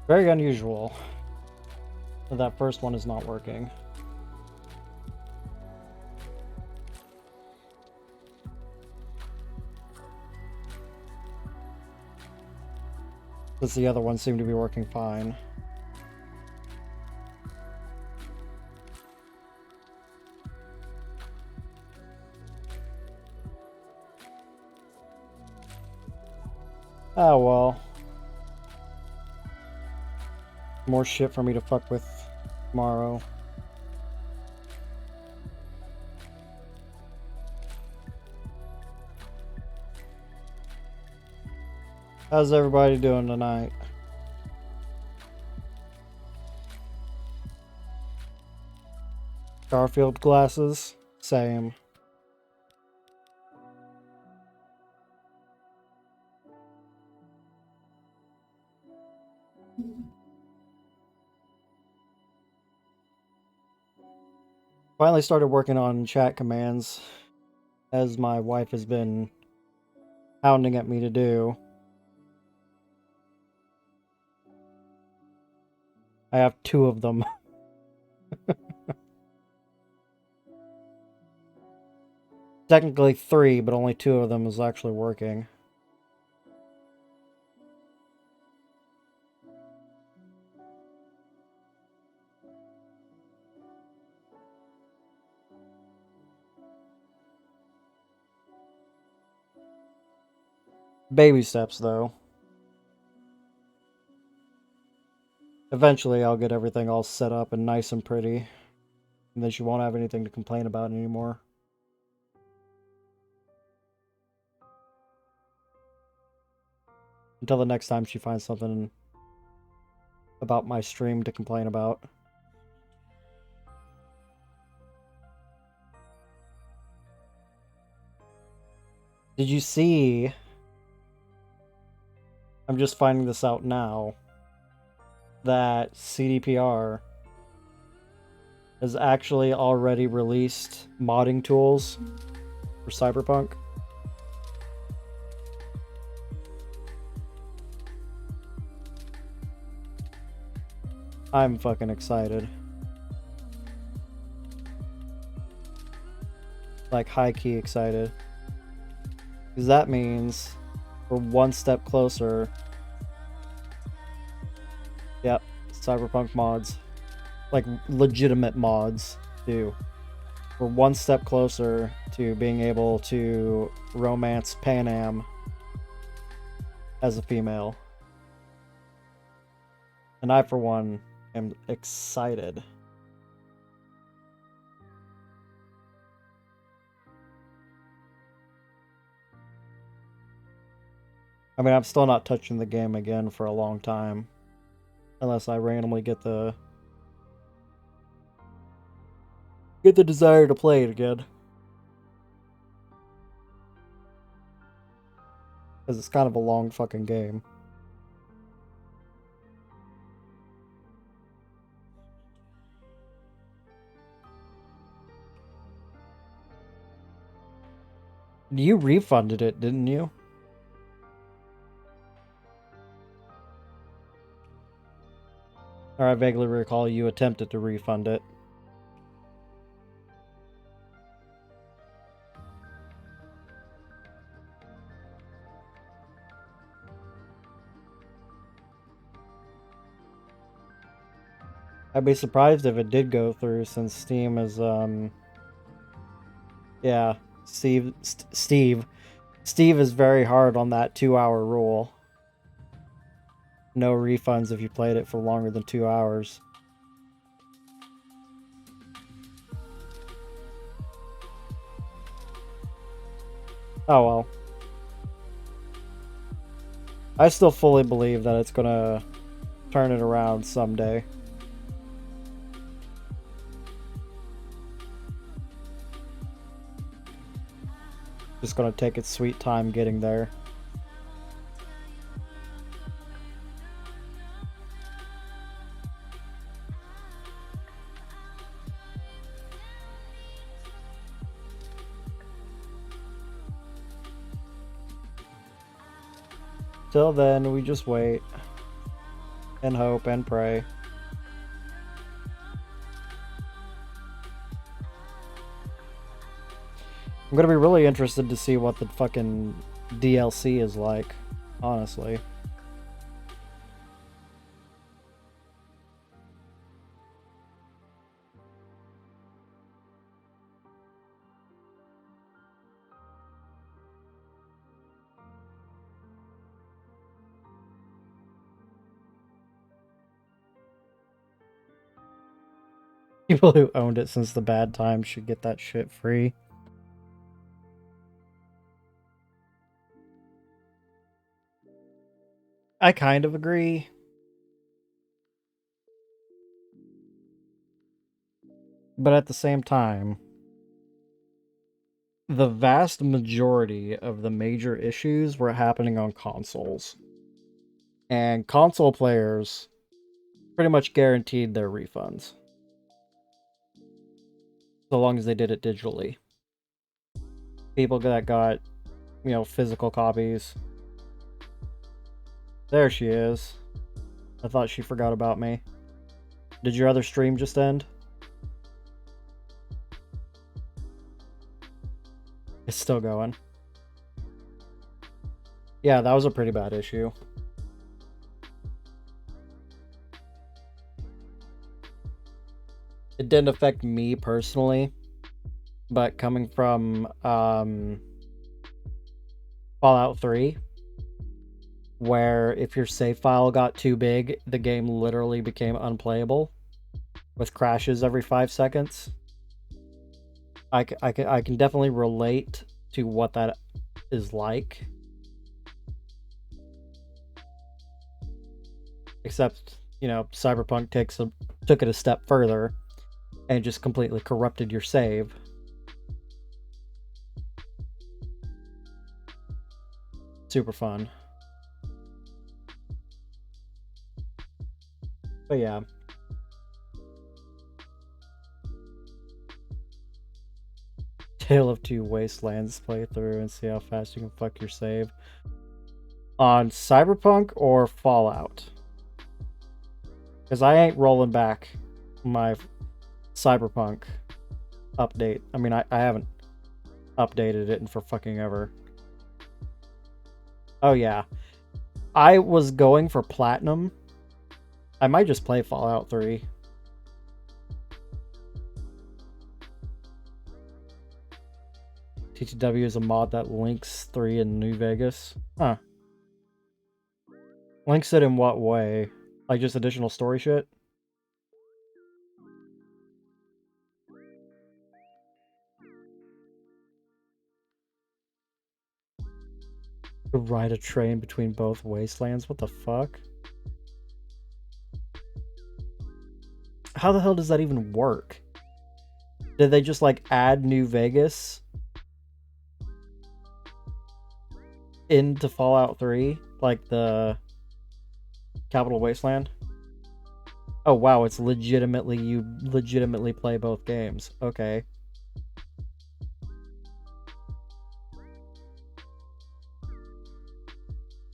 Very unusual. That first one is not working. Since the other ones seem to be working fine. Oh well. More shit for me to fuck with tomorrow. How's everybody doing tonight? Garfield glasses? Same. Finally started working on chat commands, as my wife has been hounding at me to do. I have 2 of them. Technically 3, but only 2 of them is actually working. Baby steps, though. Eventually, I'll get everything all set up and nice and pretty. And then she won't have anything to complain about anymore. Until the next time she finds something about my stream to complain about. Did you see... I'm just finding this out now. That CDPR has actually already released modding tools for Cyberpunk. I'm fucking excited. Like, high-key excited. Because that means we're one step closer. Yep, Cyberpunk mods. Like, legitimate mods, too. We're one step closer to being able to romance Panam as a female. And I, for one, am excited. I mean, I'm still not touching the game again for a long time. Unless I randomly get the desire to play it again. Because it's kind of a long fucking game. You refunded it, didn't you? Or I vaguely recall you attempted to refund it. I'd be surprised if it did go through, since Steam is, yeah, Steve is very hard on that 2-hour rule. No refunds if you played it for longer than 2 hours. Oh well. I still fully believe that it's gonna turn it around someday. Just gonna take its sweet time getting there. Till then, we just wait. and hope and pray. I'm gonna be really interested to see what the fucking DLC is like, honestly. People who owned it since the bad times should get that shit free. I kind of agree. But at the same time, the vast majority of the major issues were happening on consoles. And console players pretty much guaranteed their refunds. So long as they did it digitally. People that got, physical copies. There she is. I thought she forgot about me. Did your other stream just end? It's still going. Yeah, that was a pretty bad issue. It didn't affect me personally, but coming from Fallout 3, where if your save file got too big, the game literally became unplayable with crashes every 5 seconds. I can definitely relate to what that is like. Except, Cyberpunk took it a step further and just completely corrupted your save. Super fun. But yeah. Tale of Two Wastelands playthrough and see how fast you can fuck your save. On Cyberpunk or Fallout? Because I ain't rolling back my Cyberpunk update. I mean, I haven't updated it in for fucking ever. Oh yeah. I was going for Platinum. I might just play Fallout 3. TTW is a mod that links 3 in New Vegas. Huh. Links it in what way? Like just additional story shit? To ride a train between both wastelands? What the fuck? How the hell does that even work? Did they just like add New Vegas into Fallout 3? Like the Capital Wasteland? Oh wow, it's legitimately, you legitimately play both games. Okay.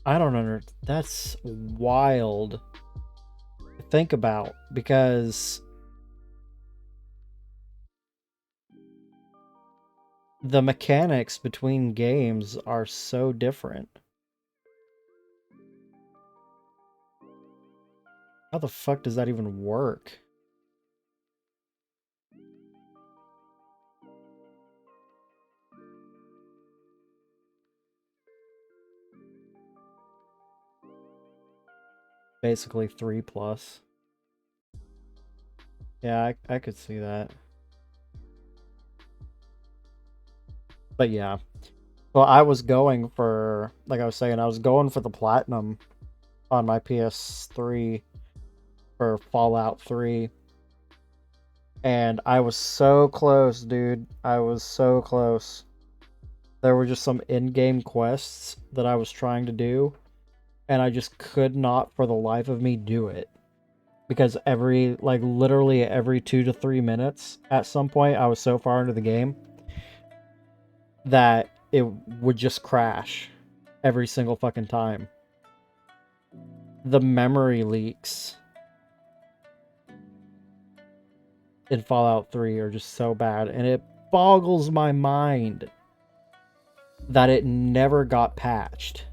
I don't understand. That's wild to think about because the mechanics between games are so different. How the fuck does that even work? Basically 3+. Yeah, I could see that. But yeah. Well, I was going for, like I was saying, I was going for the Platinum on my PS3 for Fallout 3. And I was so close, dude. I was so close. There were just some in-game quests that I was trying to do, and I just could not for the life of me do it. Because literally every 2 to 3 minutes, at some point, I was so far into the game that it would just crash every single fucking time. the memory leaks in Fallout 3 are just so bad, and it boggles my mind that it never got patched.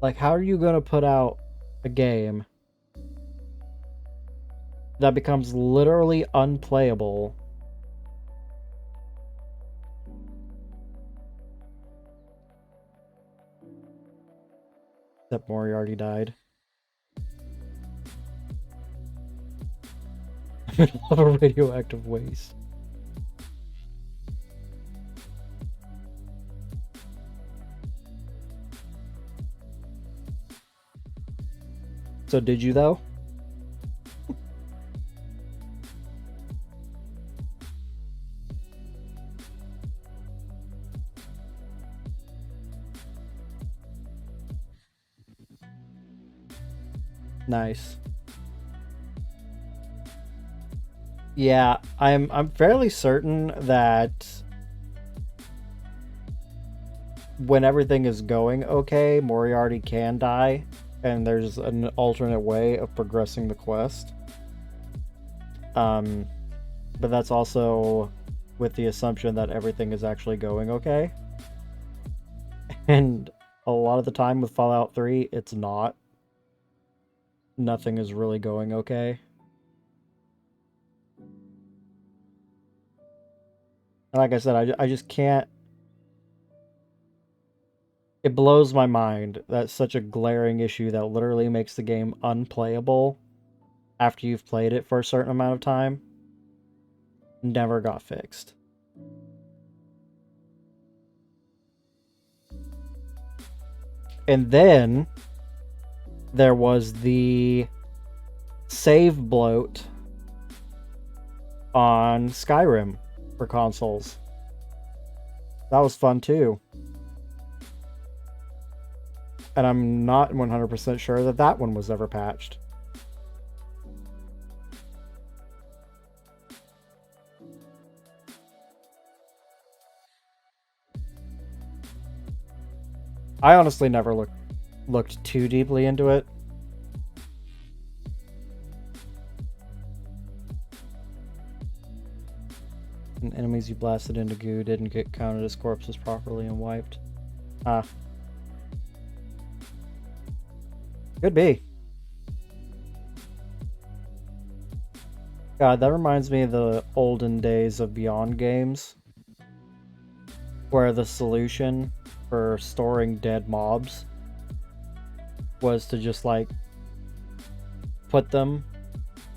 Like, how are you gonna put out a game that becomes literally unplayable except Moriarty died? I'm in a lot of radioactive waste. So did you though? Nice. Yeah, I'm fairly certain that when everything is going okay, Moriarty can die, and there's an alternate way of progressing the quest. But that's also with the assumption that everything is actually going okay. And a lot of the time with Fallout 3, it's not. Nothing is really going okay. And like I said, I just can't. It blows my mind that such a glaring issue that literally makes the game unplayable after you've played it for a certain amount of time never got fixed. And then there was the save bloat on Skyrim for consoles. That was fun too. And I'm not 100% sure that that one was ever patched. I honestly never looked too deeply into it. And enemies you blasted into goo didn't get counted as corpses properly and wiped. Ah. Could be. God, that reminds me of the olden days of Beyond games, where the solution for storing dead mobs was to just like put them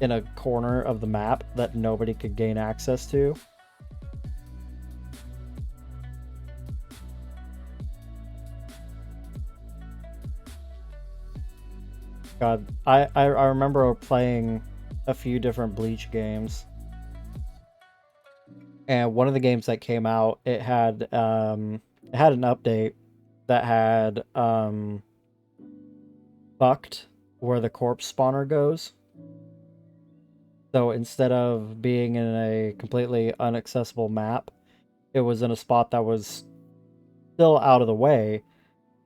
in a corner of the map that nobody could gain access to. God, I remember playing a few different Bleach games, and one of the games that came out, it had an update that had fucked where the corpse spawner goes. So instead of being in a completely inaccessible map, it was in a spot that was still out of the way,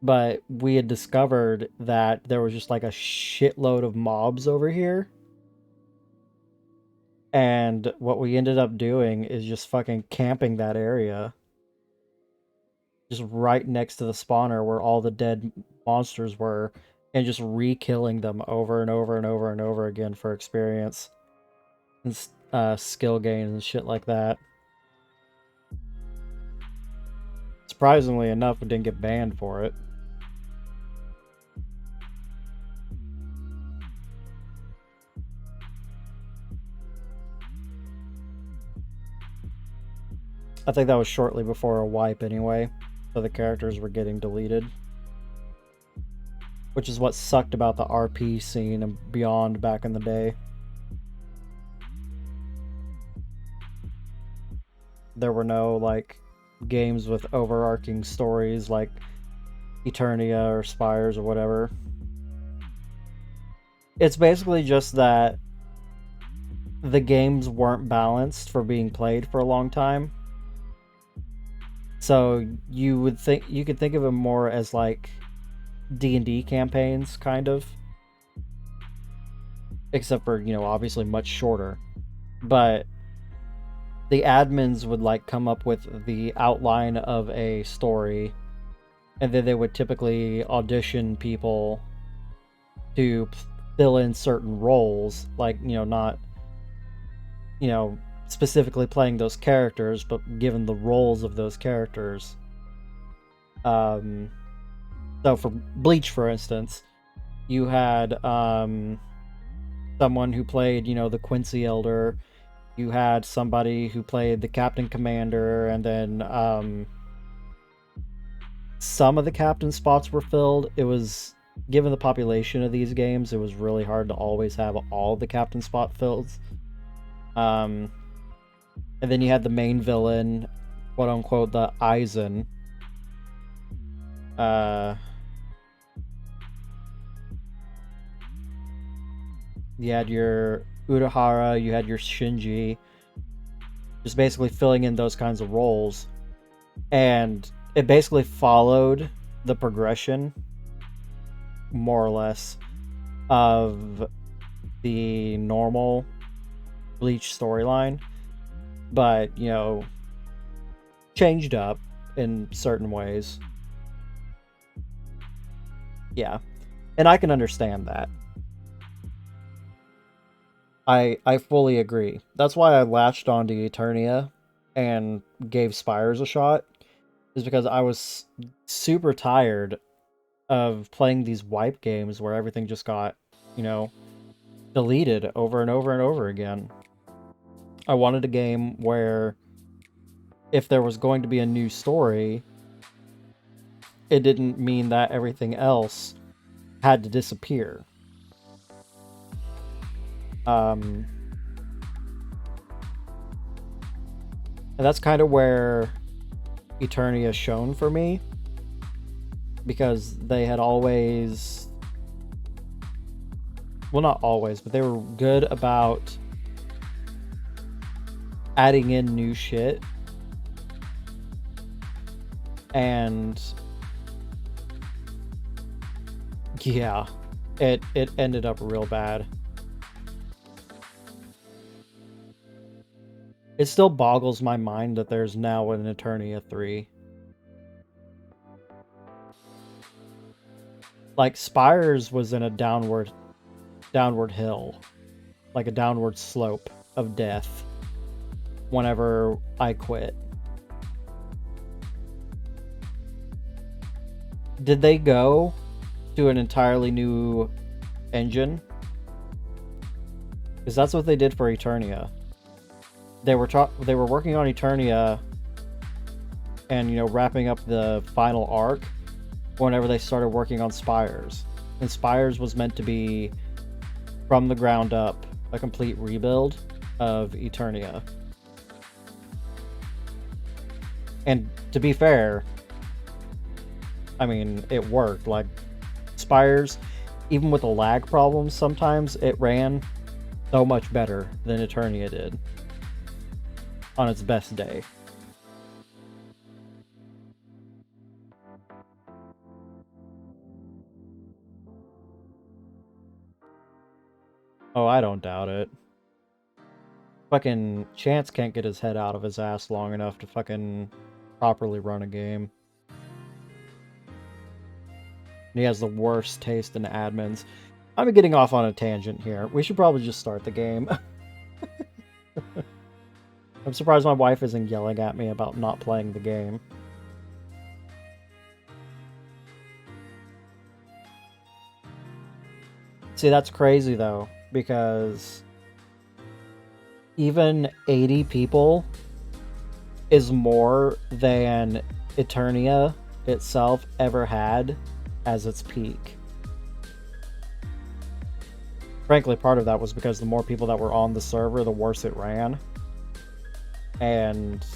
but we had discovered that there was just like a shitload of mobs over here. And what we ended up doing is just fucking camping that area. Just right next to the spawner where all the dead monsters were, and just re-killing them over and over and over and over again for experience and skill gain and shit like that. Surprisingly enough, we didn't get banned for it. I think that was shortly before a wipe anyway, so the characters were getting deleted. Which is what sucked about the RP scene and Beyond back in the day. There were no, like, games with overarching stories like Eternia or Spires or whatever. It's basically just that the games weren't balanced for being played for a long time. So you could think of them more as like D&D campaigns, kind of. Except for, obviously much shorter. But the admins would like come up with the outline of a story, and then they would typically audition people to fill in certain roles, like, not, specifically playing those characters, but given the roles of those characters. So for Bleach, for instance, you had someone who played, the Quincy Elder. You had somebody who played the Captain Commander, and then some of the captain spots were filled. It was, given the population of these games, it was really hard to always have all the captain spot filled. And then you had the main villain, quote unquote, the Aizen. You had your Urahara, you had your Shinji, just basically filling in those kinds of roles. And it basically followed the progression, more or less, of the normal Bleach storyline, but, changed up in certain ways. Yeah. And I can understand that. I fully agree. That's why I latched onto Eternia and gave Spires a shot, is because I was super tired of playing these wipe games where everything just got, deleted over and over and over again. I wanted a game where if there was going to be a new story, it didn't mean that everything else had to disappear. And that's kind of where Eternia shone for me, because they had always, well, not always, but they were good about adding in new shit, and yeah, it ended up real bad. It still boggles my mind that there's now an Eternia 3. Like, Spires was in a downward hill. Like a downward slope of death whenever I quit. Did they go to an entirely new engine? Because that's what they did for Eternia. They were working on Eternia and, wrapping up the final arc whenever they started working on Spires. And Spires was meant to be, from the ground up, a complete rebuild of Eternia. And to be fair, I mean, it worked. Like, Spires, even with the lag problems sometimes, it ran so much better than Eternia did on its best day. Oh, I don't doubt it. Fucking Chance can't get his head out of his ass long enough to fucking properly run a game. And he has the worst taste in admins. I'm getting off on a tangent here. We should probably just start the game. I'm surprised my wife isn't yelling at me about not playing the game. See, that's crazy though, because even 80 people is more than Eternia itself ever had as its peak. Frankly, part of that was because the more people that were on the server, the worse it ran. And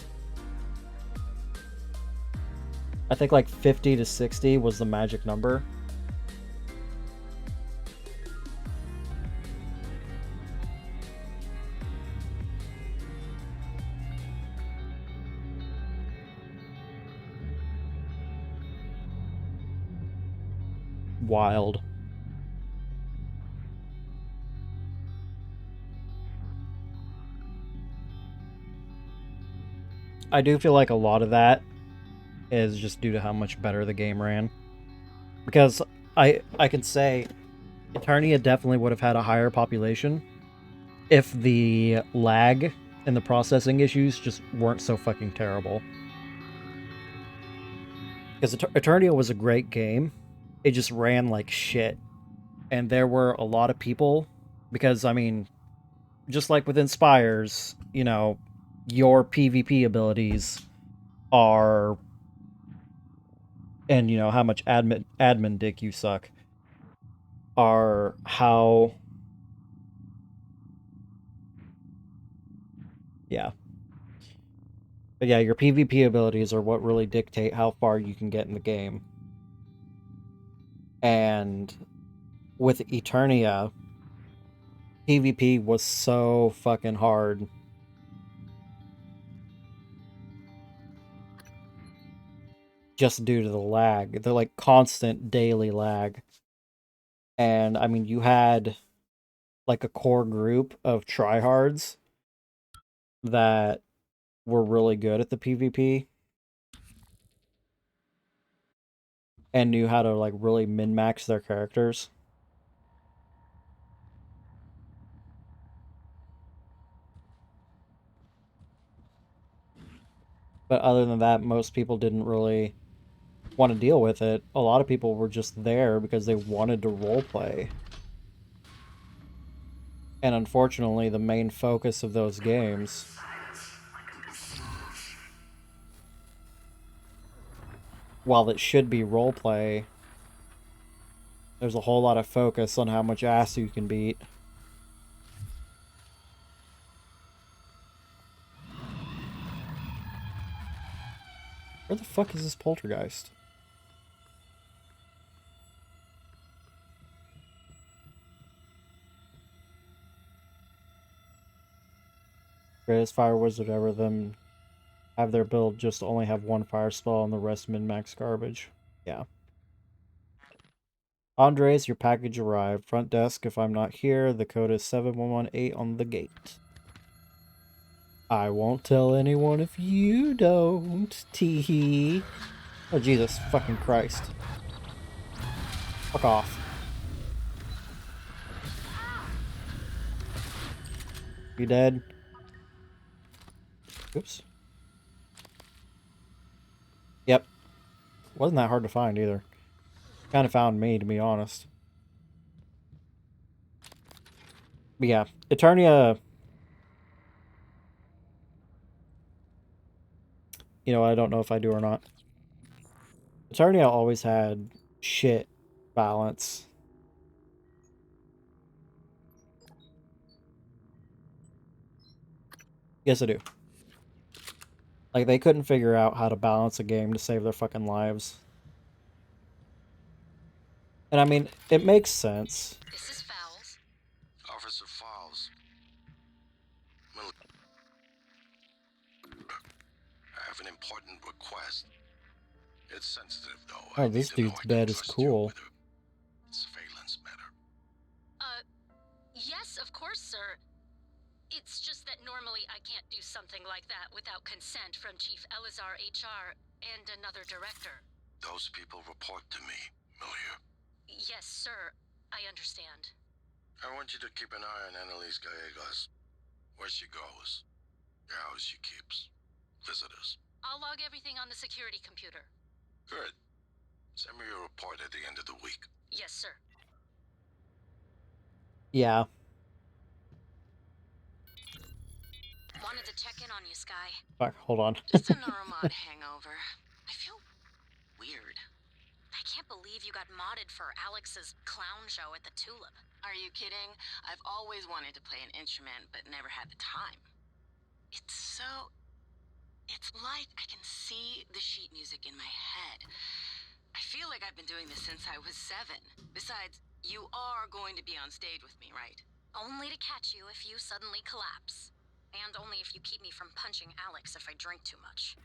I think like 50 to 60 was the magic number. wild. I do feel like a lot of that is just due to how much better the game ran. Because I can say Eternia definitely would have had a higher population if the lag and the processing issues just weren't so fucking terrible. Because Eternia was a great game. It just ran like shit. And there were a lot of people, because, I mean, just like with Inspires, you know, your PvP abilities are, and, you know, how much admin dick you suck, are how, yeah. But yeah, your PvP abilities are what really dictate how far you can get in the game. And with Eternia, PvP was so fucking hard. Just due to the lag. The like constant daily lag. And I mean, you had like a core group of tryhards that were really good at the PvP and knew how to like really min-max their characters. But other than that, most people didn't really want to deal with it. A lot of people were just there because they wanted to roleplay. And unfortunately, the main focus of those games, while it should be roleplay, there's a whole lot of focus on how much ass you can beat. Where the fuck is this poltergeist? Greatest fire wizard ever, them have their build just only have one fire spell and the rest min-max garbage. Yeah. Andres, your package arrived. Front desk, if I'm not here, the code is 7118 on the gate. I won't tell anyone if you don't. Teehee. Oh, Jesus fucking Christ. Fuck off. You dead? Oops. Yep. Wasn't that hard to find either. Kind of found me, to be honest. But yeah, Eternia... You know, I don't know if I do or not. Eternia always had shit balance. Yes, I do. Like, they couldn't figure out how to balance a game to save their fucking lives. And I mean, it makes sense. This is Fowles. Officer Fowles. I have an important request. It's sensitive, though. Oh, this dude's bed is cool. Surveillance matter. Yes, of course, sir. It's just that normally I can't do something like that without consent from Chief Elazar HR and another director. Those people report to me, Milieu. Yes, sir. I understand. I want you to keep an eye on Annalise Gallegos. Where she goes. The house she keeps. Visitors. I'll log everything on the security computer. Good. Send me a report at the end of the week. Yes, sir. Yeah. Wanted to check in on you, Sky. Fuck, hold on. Just a Neuromod hangover. I feel weird. I can't believe you got modded for Alex's clown show at the Tulip. Are you kidding? I've always wanted to play an instrument, but never had the time. It's like I can see the sheet music in my head. I feel like I've been doing this since I was 7. Besides, you are going to be on stage with me, right? Only to catch you if you suddenly collapse. And only if you keep me from punching Alex if I drink too much.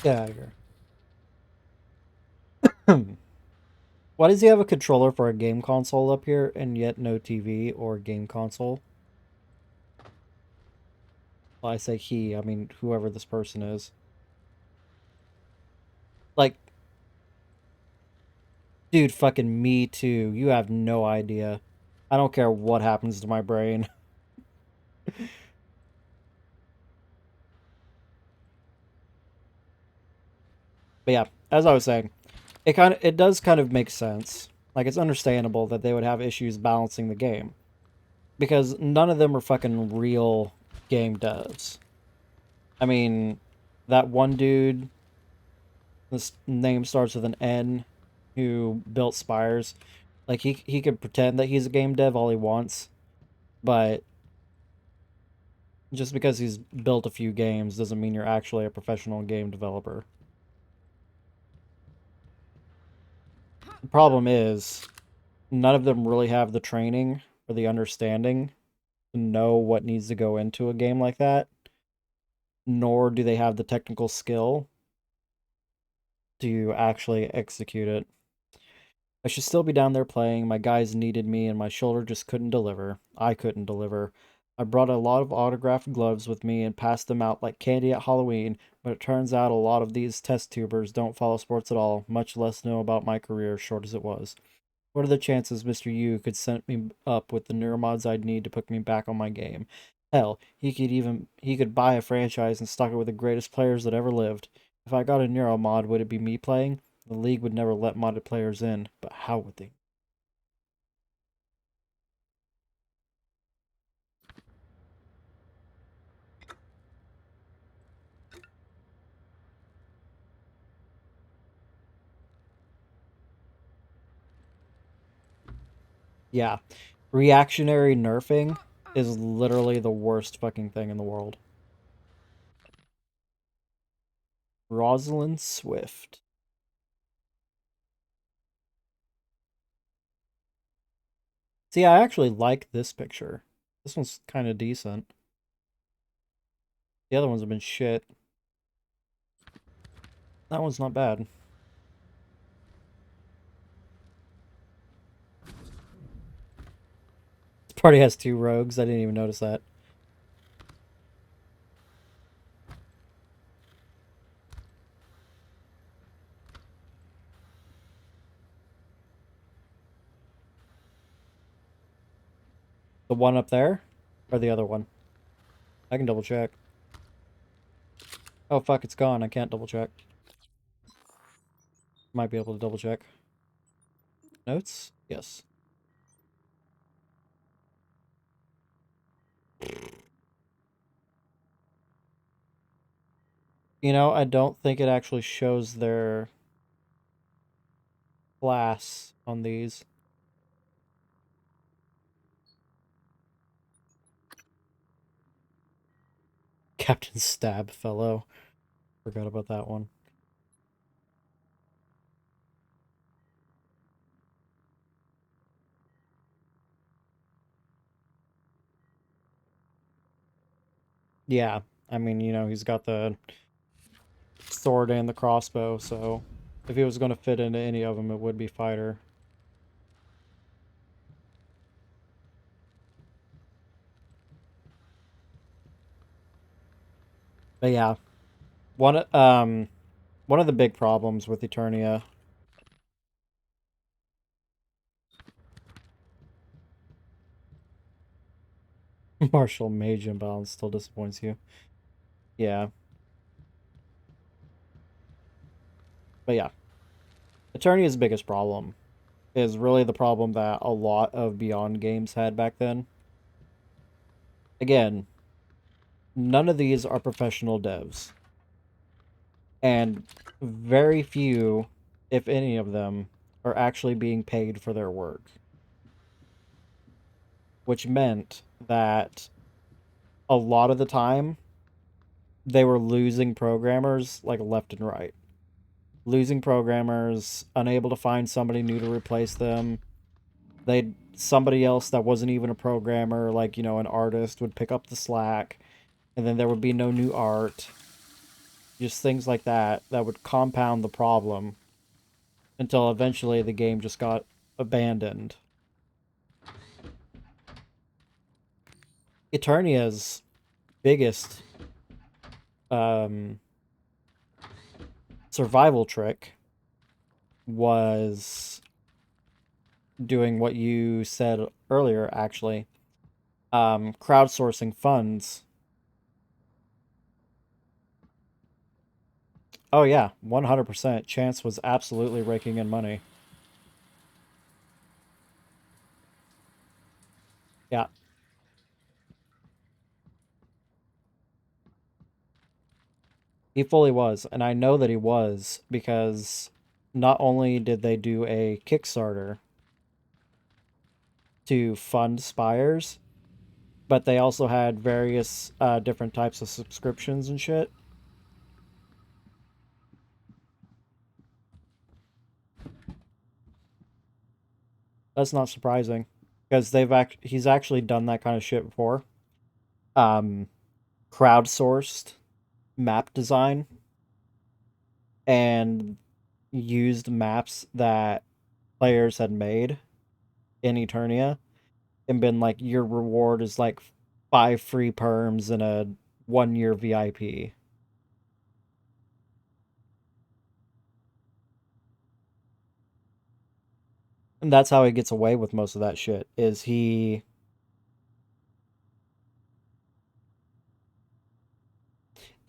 Get out of here. Why does he have a controller for a game console up here and yet no TV or game console? Well, I say he, I mean whoever this person is. Like, dude, fucking me too. You have no idea. I don't care what happens to my brain. But yeah, as I was saying, it does kind of make sense. Like, it's understandable that they would have issues balancing the game. Because none of them are fucking real game devs. I mean, that one dude, this name starts with an N, who built Spires. Like, he could pretend that he's a game dev all he wants, but just because he's built a few games doesn't mean you're actually a professional game developer. The problem is, none of them really have the training or the understanding to know what needs to go into a game like that, nor do they have the technical skill to actually execute it. I should still be down there playing. My guys needed me, and my shoulder just couldn't deliver. I couldn't deliver. I brought a lot of autographed gloves with me and passed them out like candy at Halloween, but it turns out a lot of these test tubers don't follow sports at all, much less know about my career, short as it was. What are the chances Mr. Yu could set me up with the neuromods I'd need to put me back on my game? Hell, he could buy a franchise and stock it with the greatest players that ever lived. If I got a neuromod, would it be me playing? The league would never let modded players in, but how would they? Yeah. Reactionary nerfing is literally the worst fucking thing in the world. Rosalind Swift. See, I actually like this picture. This one's kind of decent. The other ones have been shit. That one's not bad. This party has 2 rogues. I didn't even notice that. The one up there? Or the other one? I can double check. Oh fuck, it's gone. I can't double check. Might be able to double check. Notes? Yes. You know, I don't think it actually shows their class on these. Captain Stabfellow. Forgot about that one. Yeah, I mean, you know, he's got the sword and the crossbow, so if he was going to fit into any of them, it would be fighter. But yeah, one of the big problems with Eternia Martial Mage imbalance still disappoints you. Yeah. But yeah. Eternia's biggest problem is really the problem that a lot of Beyond games had back then. Again, none of these are professional devs. And very few, if any of them, are actually being paid for their work. Which meant that a lot of the time, they were losing programmers like left and right. Losing programmers, unable to find somebody new to replace them. Somebody else that wasn't even a programmer, like, you know, an artist, would pick up the slack, and then there would be no new art. Just things like that that would compound the problem until eventually the game just got abandoned. Eternia's biggest survival trick was doing what you said earlier, actually. Crowdsourcing funds. Oh yeah, 100%. Chance was absolutely raking in money. Yeah. He fully was, and I know that he was because not only did they do a Kickstarter to fund Spires, but they also had various different types of subscriptions and shit. That's not surprising because he's actually done that kind of shit before. Um, Crowdsourced map design and used maps that players had made in Eternia and been like, your reward is like 5 free perms and a 1-year VIP. And that's how he gets away with most of that shit, is he...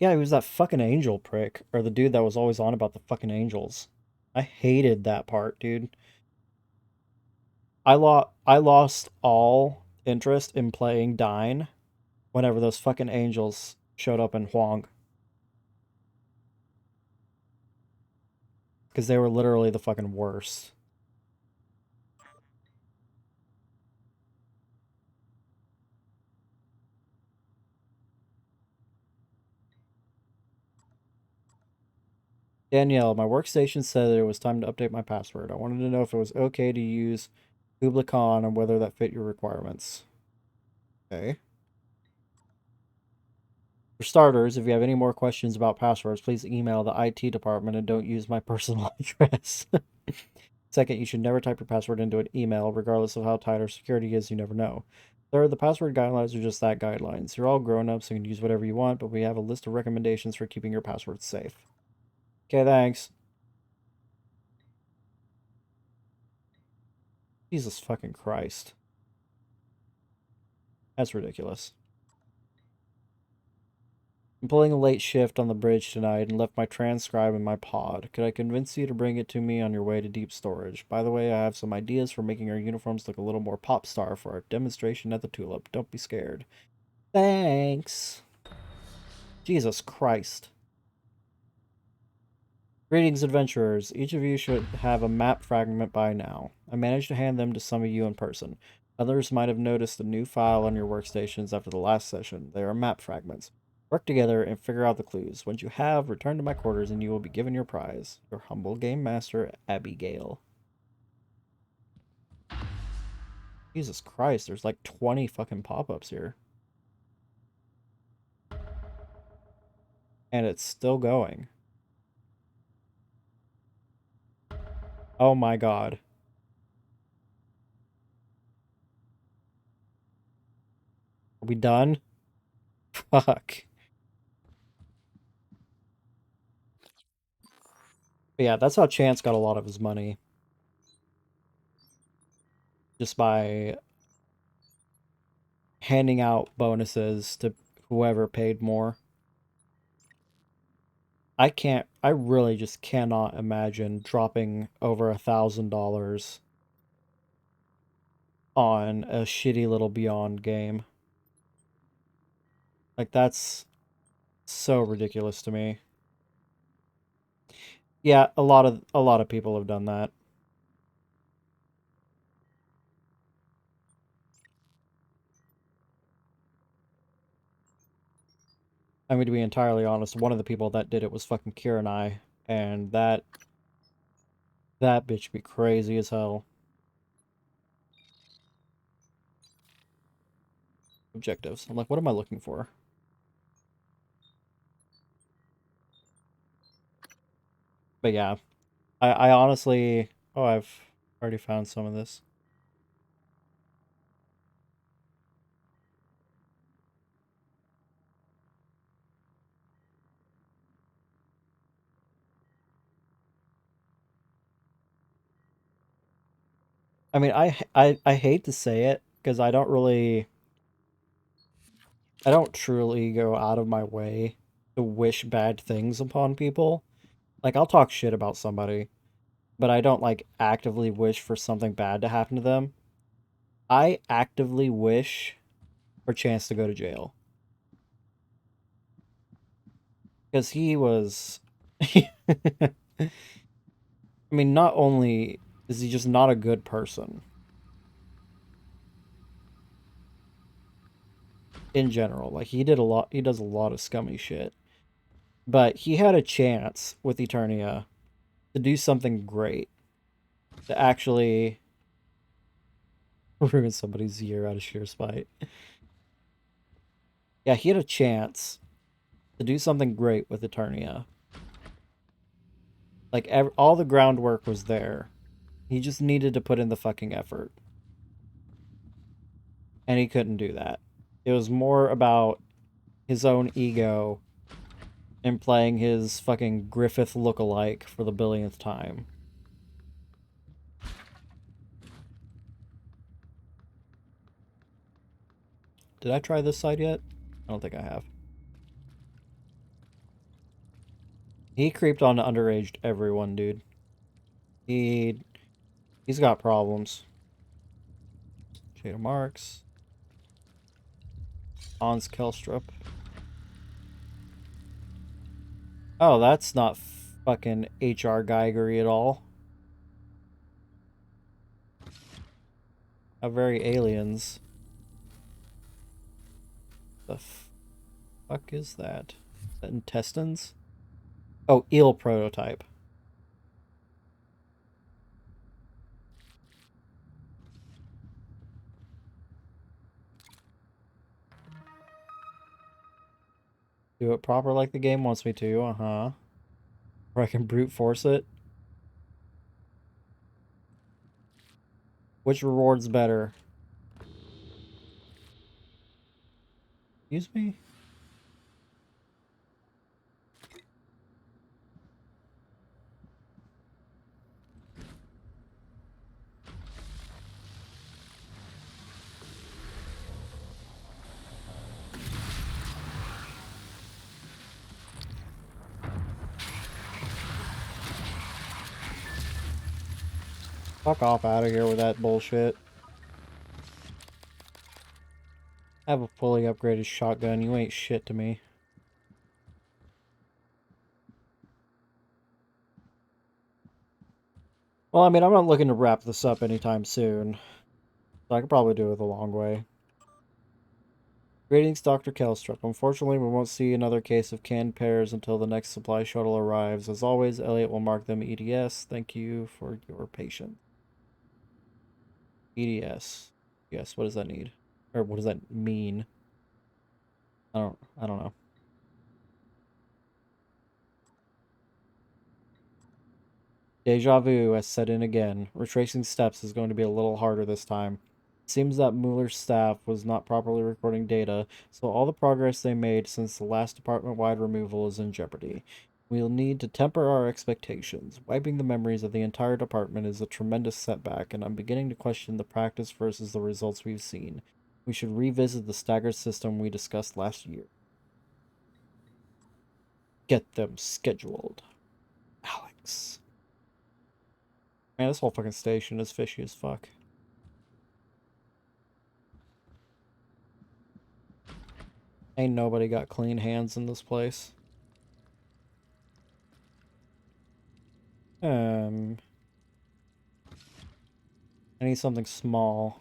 Yeah, he was that fucking angel prick, or the dude that was always on about the fucking angels. I hated that part, dude. I lost all interest in playing Dine whenever those fucking angels showed up in Huang. Because they were literally the fucking worst. Danielle, my workstation said that it was time to update my password. I wanted to know if it was okay to use Kubla Khan and whether that fit your requirements. Okay. For starters, if you have any more questions about passwords, please email the IT department and don't use my personal address. Second, you should never type your password into an email, regardless of how tight our security is, you never know. Third, the password guidelines are just that, guidelines. You're all grown-ups and can use whatever you want, but we have a list of recommendations for keeping your passwords safe. Okay, thanks. Jesus fucking Christ. That's ridiculous. I'm pulling a late shift on the bridge tonight and left my transcribe in my pod. Could I convince you to bring it to me on your way to deep storage? By the way, I have some ideas for making our uniforms look a little more pop star for our demonstration at the Tulip. Don't be scared. Thanks. Jesus Christ. Greetings, adventurers. Each of you should have a map fragment by now. I managed to hand them to some of you in person. Others might have noticed a new file on your workstations after the last session. They are map fragments. Work together and figure out the clues. Once you have, return to my quarters and you will be given your prize. Your humble game master, Abigail. Jesus Christ, there's like 20 fucking pop-ups here. And it's still going. Oh my god. Are we done? Fuck. But yeah, that's how Chance got a lot of his money. Just by handing out bonuses to whoever paid more. I really just cannot imagine dropping over $1,000 on a shitty little Beyond game. Like, that's so ridiculous to me. Yeah, a lot of people have done that. I mean, to be entirely honest, one of the people that did it was fucking Kira and I, and that bitch be crazy as hell. Objectives. I'm like, what am I looking for? But yeah, I honestly... Oh, I've already found some of this. I mean, I hate to say it, because I don't really... I don't truly go out of my way to wish bad things upon people. Like, I'll talk shit about somebody, but I don't, like, actively wish for something bad to happen to them. I actively wish for Chance to go to jail. Because he was... I mean, not only is he just not a good person in general, like, he does a lot of scummy shit. But he had a chance with Eternia to do something great. To actually ruin somebody's year out of sheer spite. Yeah, he had a chance to do something great with Eternia. Like, all the groundwork was there. He just needed to put in the fucking effort. And he couldn't do that. It was more about his own ego and playing his fucking Griffith lookalike for the billionth time. Did I try this side yet? I don't think I have. He creeped on underaged everyone, dude. He's got problems. Jada Marks. Hans Kelstrup. Oh, that's not fucking HR Geigery at all. How very aliens. The fuck is that? Is that intestines? Oh, eel prototype. Do it proper like the game wants me to, uh-huh. Or I can brute force it. Which reward's better? Excuse me? Fuck off out of here with that bullshit. I have a fully upgraded shotgun. You ain't shit to me. Well, I mean, I'm not looking to wrap this up anytime soon. So I could probably do it the long way. Greetings, Dr. Kelstrup. Unfortunately, we won't see another case of canned pears until the next supply shuttle arrives. As always, Elliot will mark them EDS. Thank you for your patience. EDS. Yes, what does that need? Or what does that mean? I don't know. Deja vu has set in again. Retracing steps is going to be a little harder this time. It seems that Mueller's staff was not properly recording data, so all the progress they made since the last department-wide removal is in jeopardy. We'll need to temper our expectations. Wiping the memories of the entire department is a tremendous setback, and I'm beginning to question the practice versus the results we've seen. We should revisit the staggered system we discussed last year. Get them scheduled. Alex. Man, this whole fucking station is fishy as fuck. Ain't nobody got clean hands in this place. I need something small.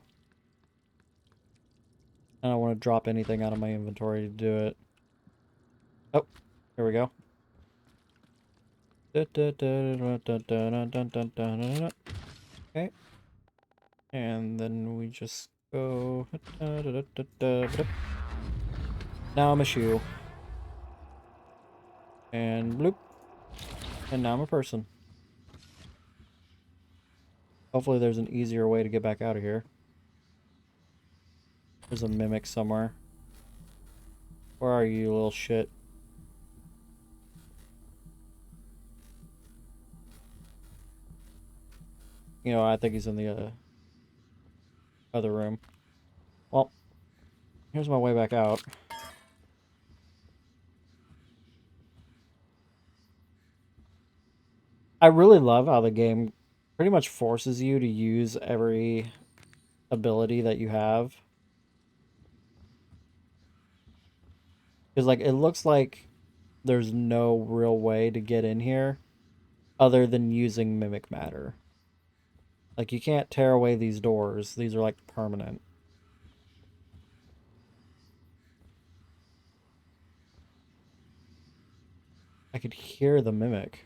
I don't want to drop anything out of my inventory to do it. Oh, here we go. Okay. And then we just go... Now I'm a shoe. And bloop. And now I'm a person. Hopefully there's an easier way to get back out of here. There's a mimic somewhere. Where are you, little shit? You know, I think he's in the other room. Well, here's my way back out. I really love how the game pretty much forces you to use every ability that you have. Because, like, it looks like there's no real way to get in here other than using Mimic Matter. Like, you can't tear away these doors. These are, like, permanent. I could hear the Mimic.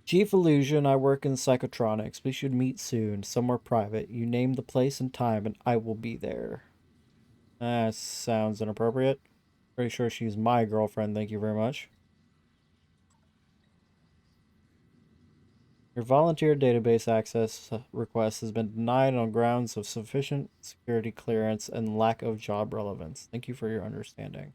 Chief Illusion, I work in psychotronics. We should meet soon, somewhere private. You name the place and time, and I will be there. Sounds inappropriate. Pretty sure she's my girlfriend, thank you very much. Your volunteer database access request has been denied on grounds of sufficient security clearance and lack of job relevance. Thank you for your understanding.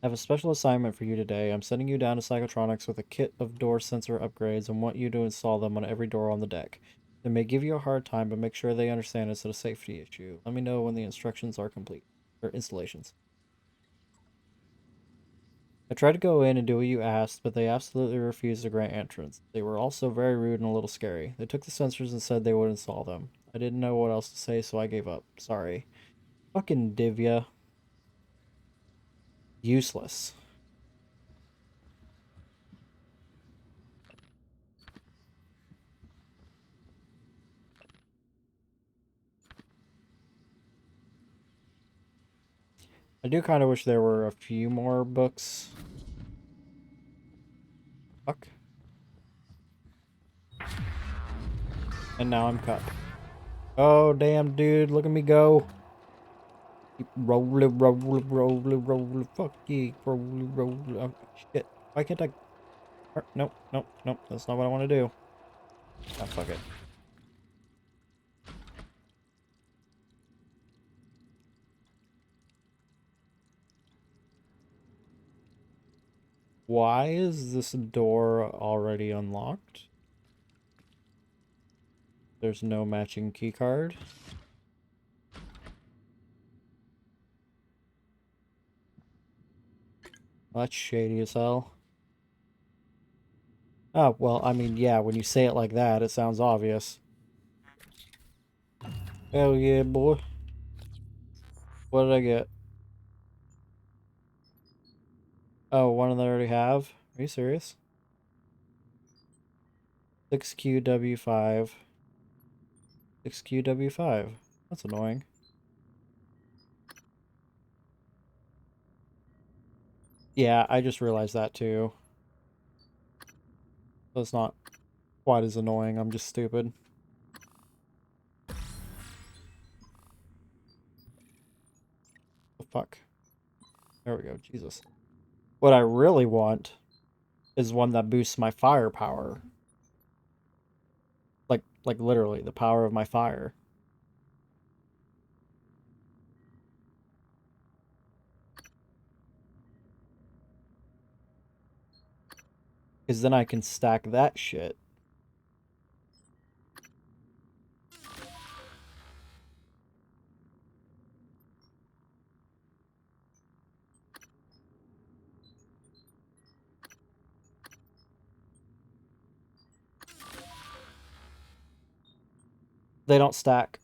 I have a special assignment for you today. I'm sending you down to Psychotronics with a kit of door sensor upgrades and want you to install them on every door on the deck. They may give you a hard time, but make sure they understand it's a safety issue. Let me know when the instructions are complete. Or installations. I tried to go in and do what you asked, but they absolutely refused to grant entrance. They were also very rude and a little scary. They took the sensors and said they would install them. I didn't know what else to say, so I gave up. Sorry. Fucking Divya. Useless. I do kind of wish there were a few more books. Fuck. And now I'm cut. Oh, damn, dude. Look at me go. Keep rolling, rolling, rolling, rolling. Fuck yeah. Rolling, rolling. Oh, shit. Why can't I... Nope, nope, nope. That's not what I want to do. Ah, fuck it. Why is this door already unlocked? There's no matching keycard. Well, that's shady as hell. Oh, well, I mean, yeah, when you say it like that, it sounds obvious. Hell yeah, boy. What did I get? Oh, one that I already have? Are you serious? 6QW5. 6QW5. That's annoying. Yeah, I just realized that too. So it's not quite as annoying, I'm just stupid. The fuck? There we go, Jesus. What I really want is one that boosts my firepower. Like literally, the power of my fire. Because then I can stack that shit. They don't stack.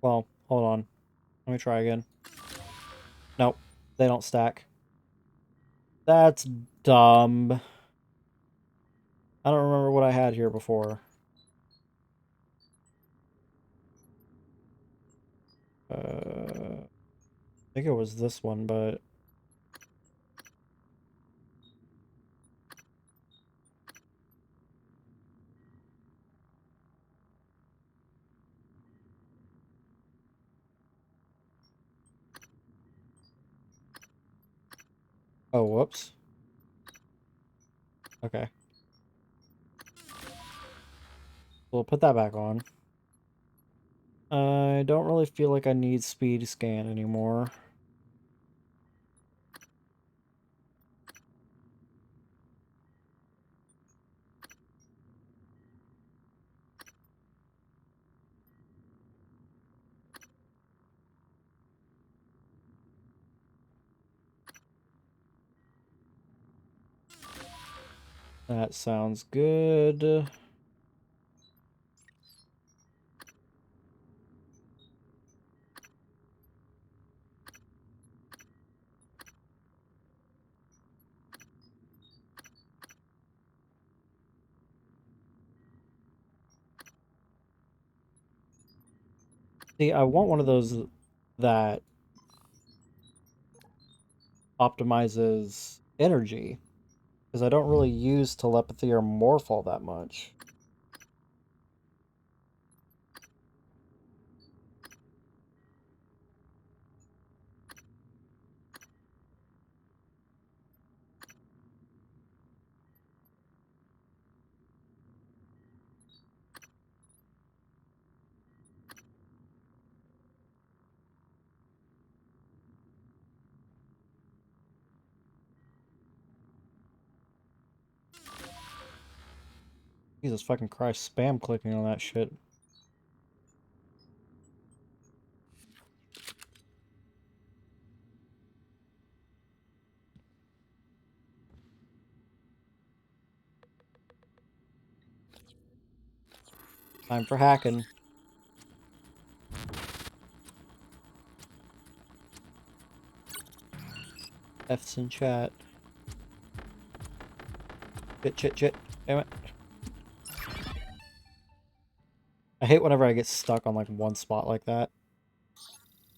Well, hold on. Let me try again. Nope, they don't stack. That's dumb. I don't remember what I had here before. I think it was this one, but... Oh, whoops. Okay. We'll put that back on. I don't really feel like I need speed scan anymore. That sounds good. See, I want one of those that optimizes energy, because I don't really use telepathy or morph all that much. Jesus fucking Christ, spam clicking on that shit. Time for hacking. F's in chat. Chit. Damn it. I hate whenever I get stuck on like one spot like that.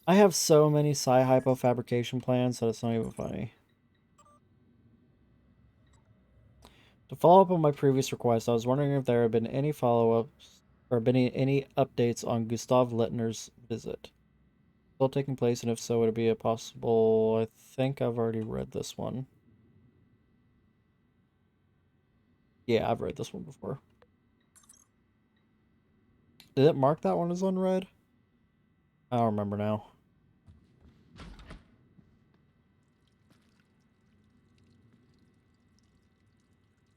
I have so many Psi-Hypo fabrication plans that it's not even funny. To follow up on my previous request, I was wondering if there have been any follow-ups or been any updates on Gustav Lettner's visit. Still taking place, and if so, would it be a possible... I think I've already read this one. Yeah, I've read this one before. Did it mark that one as unread? I don't remember now.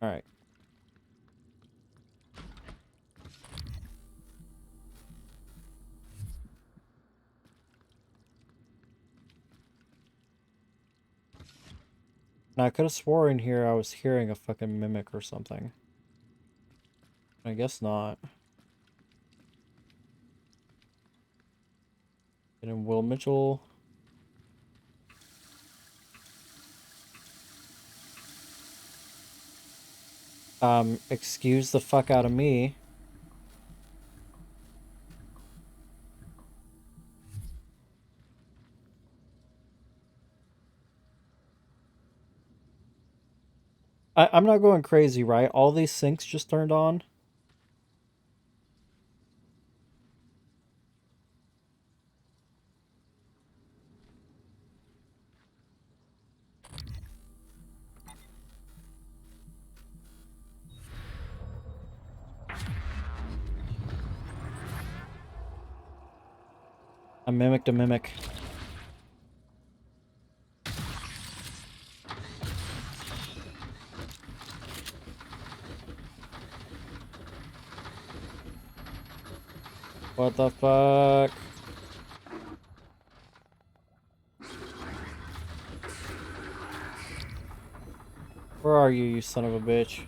Alright. Now, I could have sworn here I was hearing a fucking mimic or something. I guess not. And then Will Mitchell. Excuse the fuck out of me. I'm not going crazy, right? All these syncs just turned on. I mimicked a mimic. What the fuck? Where are you, you son of a bitch?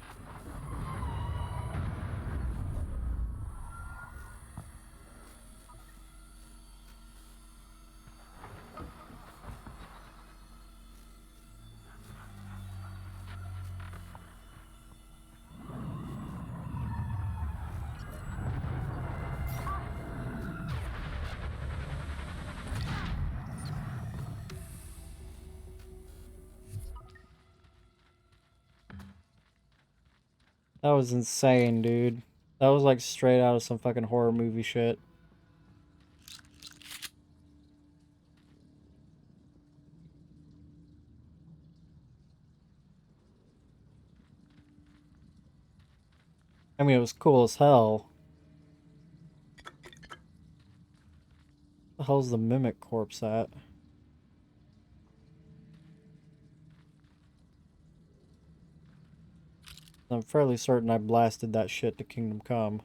That was insane, dude. That was like straight out of some fucking horror movie shit. I mean, it was cool as hell. Where the hell's the mimic corpse at? I'm fairly certain I blasted that shit to Kingdom Come.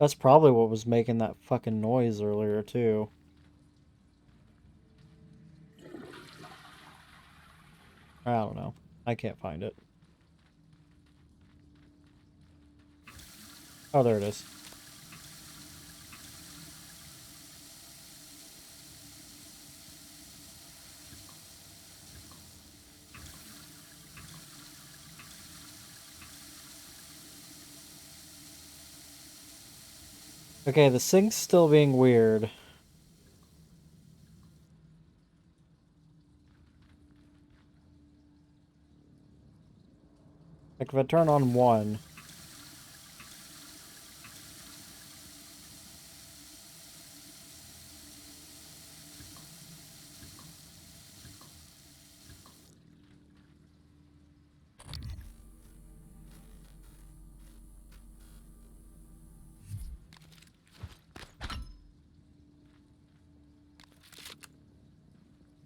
That's probably what was making that fucking noise earlier, too. I don't know. I can't find it. Oh, there it is. Okay, the sync's still being weird. Like, if I turn on one...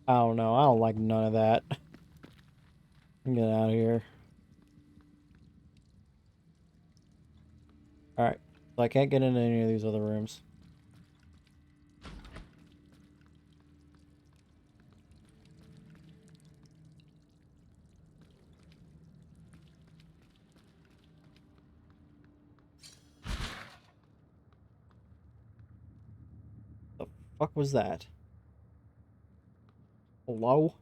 I don't know. I don't like none of that. Get out of here. Alright. So I can't get into any of these other rooms. The fuck was that? Hello?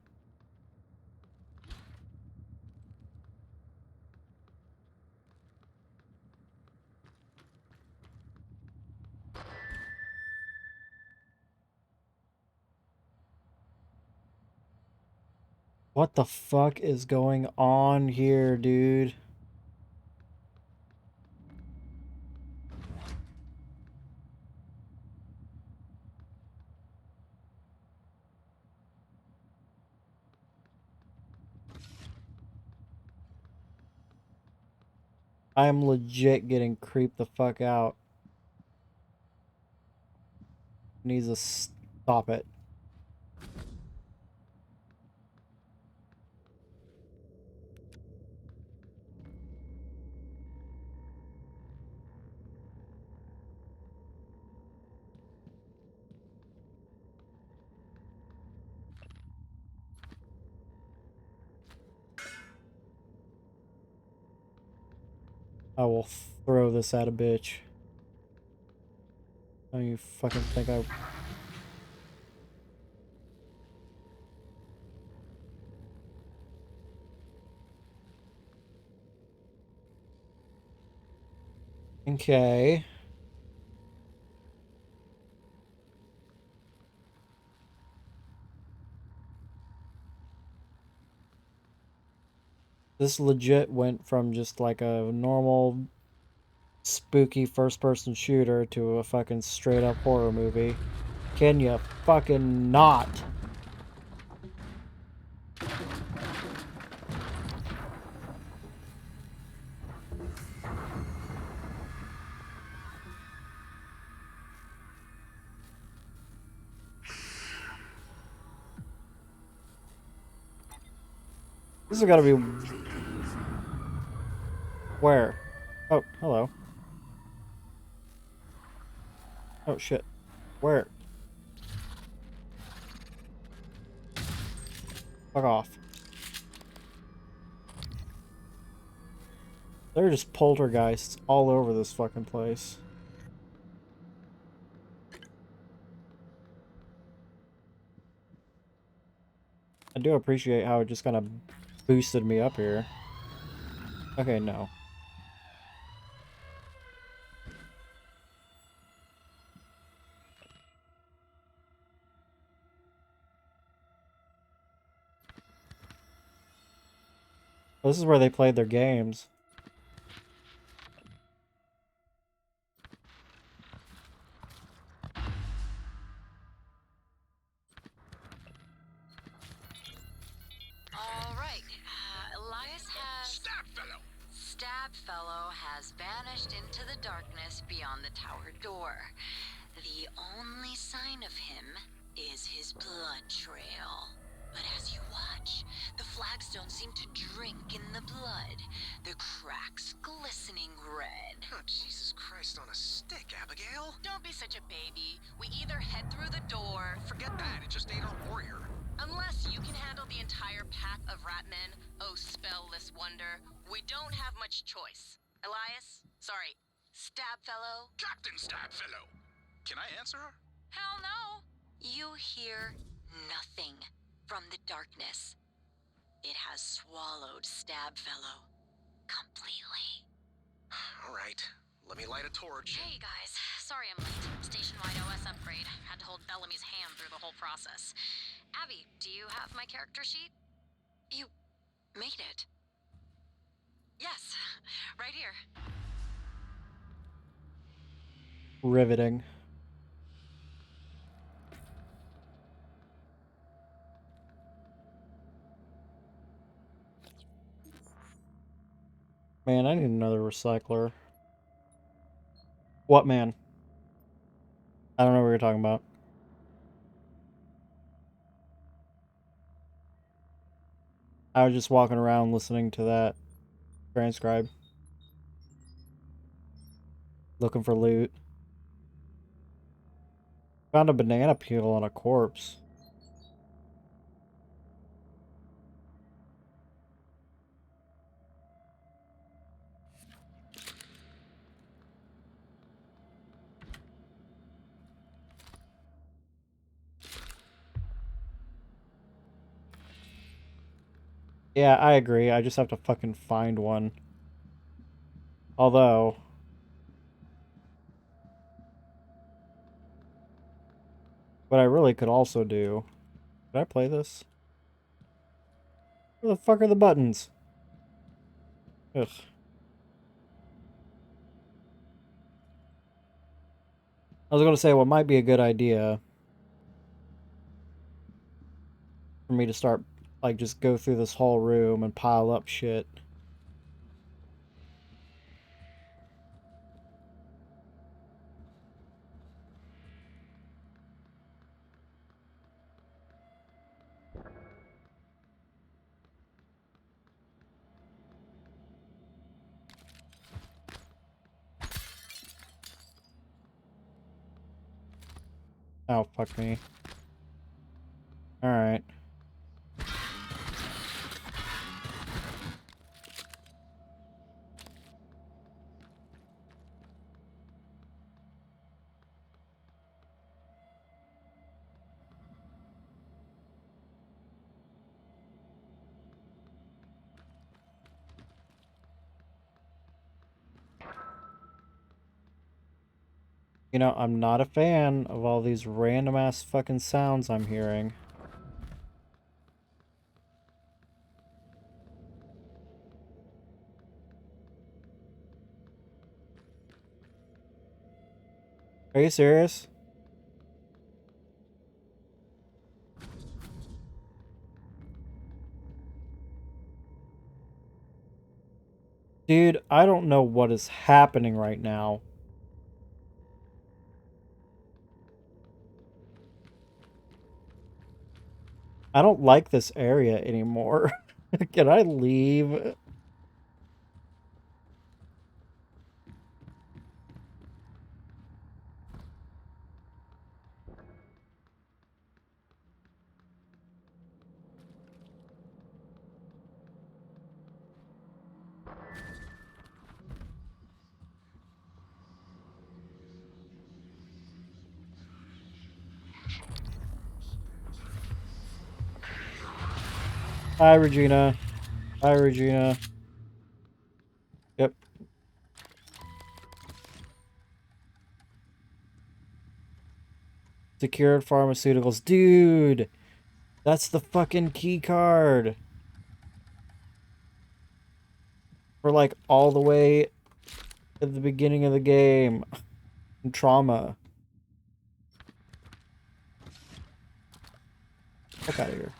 What the fuck is going on here, dude? I am legit getting creeped the fuck out. Needs to stop it. I will throw this at a bitch. Don't you fucking think I... Okay. This legit went from just like a normal spooky first-person shooter to a fucking straight-up horror movie. Can you fucking not? This has gotta be... Where? Oh, hello. Oh, shit. Where? Fuck off. There are just poltergeists all over this fucking place. I do appreciate how it just kind of boosted me up here. Okay, no. This is where they played their games. Stabfellow has vanished into the darkness beyond the tower door. The only sign of him is his blood trail. But as you watch, the flagstones seem to drink in the blood, the cracks glistening red. Oh, Jesus Christ on a stick, Abigail! Don't be such a baby. We either head through the door, Forget that, it just ain't our warrior. unless you can handle the entire pack of ratmen, oh spellless wonder, we don't have much choice. Elias? Sorry, Stabfellow? Captain Stabfellow! Can I answer her? Hell no! You hear nothing from the darkness. It has swallowed Stabfellow completely. Alright, let me light a torch. Hey guys, sorry I'm late. Station-wide OS upgrade. Had to hold Bellamy's hand through the whole process. Abby, do you have my character sheet? You made it. Yes, right here. Riveting. Man, I need another recycler. What, man? I don't know what you're talking about. I was just walking around listening to that transcribe. Looking for loot. Found a banana peel on a corpse. Yeah, I agree. I just have to fucking find one. Although... what I really could also do... Did I play this? Where the fuck are the buttons? Ugh. I was gonna say what might be a good idea for me to start, like, just go through this whole room and pile up shit. Oh, fuck me. Alright. You know, I'm not a fan of all these random ass fucking sounds I'm hearing. Are you serious? Dude, I don't know what is happening right now. I don't like this area anymore. Can I leave? Hi, Regina. Hi, Regina. Yep. Secured pharmaceuticals. Dude! That's the fucking key card. For like all the way at the beginning of the game. Trauma. Fuck out of here.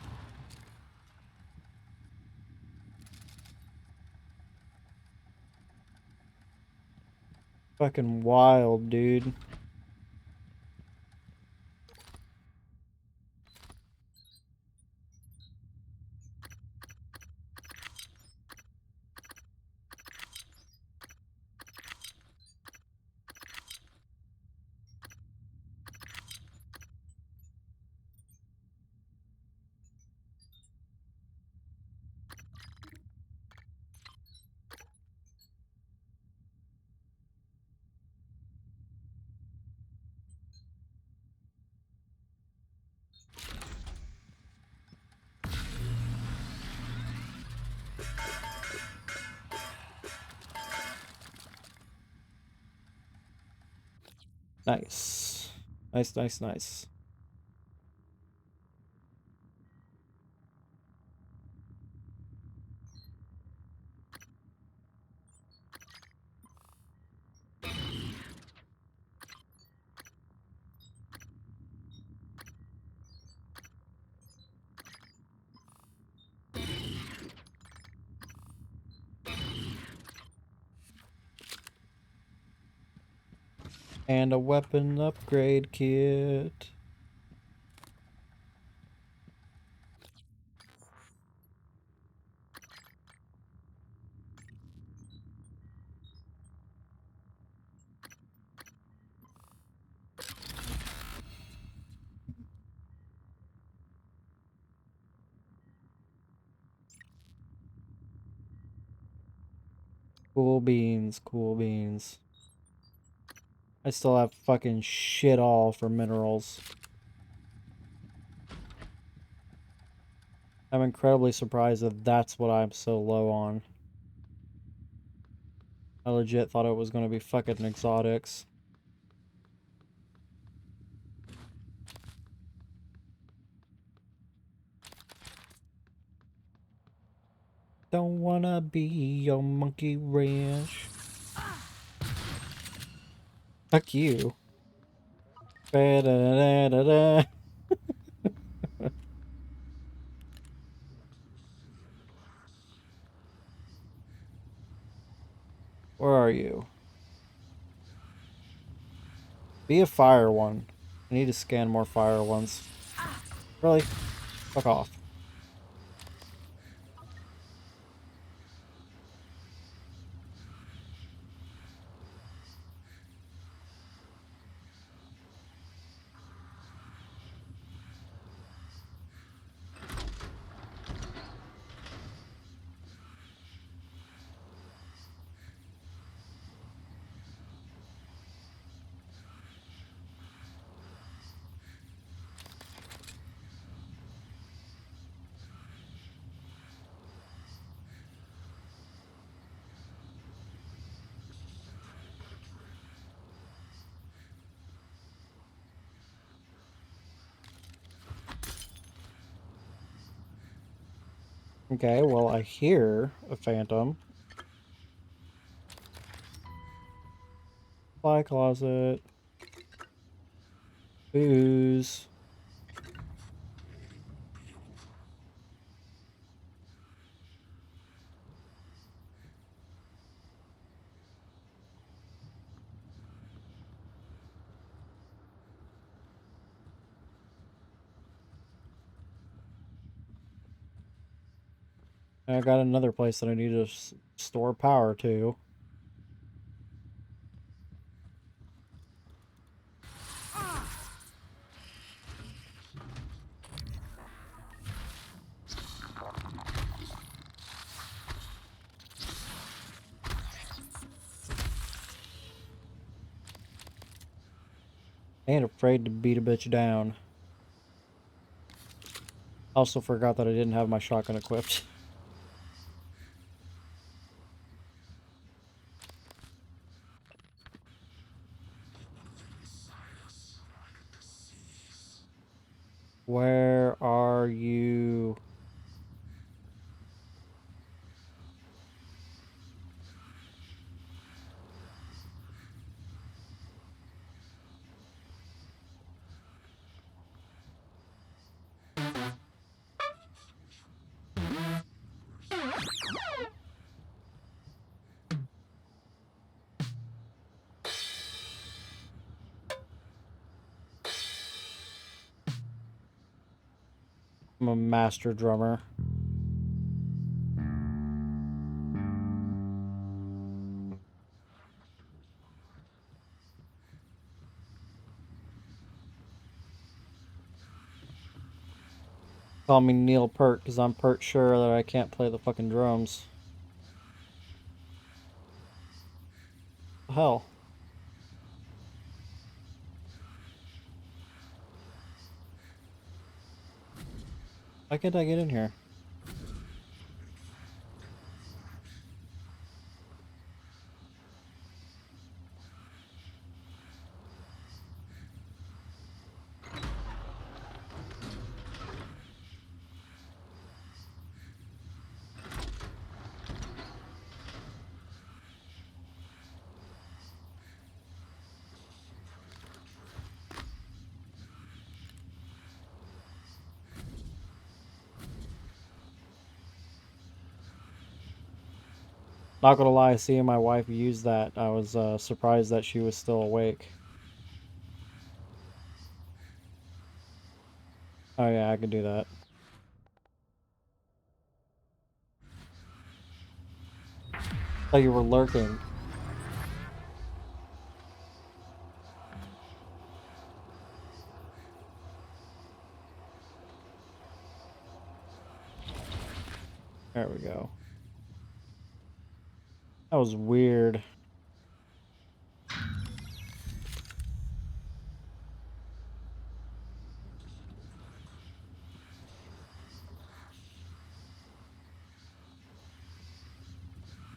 Fucking wild, dude. Nice. Nice, nice, nice. And a weapon upgrade kit. Cool beans, cool beans. I still have fucking shit all for minerals. I'm incredibly surprised that that's what I'm so low on. I legit thought it was going to be fucking exotics. Don't wanna be your monkey wrench. Fuck you. Ba-da-da-da-da. Where are you? Be a fire one. I need to scan more fire ones. Really? Fuck off. Okay, well, I hear a phantom. Supply closet. Booze. And I got another place that I need to store power to. I ain't afraid to beat a bitch down. Also forgot that I didn't have my shotgun equipped. Where are you? I'm a master drummer. Call me Neil Peart because I'm pert sure that I can't play the fucking drums. Hell. Why can't I get in here? Not gonna lie, seeing my wife use that, I was surprised that she was still awake. Oh yeah, I can do that. Thought you were lurking. There we go. That was weird.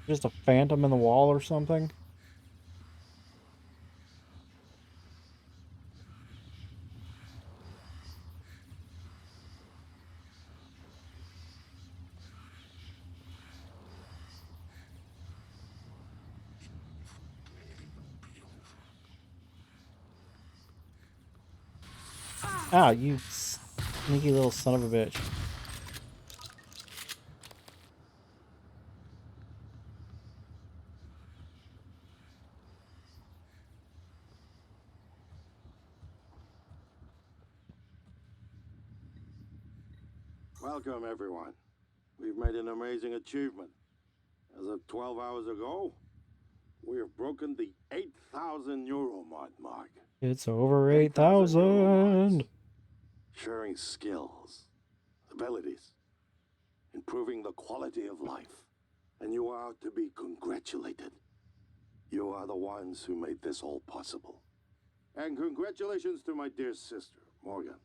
Just a phantom in the wall or something? Ah, you sneaky little son of a bitch. Welcome, everyone. We've made an amazing achievement. As of 12 hours ago, we have broken the 8,000 Euromod mark. It's over 8,000 8,000. Euromods. Sharing skills, abilities, improving the quality of life. And you are to be congratulated. You are the ones who made this all possible. And congratulations to my dear sister, Morgan,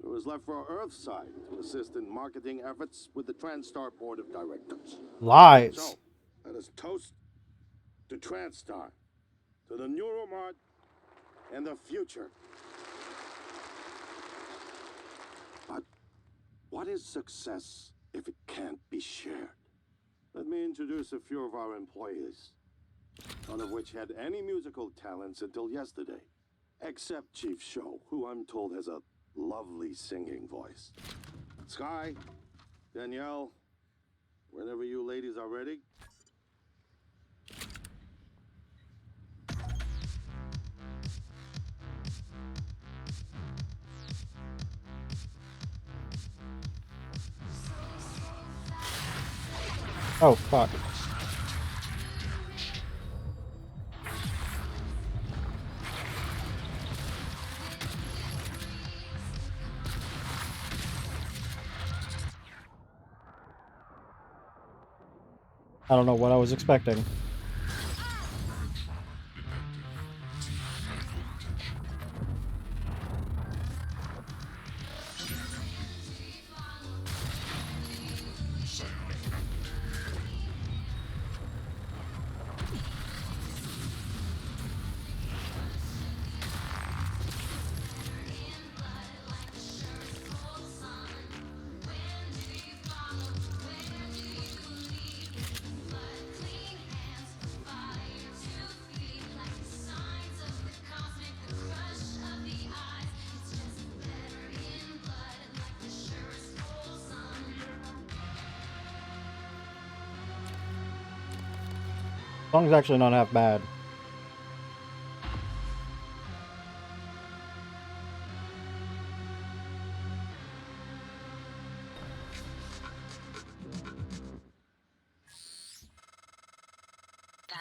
who was left for Earthside to assist in marketing efforts with the TranStar Board of Directors. Lies. So, let us toast to TranStar, to the Neuromart, and the future. But what is success if it can't be shared? Let me introduce a few of our employees, none of which had any musical talents until yesterday, except Chief Show, who I'm told has a lovely singing voice. Sky, Danielle, whenever you ladies are ready. Oh, fuck. I don't know what I was expecting. Song's actually not half bad.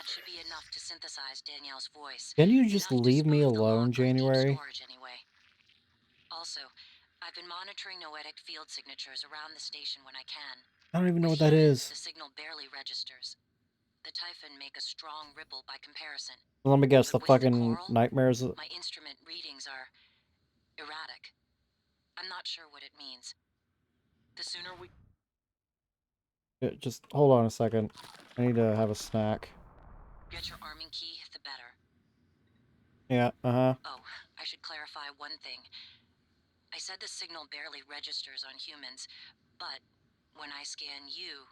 That should be enough to synthesize Danielle's voice. Can you just Enough to leave me spoof the alone, log for deep January? storage anyway. Also, I've been monitoring noetic field signatures around the station when I can. I don't even know With what that humans, is. the signal barely registers. The Typhon make a strong ripple by comparison. Let me guess, the But with the fucking coral, nightmares. my instrument readings are erratic. I'm not sure what it means. The sooner we... Just hold on a second. I need to have a snack. get your arming key, the better. Yeah, Oh, I should clarify one thing. I said the signal barely registers on humans, but when I scan you,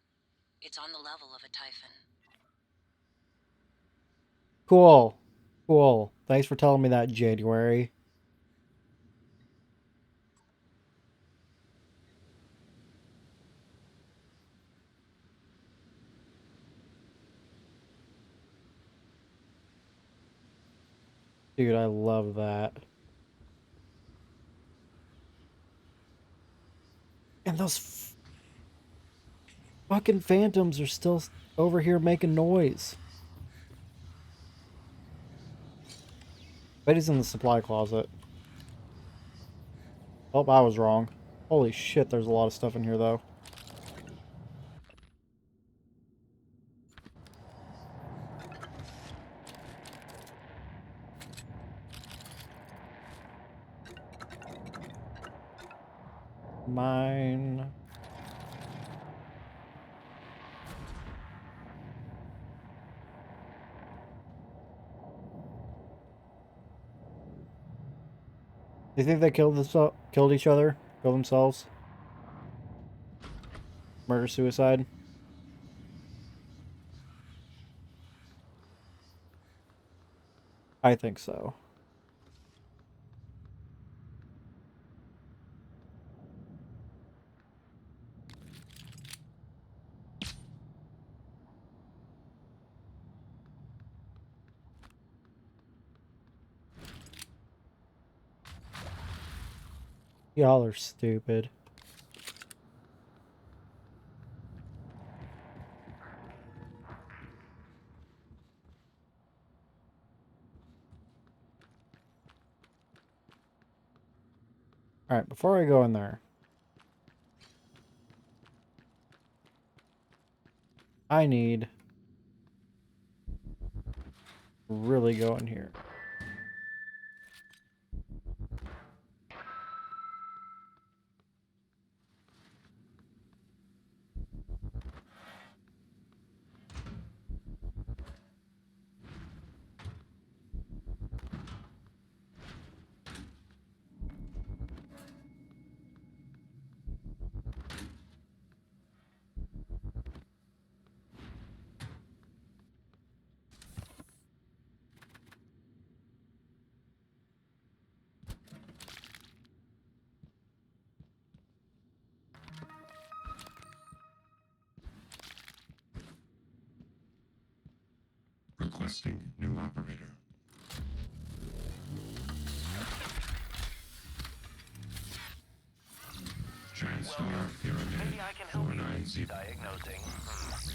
it's on the level of a Typhon. Cool. Cool. Thanks for telling me that, January. Dude, I love that. And those fucking phantoms are still over here making noise. Bet he's in the supply closet. Oh, I was wrong. Holy shit, there's a lot of stuff in here, though. Mine. Do you think they killed each other? Killed themselves? Murder, suicide? I think so. Y'all are stupid. Alright, before I go in there, I need to really go in here. Requesting new operator. TranStar Pyramid Maybe I can help you 490. diagnosing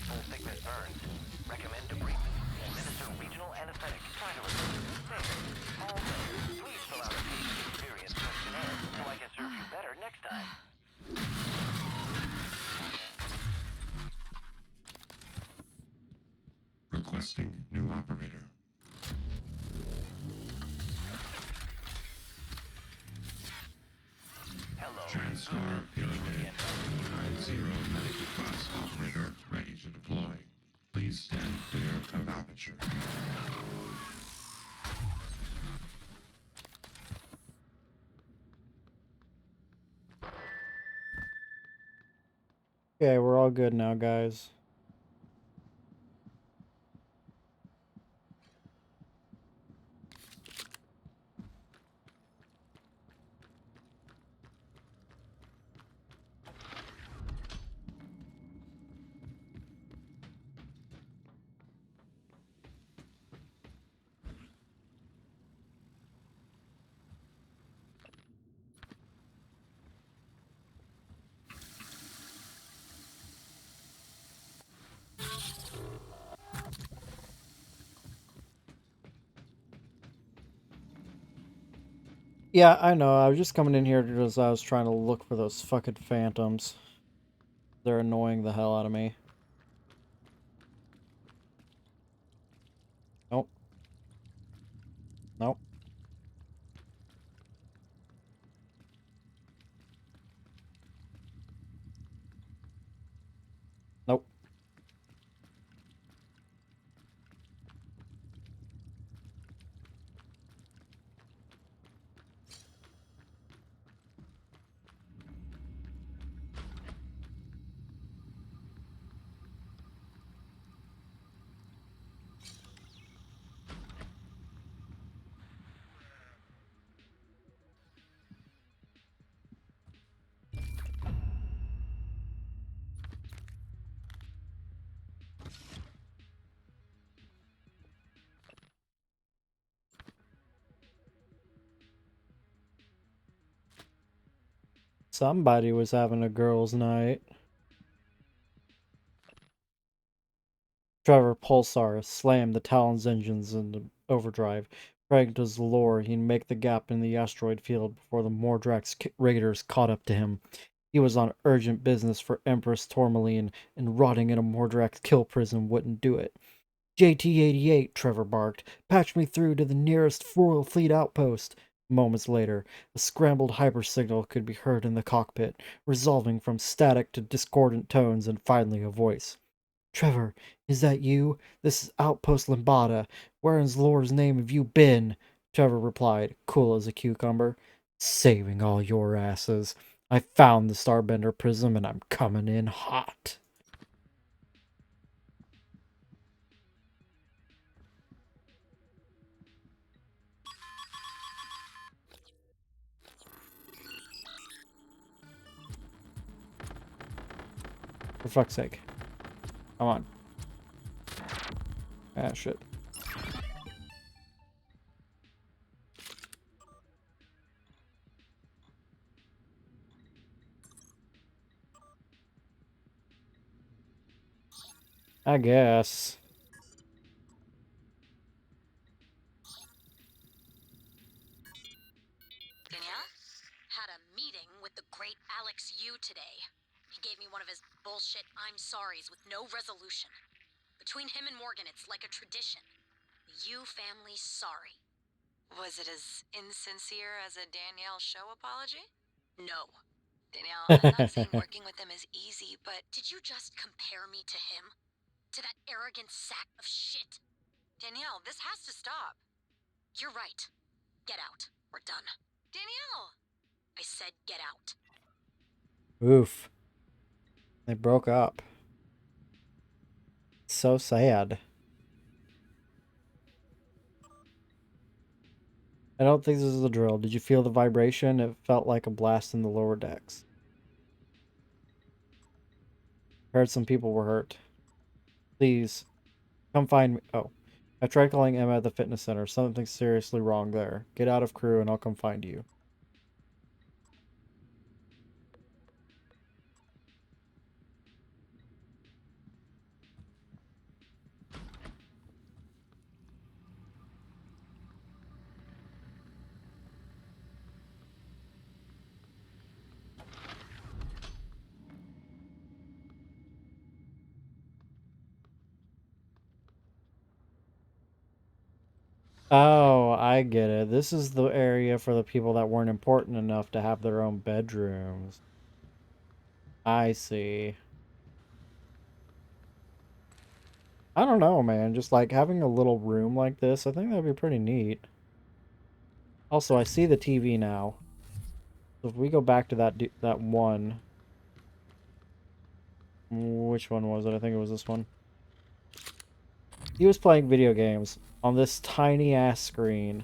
full thickness burns. Recommend debridement. Administer regional anesthetic. Try to reduce pain. Also, please fill out a patient experience questionnaire so I can serve you better next time. Requesting new operator. Hello. TranStar Pyramid 490 medical class operator ready to deploy. Please stand clear of aperture. Okay, we're all good now, guys. Yeah, I know. I was just coming in here because I was trying to look for those fucking phantoms. They're annoying the hell out of me. Nope. Nope. Nope. Somebody was having a girls' night. Trevor Pulsar slammed the Talon's engines into overdrive, praying to Zalor he'd make the gap in the asteroid field before the Mordrax raiders caught up to him. He was on urgent business for Empress Tourmaline, and rotting in a Mordrax kill prison wouldn't do it. JT-88, Trevor barked. Patch me through to the nearest Royal Fleet outpost. Moments later, a scrambled hyper signal could be heard in the cockpit, resolving from static to discordant tones and finally a voice. Trevor, is that you? This is Outpost Limbada. Where in Zlor's name have you been? Trevor replied, cool as a cucumber. Saving all your asses. I found the Starbender Prism and I'm coming in hot. For fuck's sake. Come on. Ah, shit. I guess. Danielle? Had a meeting with the great Alex Yu today. He gave me one of his bullshit I'm sorries with no resolution. Between him and Morgan, it's like a tradition. The Yu family's sorry. Was it as insincere as a Danielle show apology? No. Danielle, I'm not saying working with him is easy, but did you just compare me to him? To that arrogant sack of shit? Danielle, this has to stop. You're right. Get out. We're done. Danielle! I said get out. Oof. They broke up. So sad. I don't think this is a drill. Did you feel the vibration? It felt like a blast in the lower decks. Heard some people were hurt. Please, come find me. Oh, I tried calling Emma at the fitness center. Something's seriously wrong there. Get out of crew and I'll come find you. Oh, I get it. This is the area for the people that weren't important enough to have their own bedrooms. I see. I don't know, man. Just like having a little room like this, I think that'd be pretty neat. Also, I see the TV now. So if we go back to that one, which one was it? I think it was this one. He was playing video games on this tiny ass screen.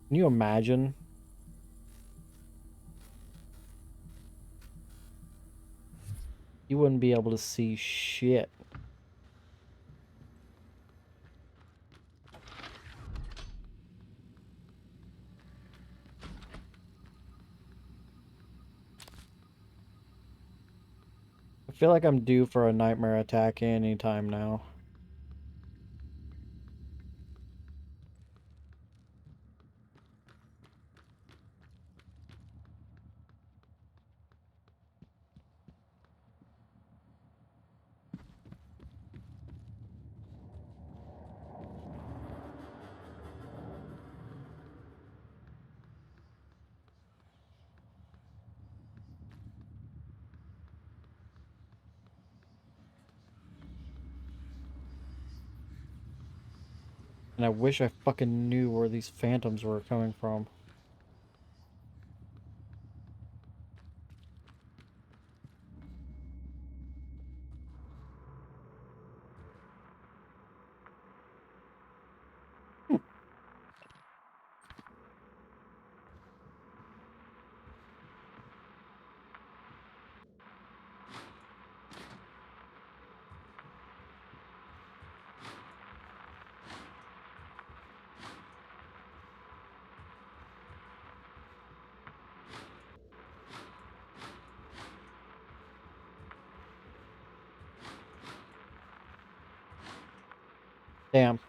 Can you imagine? You wouldn't be able to see shit. I feel like I'm due for a nightmare attack anytime now. And I wish I fucking knew where these phantoms were coming from. Damn.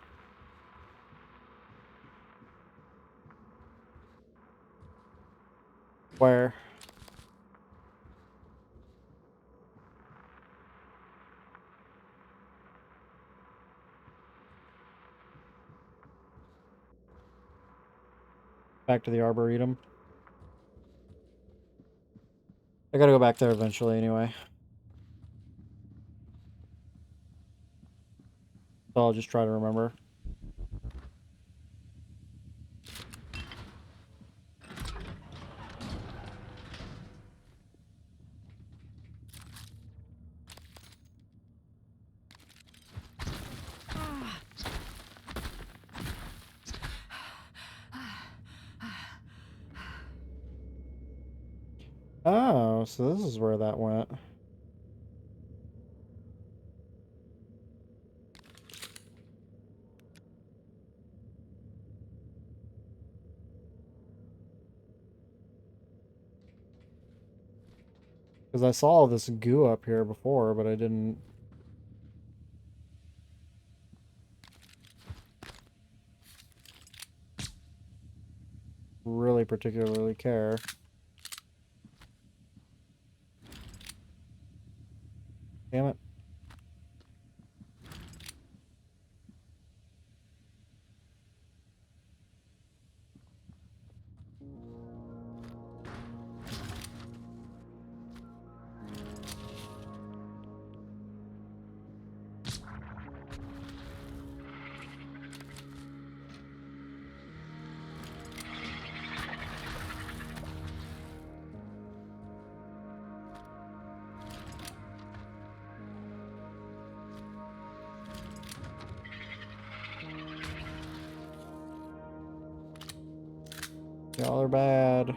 Where? Back to the Arboretum. I gotta go back there eventually anyway. So I'll just try to remember. Oh, so this is where that went. Because I saw this goo up here before, but I didn't... really particularly care. Damn it. Y'all are bad.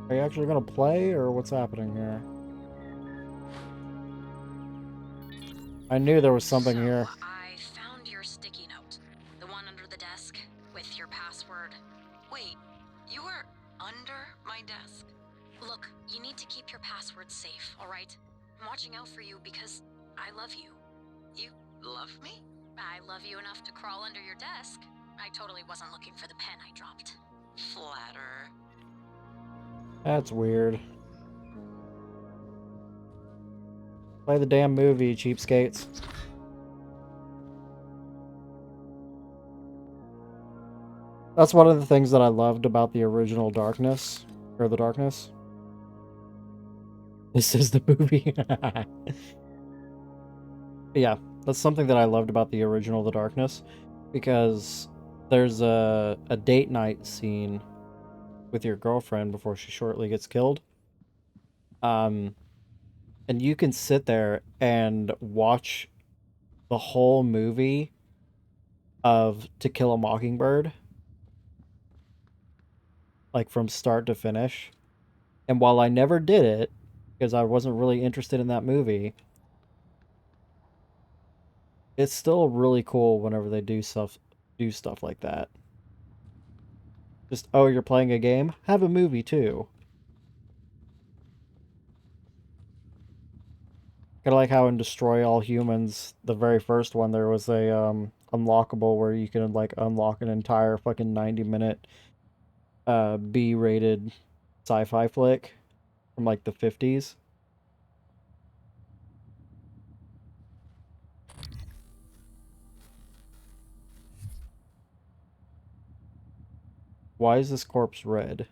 Are you actually gonna play, or what's happening here? I knew there was something here. I found your sticky note. The one under the desk with your password. Wait, you were under my desk? Look, you need to keep your password safe, alright? I'm watching out for you because I love you. You love me? I love you enough to crawl under your desk. I totally wasn't looking for the pen I dropped. Flatter. That's weird. Play the damn movie, cheapskates. That's one of the things that I loved about the original Darkness. Or the Darkness. This is the movie. Yeah, that's something that I loved about the original The Darkness. Because there's a date night scene with your girlfriend before she shortly gets killed. And you can sit there and watch the whole movie of To Kill a Mockingbird, like from start to finish. And while I never did it, because I wasn't really interested in that movie, it's still really cool whenever they do stuff like that. Just, oh, you're playing a game? Have a movie too. Kind of like how in Destroy All Humans, the very first one, there was a unlockable where you can like unlock an entire fucking 90-minute B-rated sci-fi flick from like the 50s. Why is this corpse red?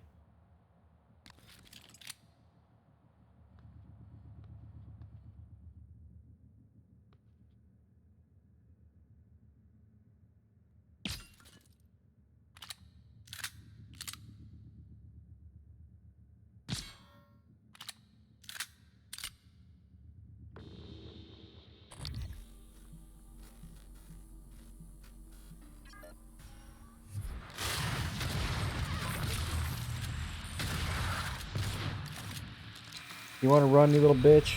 You want to run, you little bitch?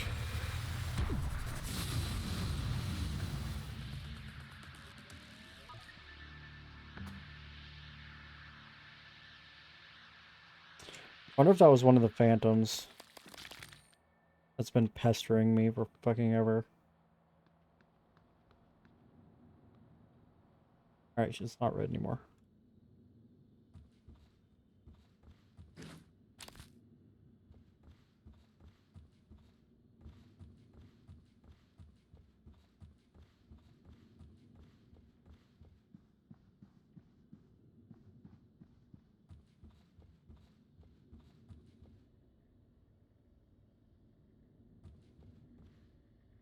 Wonder if that was one of the phantoms that's been pestering me for fucking ever. Alright, she's not red anymore.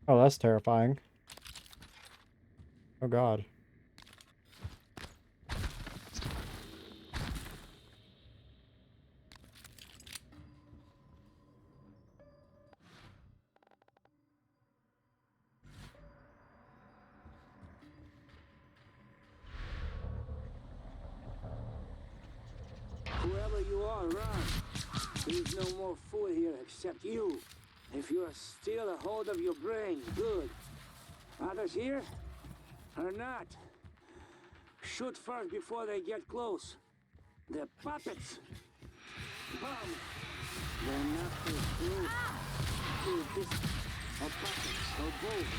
Oh, that's terrifying. Oh god. Whoever you are, run. There's no more fool here except you. If you are still a hold of your brain, good. Others here? Or not? Shoot first before they get close. They're puppets. Bum. They're not so close. Either this or puppets or both.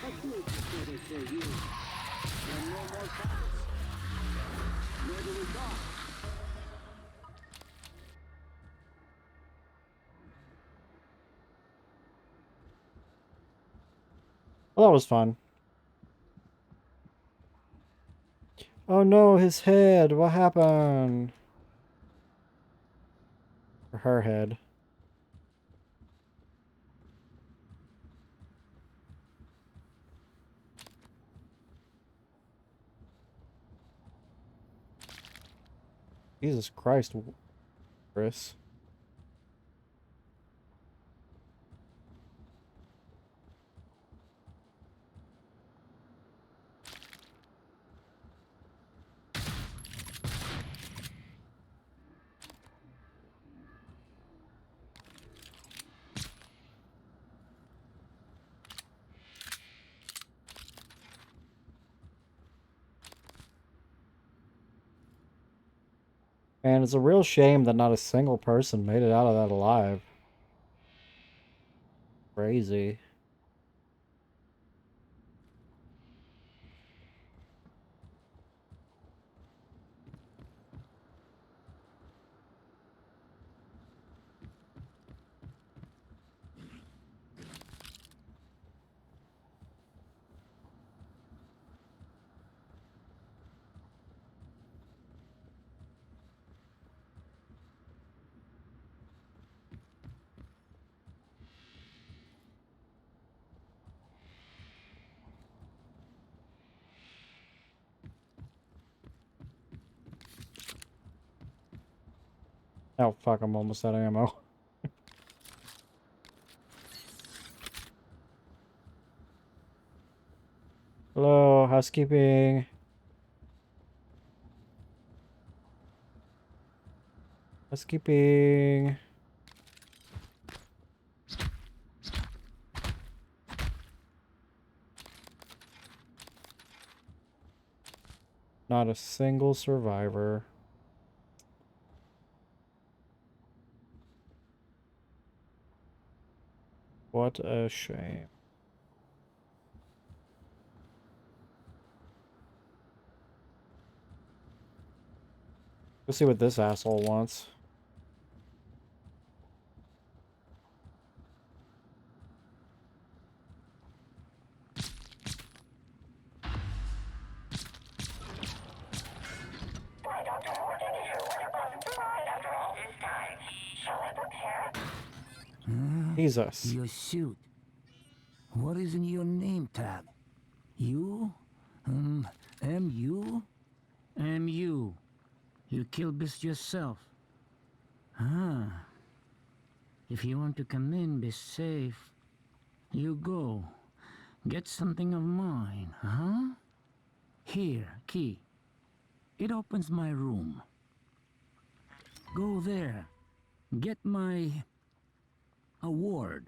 But good before they kill you. There are no more puppets. Where do we go? Well, that was fun. Oh no, his head! What happened? Or her head. Jesus Christ, Chris. And it's a real shame that not a single person made it out of that alive. Crazy. Oh fuck, I'm almost out of ammo. Hello, housekeeping. Housekeeping. Not a single survivor. What a shame. Let's see what this asshole wants. Jesus. Your suit. What is in your name tag? You? M.U.? M.U. You killed this yourself. Ah. If you want to come in, be safe. You go. Get something of mine, huh? Here, key. It opens my room. Go there. Get my award.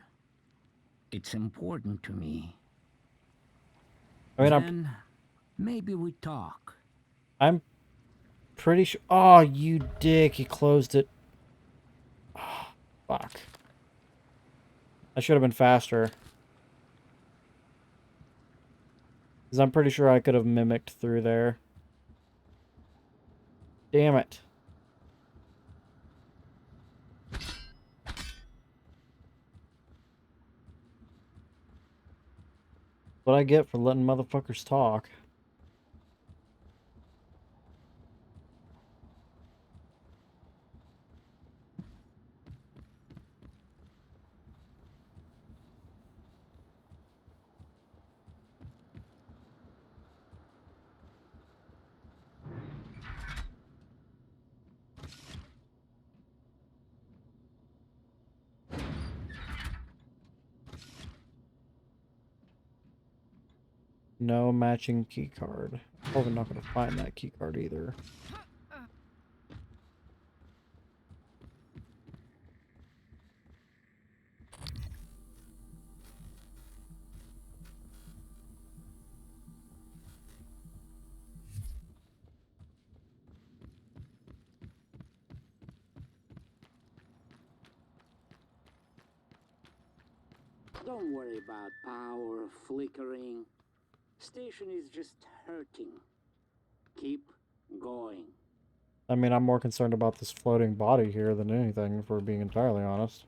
It's important to me. I mean, Then maybe we talk. I'm pretty sure. Oh, you dick! He closed it. Oh, fuck. I should have been faster. Because I'm pretty sure I could have mimicked through there. Damn it. What I get for letting motherfuckers talk. No matching key card. Probably not going to find that key card either. Don't worry about power flickering. Station is just hurting. Keep going. I mean, I'm more concerned about this floating body here than anything, if we're being entirely honest.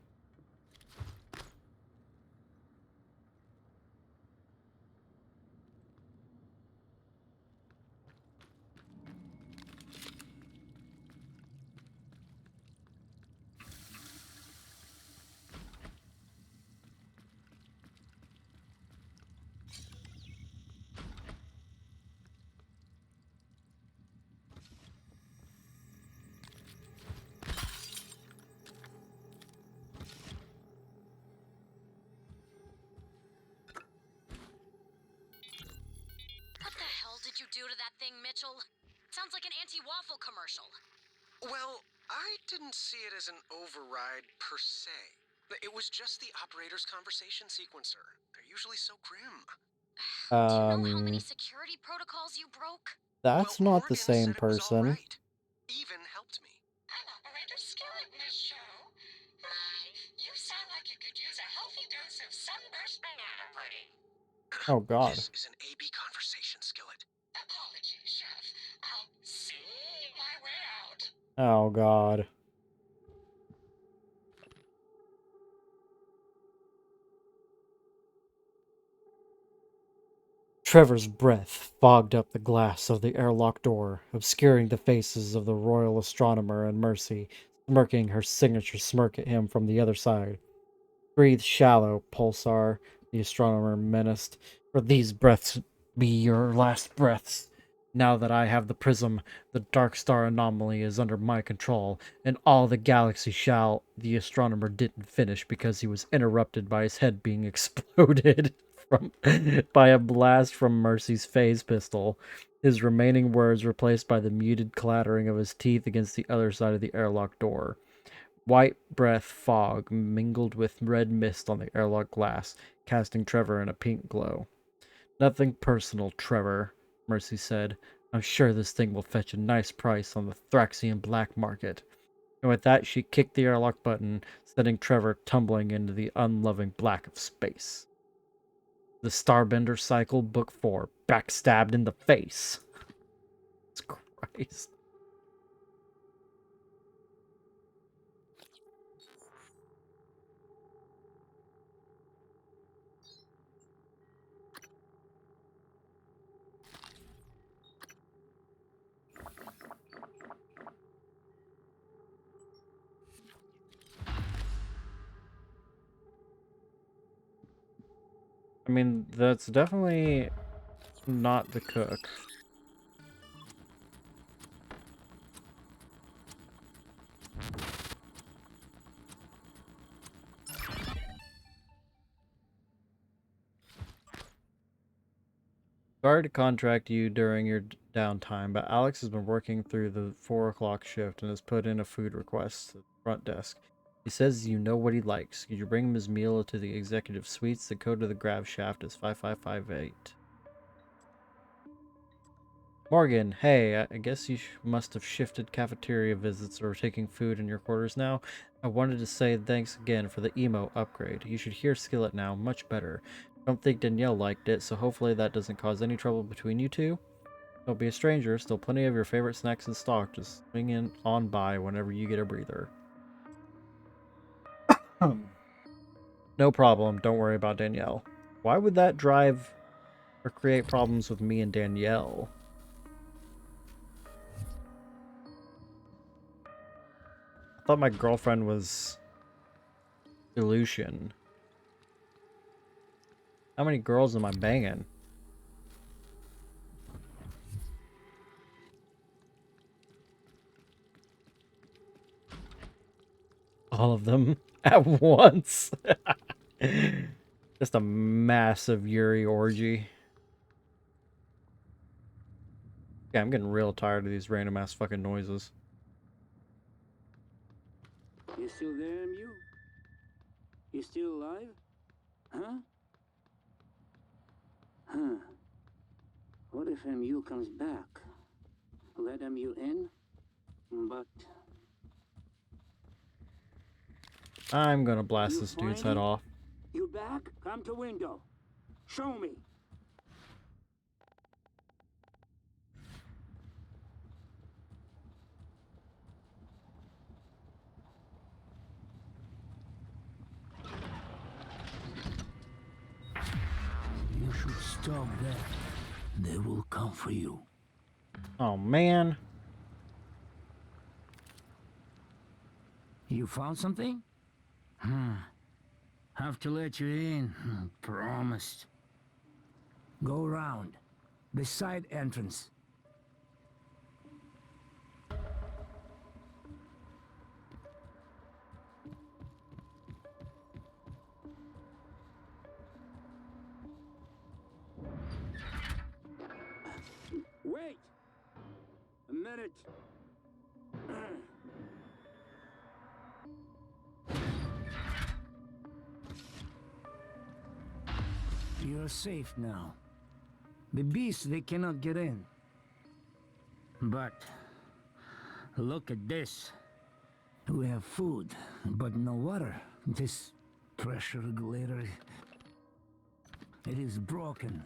What the hell did you do to that thing, Mitchell? Sounds like an anti-waffle commercial. Well, I didn't see it as an override per se. It was just the operator's conversation sequencer. They're usually so grim. Do you know how many Um, security protocols you broke? that's Well, not the Morgan same said it was all person. right. Even helped me. I'm Operator Skillet, Miss Show. My, you sound like you could use a healthy dose of sunburst banana pudding. Oh, God. This is an AB conversation, Skillet. Apologies, Chef. I'll see my way out. Oh, God. Trevor's breath fogged up the glass of the airlock door, obscuring the faces of the royal astronomer and Mercy, smirking her signature smirk at him from the other side. Breathe shallow, Pulsar, the astronomer menaced, for these breaths be your last breaths. Now that I have the prism, the dark star anomaly is under my control, and all the galaxy shall. The astronomer didn't finish because he was interrupted by his head being exploded by a blast from Mercy's phase pistol. His remaining words replaced by the muted clattering of his teeth against the other side of the airlock door. White breath fog mingled with red mist on the airlock glass, casting Trevor in a pink glow. Nothing personal, Trevor, Mercy said. I'm sure this thing will fetch a nice price on the Thraxian black market. And with that, she kicked the airlock button, sending Trevor tumbling into the unloving black of space. The Starbender Cycle, Book 4, Backstabbed in the Face. Jesus Christ. I mean, that's definitely not the cook. Sorry to contract you during your downtime, but Alex has been working through the 4 o'clock shift and has put in a food request to the front desk. He says you know what he likes. Could you bring him his meal to the executive suites? The code to the grab shaft is 5558. Morgan, hey, I guess you must have shifted cafeteria visits or are taking food in your quarters now. I wanted to say thanks again for the emo upgrade. You should hear Skillet now, much better. Don't think Danielle liked it, so hopefully that doesn't cause any trouble between you two. Don't be a stranger, still plenty of your favorite snacks in stock. Just swing in on by whenever you get a breather. No problem, don't worry about Danielle. Why would that drive or create problems with me and Danielle? I thought my girlfriend was Illusion. How many girls am I banging? All of them at once. Just a massive Yuri orgy. Yeah, I'm getting real tired of these random ass fucking noises. You still there, MU? You still alive? Huh? Huh. What if MU comes back? Let MU in? But I'm gonna blast You this dude's find head it? off. you back? Come to window. Show me. You should stop that. They will come for you. Oh man. You found something? Have to let you in. Promised. Go around. The side entrance. Wait! A minute. You're safe now. The beasts, they cannot get in. But look at this. We have food, but no water. This pressure regulator, it is broken.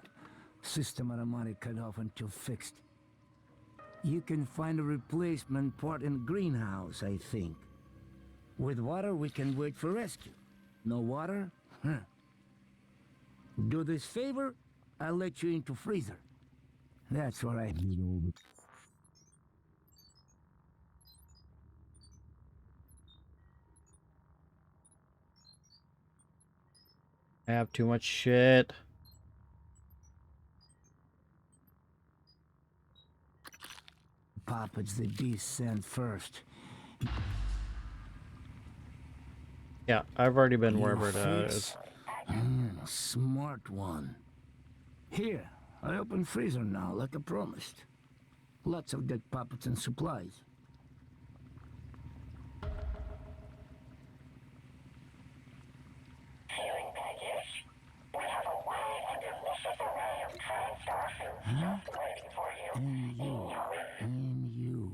System automatic cut off until fixed. You can find a replacement part in the greenhouse, I think. With water, we can wait for rescue. No water? Do this favor, I'll let you into freezer. That's where I need all the... I have too much shit. Poppets the beast sent first. Yeah, I've already been You wherever that fix? is. Smart one. Here, I open freezer now, like I promised. Lots of dead puppets and supplies. Feeling peckish? We have a wide and delicious array of TriStar foods just waiting for you. And you.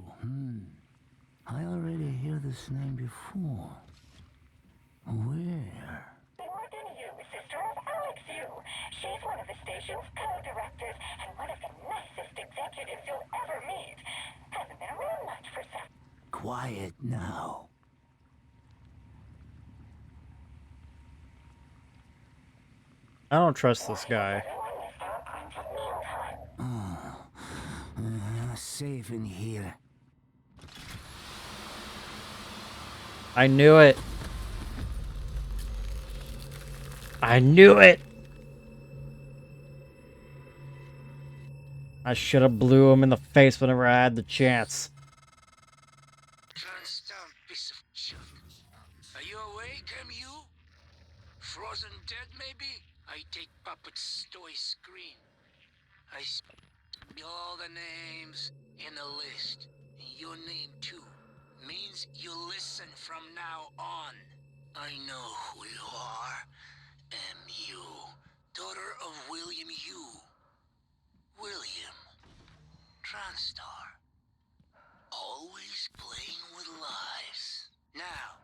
I already hear this name before. Where? Morgan Yu, sister of Alex Yu. She's one of the station's co-directors and one of the nicest executives you'll ever meet. Hasn't been around much for some. Quiet now. I don't trust this guy. Safe in here. I knew it. I knew it. I should have blew him in the face whenever I had the chance. Transdown piece of junk. Are you awake, MU? Frozen dead, maybe? I take Puppet's toy screen. I see all the names in the list. And your name, too. Means you listen from now on. I know who you are. MU. Daughter of William Yu. William. Transtar. Always playing with lives. Now,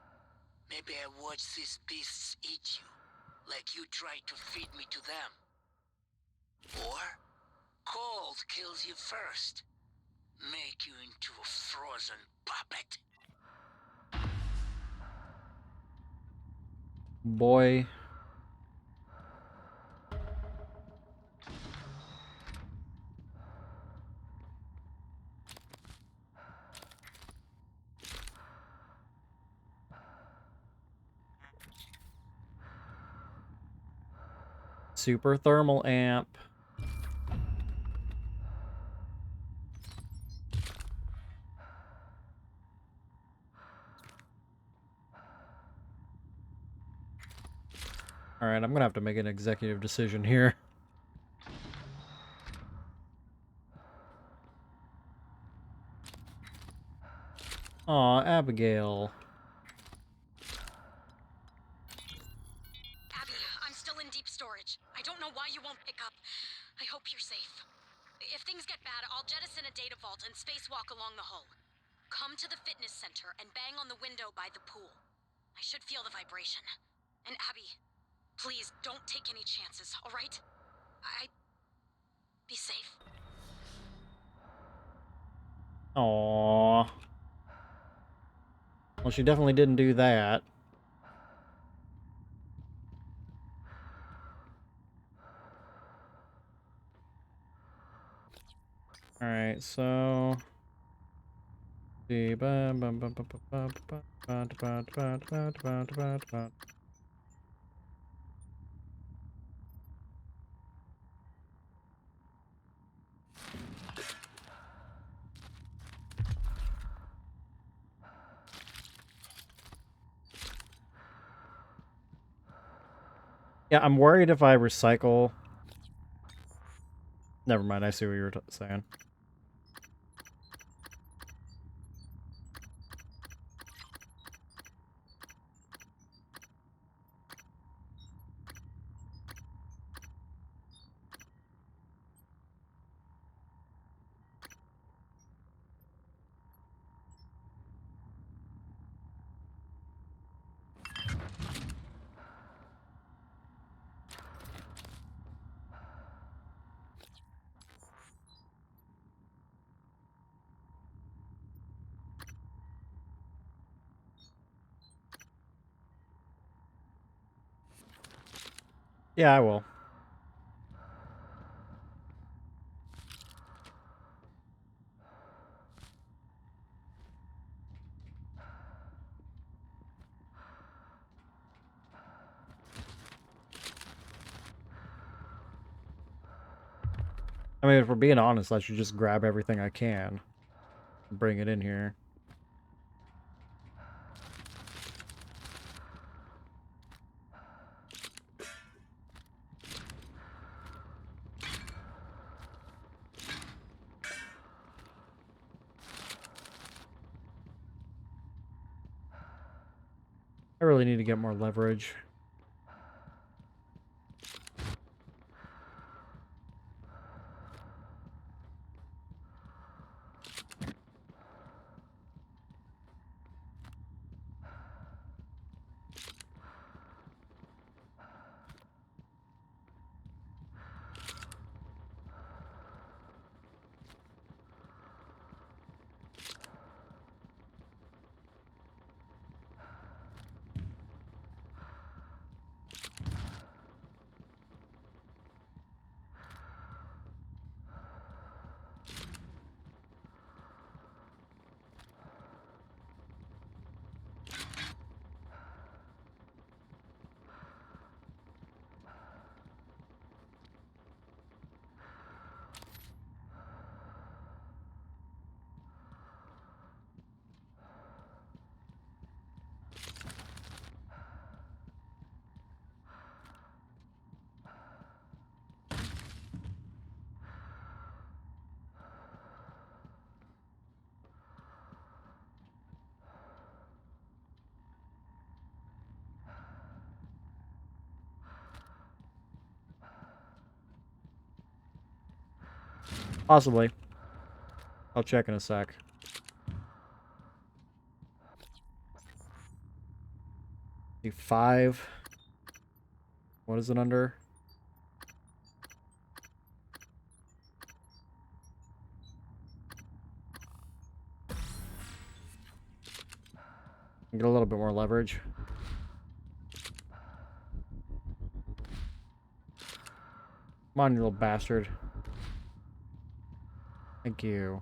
maybe I watch these beasts eat you, like you tried to feed me to them. Or, cold kills you first. Make you into a frozen puppet. Boy. Super thermal amp. Alright, I'm gonna have to make an executive decision here. Aw, Abigail. Abby, I'm still in deep storage. I don't know why you won't pick up. I hope you're safe. If things get bad, I'll jettison a data vault and spacewalk along the hull. Come to the fitness center and bang on the window by the pool. I should feel the vibration. And Abby, please don't take any chances, all right? Be safe. Aww. Well, she definitely didn't do that. Alright, so... Yeah, I'm worried if I recycle... Never mind, I see what you were saying. Yeah, I will. I mean, if we're being honest, I should just grab everything I can and bring it in here. I really need to get more leverage. Possibly. I'll check in a sec. The 5. What is it under? Get a little bit more leverage. Come on, you little bastard. Thank you.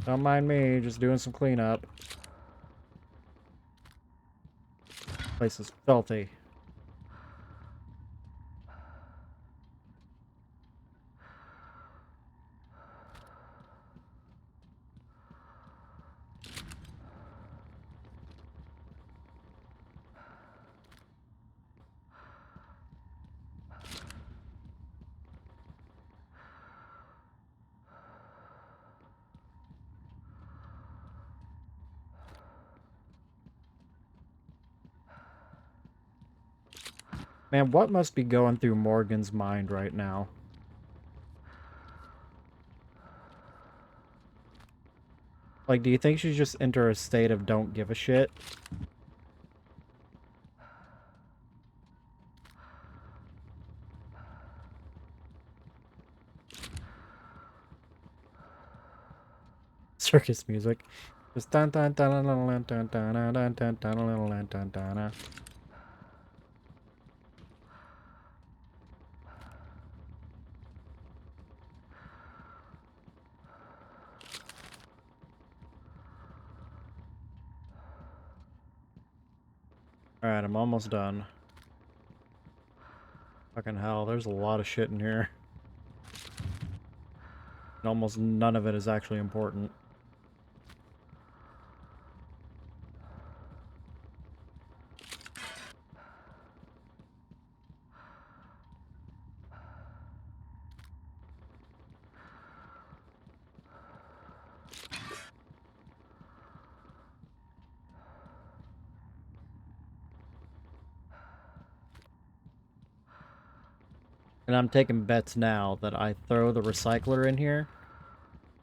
Don't mind me, just doing some cleanup. Place is filthy. Man, what must be going through Morgan's mind right now? Like, do you think she's just into a state of don't give a shit? Circus music. Just dun dun dun dun dun dun dun dun dun dun dun dun dun. Alright, I'm almost done. Fucking hell, there's a lot of shit in here. And almost none of it is actually important. And I'm taking bets now that I throw the recycler in here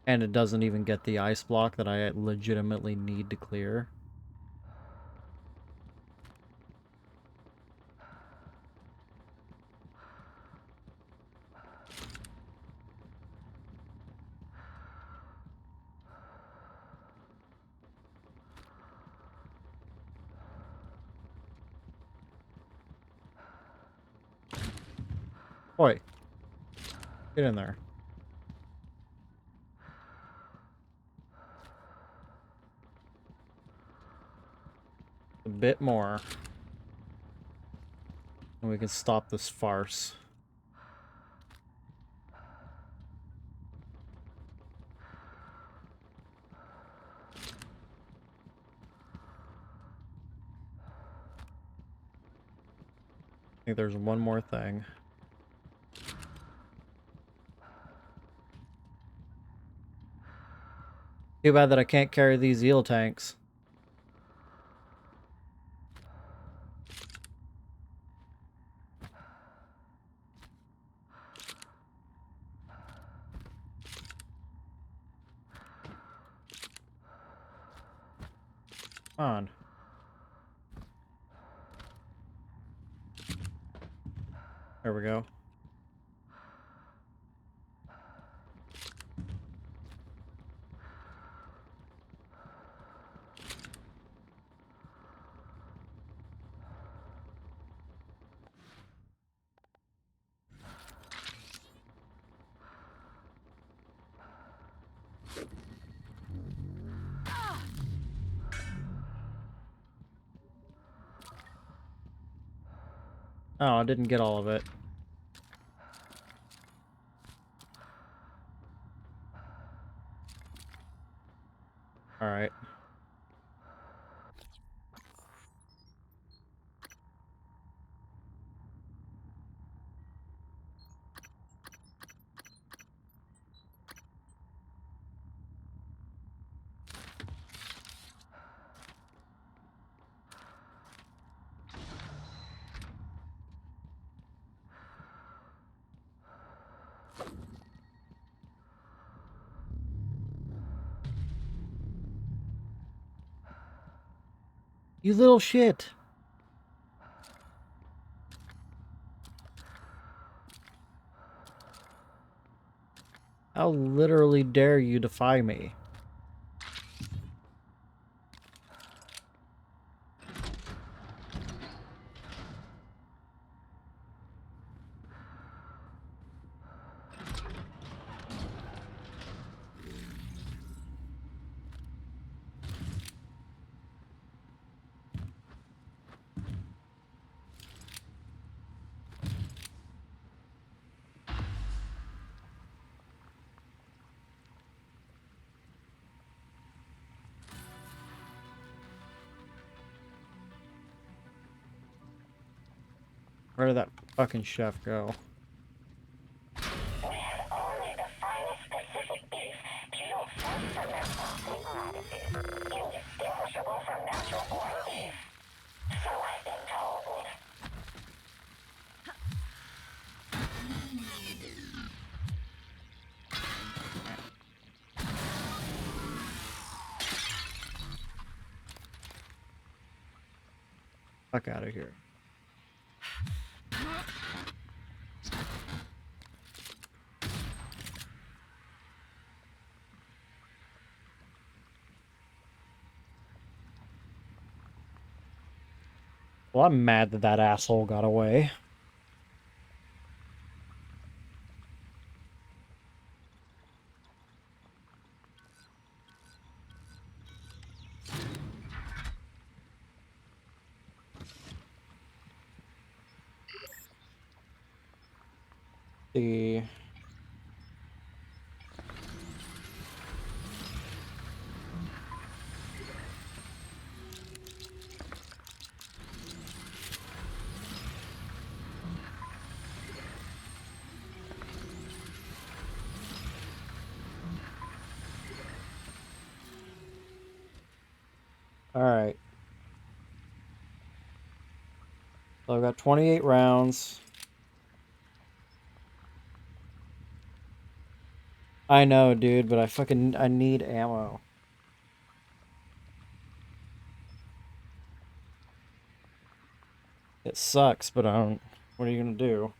and it doesn't even get the ice block that I legitimately need to clear. Oi. Get in there. A bit more. And we can stop this farce. I think there's one more thing. Too bad that I can't carry these eel tanks. Come on. There we go. Oh, I didn't get all of it. Alright. You little shit. How literally dare you defy me? Where did that fucking chef go? We have only the finest Pacific beef, peeled fresh from their awesome practices, indistinguishable from natural born beef. So I've been told. Fuck out of here. Well, I'm mad that that asshole got away. The Alright. So I've got 28 rounds. I know, dude, but I need ammo. It sucks, but I don't. What are you gonna do?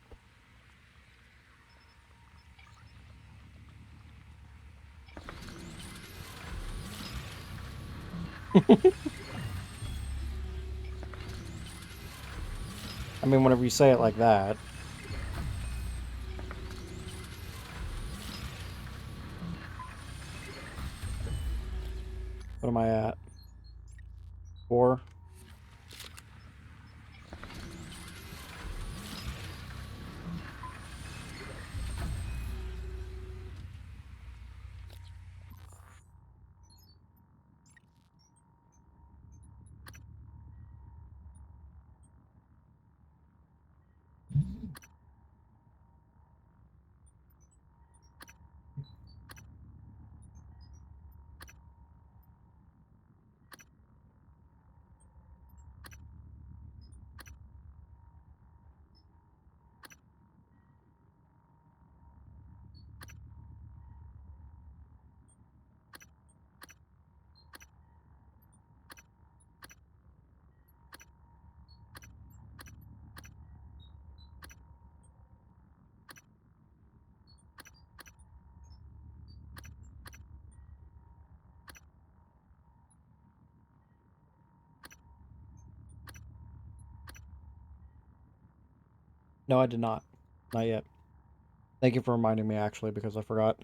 I mean, whenever you say it like that. What am I at? 4? No, I did not. Not yet. Thank you for reminding me, actually, because I forgot.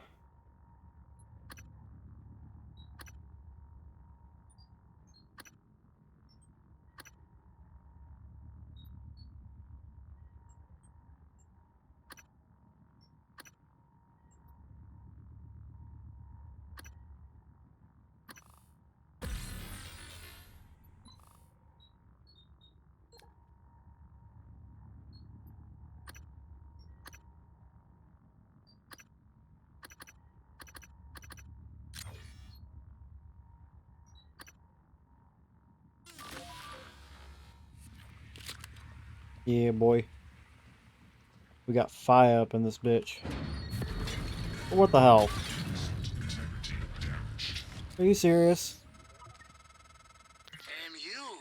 Yeah, boy. We got fire up in this bitch. What the hell? Are you serious? Damn you!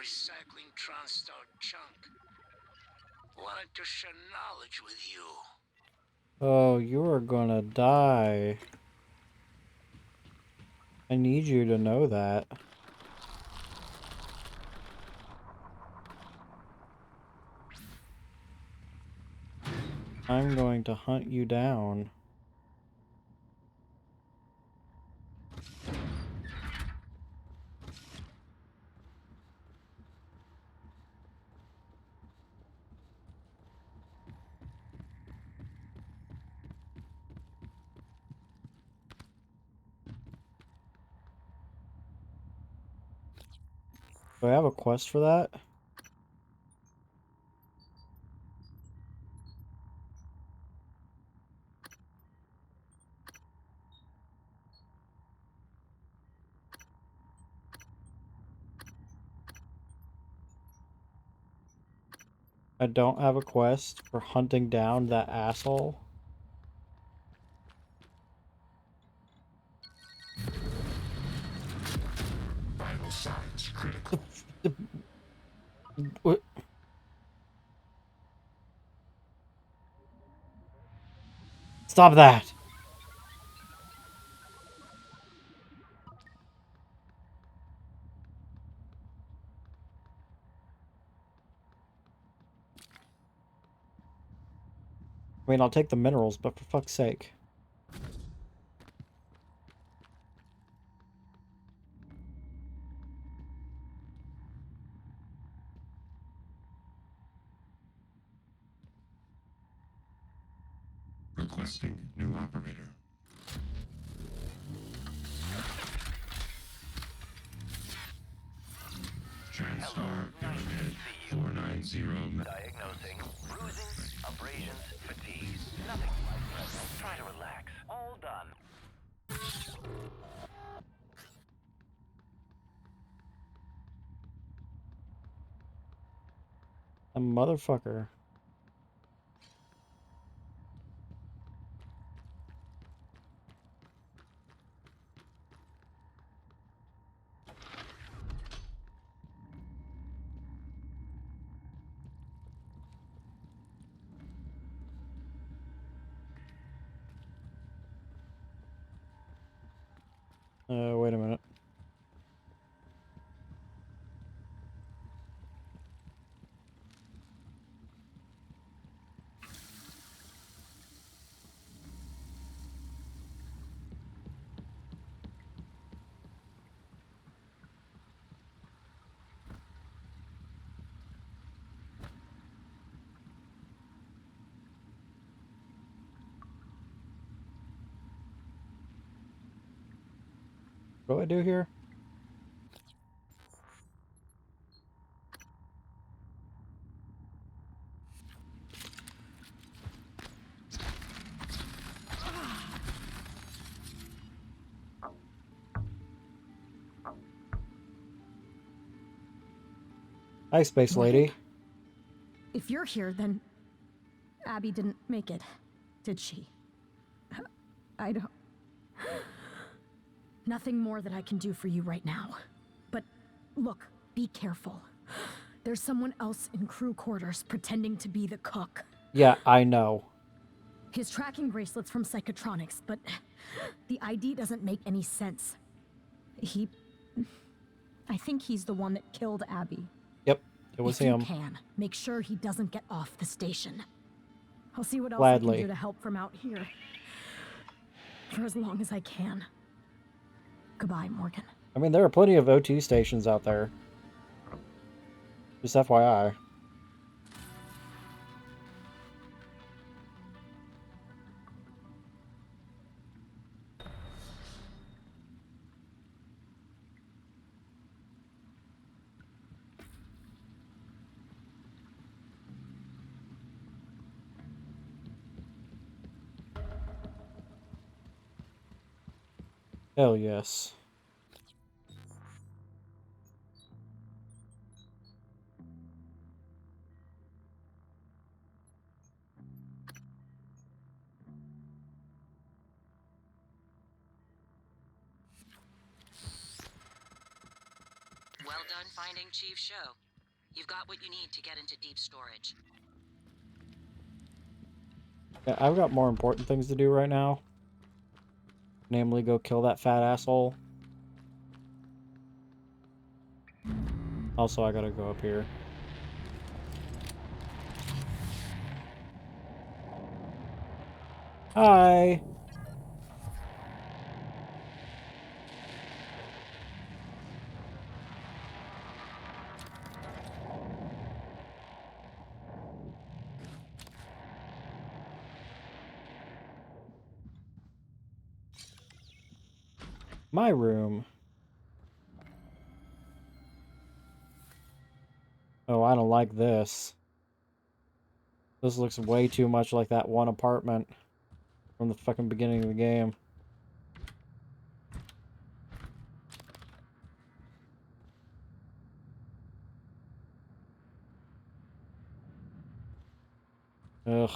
recycling TronStar junk. Wanted to share knowledge with you. Oh, you are gonna die. I need you to know that. I'm going to hunt you down. Do I have a quest for that? I don't have a quest for hunting down that asshole. Vital signs critical. What? Stop that! I mean, I'll take the minerals, but for fuck's sake. Requesting new operator. TranStar Pyramid 490. Diagnosing bruising, abrasions, fatigue. Nothing life-threatening. Try to relax. All done. A motherfucker. Wait a minute. What do I do here? Hi, Space Lady. If you're here, then Abby didn't make it, did she? I don't... Nothing more that I can do for you right now. But look, be careful. There's someone else in crew quarters pretending to be the cook. Yeah, I know. His tracking bracelet's from Psychotronics, but the ID doesn't make any sense. I think he's the one that killed Abby. Yep, it was him. If you can, make sure he doesn't get off the station. I'll see what else I Gladly. can do to help from out here. For as long as I can. Goodbye, Morgan. I mean, there are plenty of OT stations out there. Just FYI. Hell yes. done finding Chief Show. You've got what you need to get into deep storage. Yeah, I've got more important things to do right now. Namely, go kill that fat asshole. Also, I gotta go up here. Hi! My room. Oh, I don't like this. This looks way too much like that one apartment from the fucking beginning of the game. Ugh.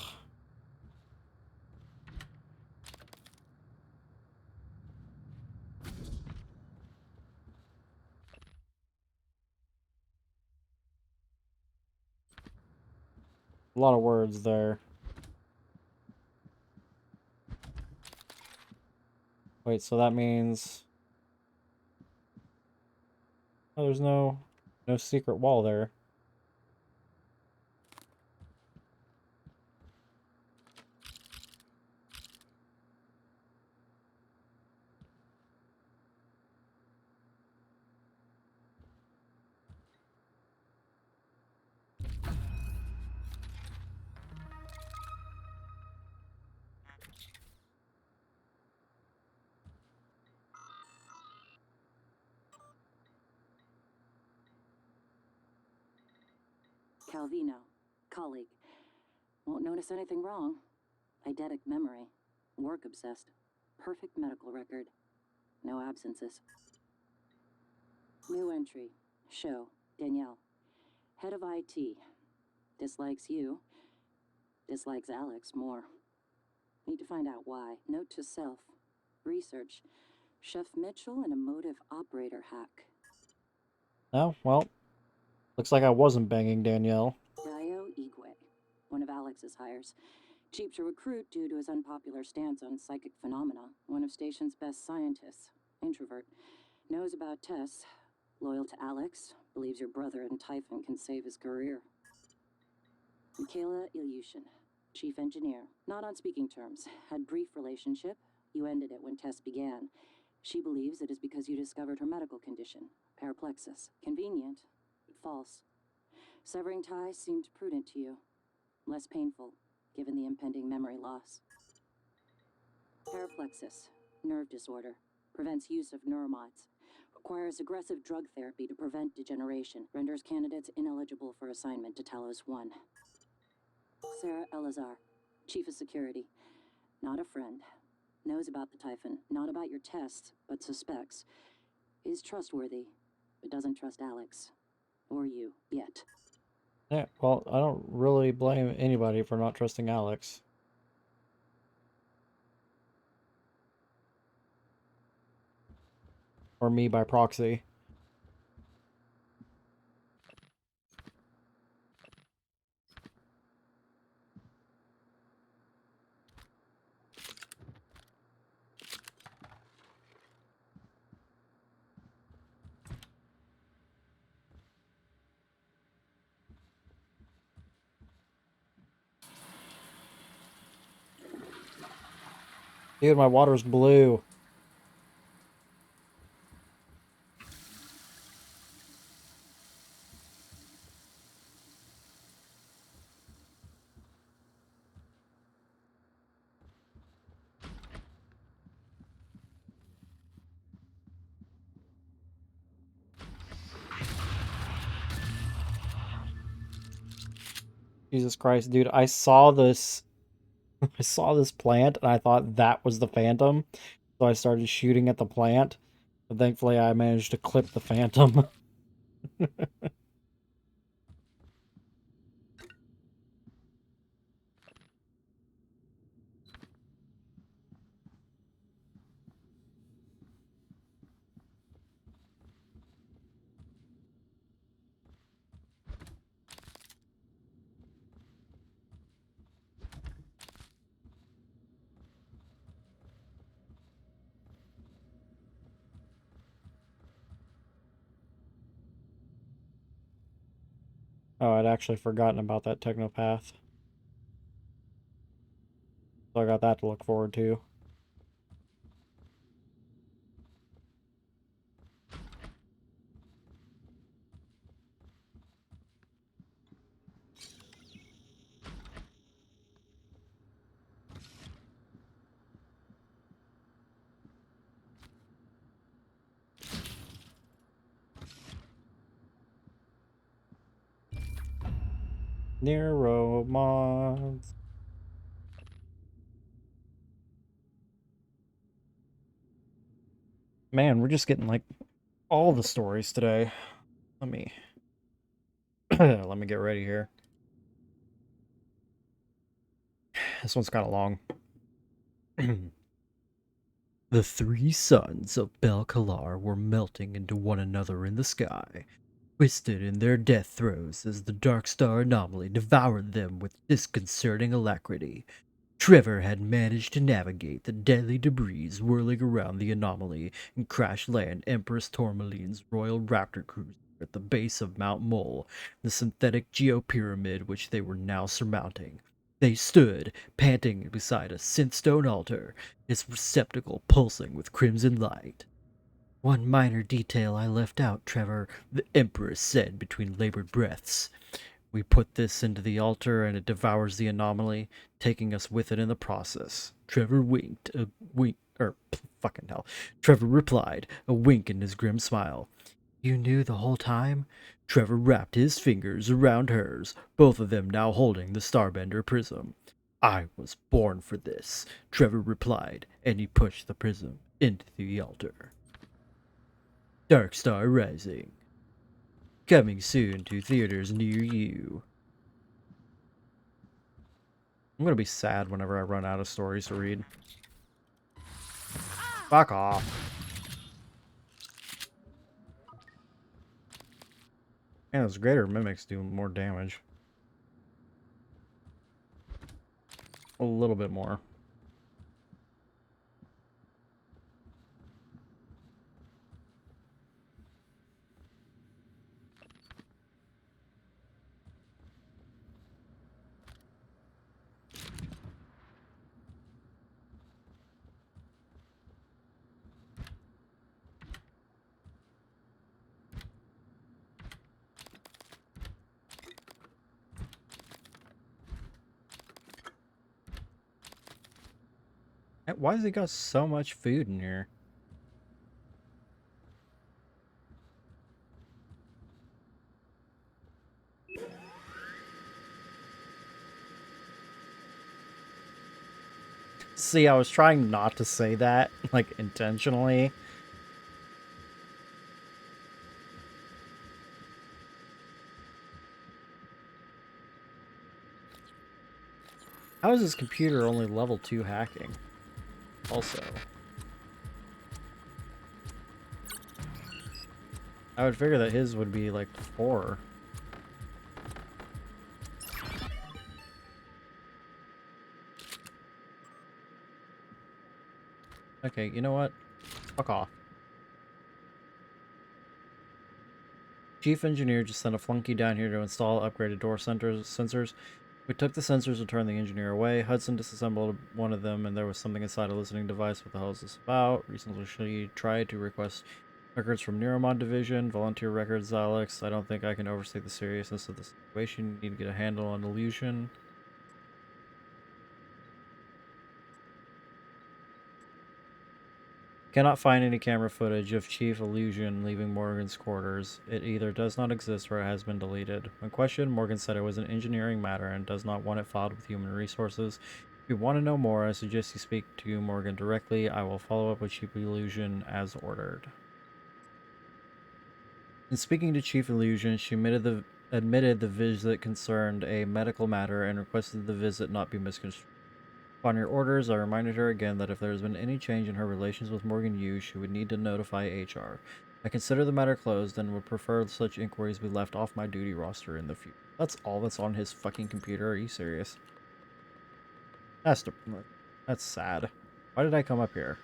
A lot of words there. Wait, so that means... Oh, there's no secret wall there. Calvino, colleague. Won't notice anything wrong. Eidetic memory. Work obsessed. Perfect medical record. No absences. New entry. Show. Danielle. Head of IT. Dislikes you. Dislikes Alex more. Need to find out why. Note to self. Research. Chef Mitchell and a motive operator hack. Oh, well. Looks like I wasn't banging Danielle. Dio Igwe. One of Alex's hires. Cheap to recruit due to his unpopular stance on psychic phenomena. One of station's best scientists. Introvert. Knows about Tess. Loyal to Alex. Believes your brother and Typhon can save his career. Michaela Ilyushin. Chief engineer. Not on speaking terms. Had brief relationship. You ended it when Tess began. She believes it is because you discovered her medical condition. Paraplexis. Convenient, but false. Severing ties seemed prudent to you. Less painful, given the impending memory loss. Paraplexis, nerve disorder, prevents use of neuromods. Requires aggressive drug therapy to prevent degeneration. Renders candidates ineligible for assignment to Talos 1. Sarah Elazar, chief of security. Not a friend. Knows about the Typhon, not about your tests, but suspects. Is trustworthy, but doesn't trust Alex. Or you, yet. Yeah, well, I don't really blame anybody for not trusting Alex. Or me by proxy. Dude, my water's blue. Jesus Christ, dude, I saw this I saw this plant and I thought that was the Phantom. So I started shooting at the plant. But thankfully I managed to clip the Phantom. Oh, I'd actually forgotten about that Technopath. So I got that to look forward to. Neuromods. Man, we're just getting like all the stories today. Let me let me get ready here. This one's kind of long. The three sons of Belkalar were melting into one another in the sky, twisted in their death throes as the Dark Star anomaly devoured them with disconcerting alacrity. Trevor had managed to navigate the deadly debris whirling around the anomaly and crash land Empress Tourmaline's Royal Raptor cruiser at the base of Mount Mole, the synthetic geopyramid which they were now surmounting. They stood, panting beside a synthstone altar, its receptacle pulsing with crimson light. "One minor detail I left out, Trevor," the Empress said between labored breaths. "We put this into the altar and it devours the anomaly, taking us with it in the process." Trevor winked, fucking hell. Trevor replied, a wink in his grim smile. "You knew the whole time?" Trevor wrapped his fingers around hers, both of them now holding the Starbender prism. "I was born for this," Trevor replied, and he pushed the prism into the altar. Dark Star Rising. Coming soon to theaters near you. I'm gonna be sad whenever I run out of stories to read. Fuck off. Man, those greater mimics do more damage. A little bit more. Why has he got so much food in here? See, I was trying not to say that, like, intentionally. How is his computer only level 2 hacking? Also, I would figure that his would be like 4. Okay, you know what? Fuck off. Chief engineer just sent a flunky down here to install upgraded door sensors. We took the sensors and turned the engineer away. Hudson disassembled one of them, and there was something inside a listening device. What the hell is this about? Recently, she tried to request records from Neuromod Division. Volunteer records, Alex. I don't think I can overstate the seriousness of the situation. You need to get a handle on illusion. Cannot find any camera footage of Chief Illusion leaving Morgan's quarters. It either does not exist or it has been deleted. When questioned, Morgan said it was an engineering matter and does not want it filed with Human Resources. If you want to know more, I suggest you speak to Morgan directly. I will follow up with Chief Illusion as ordered. In speaking to Chief Illusion, she admitted the visit concerned a medical matter and requested the visit not be misconstrued. Upon your orders, I reminded her again that if there has been any change in her relations with Morgan Yu, she would need to notify HR. I consider the matter closed and would prefer such inquiries be left off my duty roster in the future. That's all that's on his fucking computer? Are you serious? That's sad. Why did I come up here?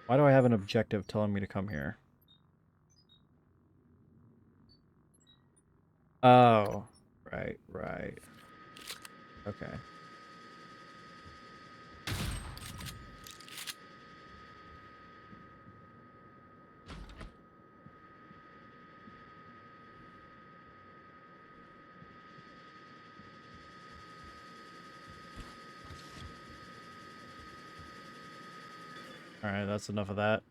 Why do I have an objective telling me to come here? Oh, right. Okay. Alright, that's enough of that.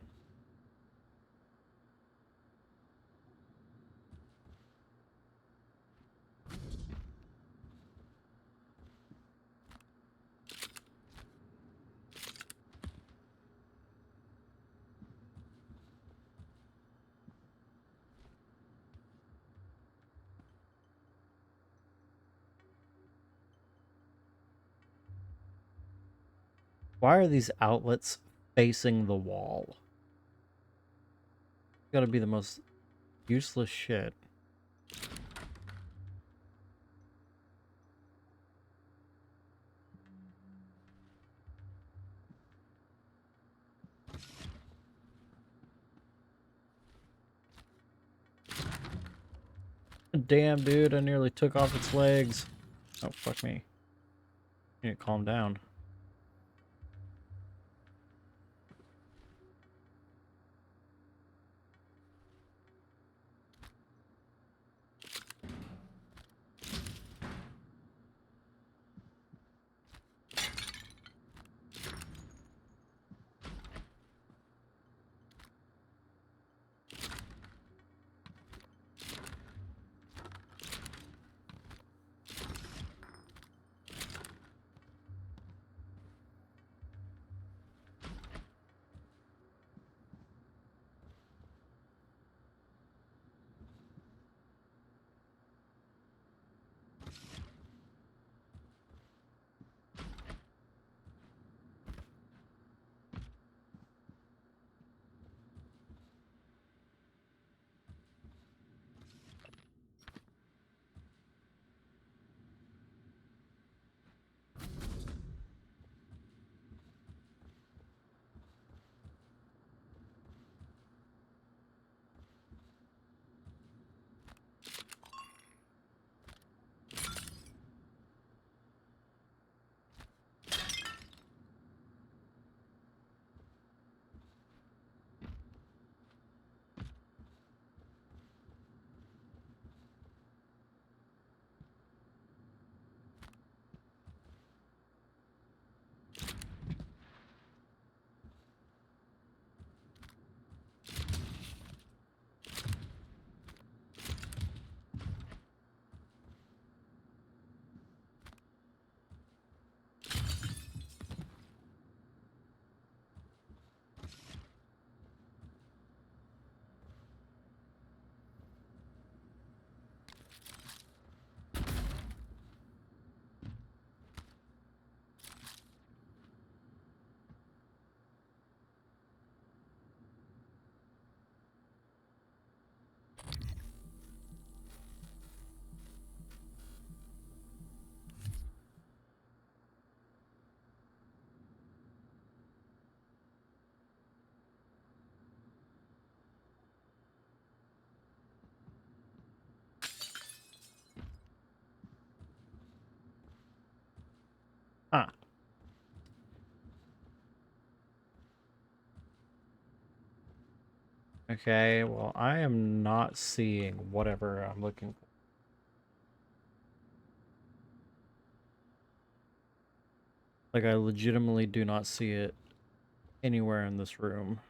Why are these outlets facing the wall? Gotta be the most useless shit. Damn, dude, I nearly took off its legs. Oh, fuck me. You need to calm down. Huh. Okay, well, I am not seeing whatever I'm looking for. Like, I legitimately do not see it anywhere in this room.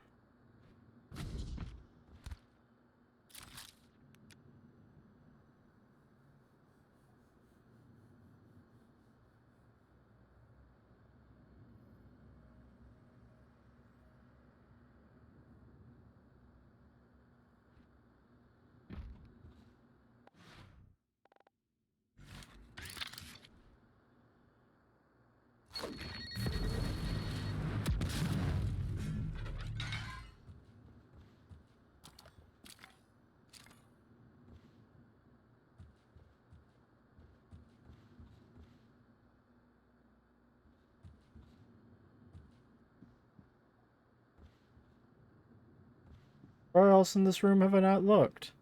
Where else in this room have I not looked?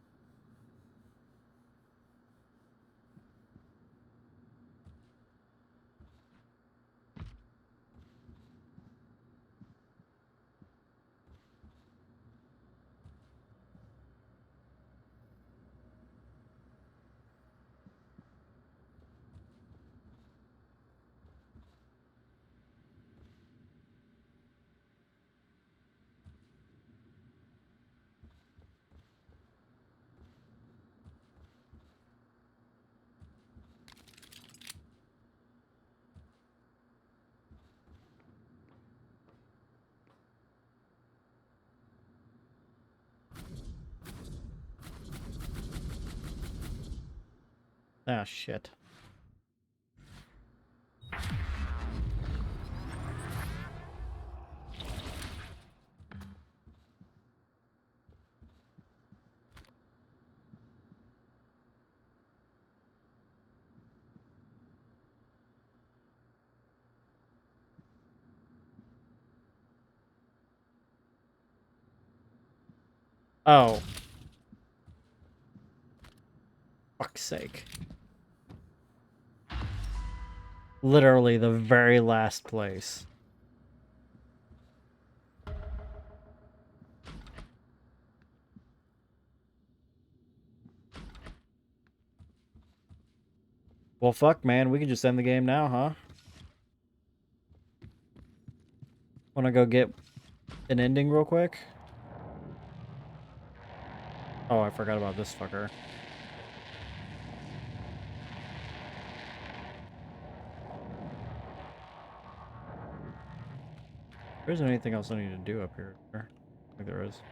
Ah, shit. Oh. Fuck's sake. Literally the very last place. Well, fuck, man. We can just end the game now, huh? Wanna go get an ending real quick? Oh, I forgot about this fucker. There isn't anything else I need to do up here. I think there is.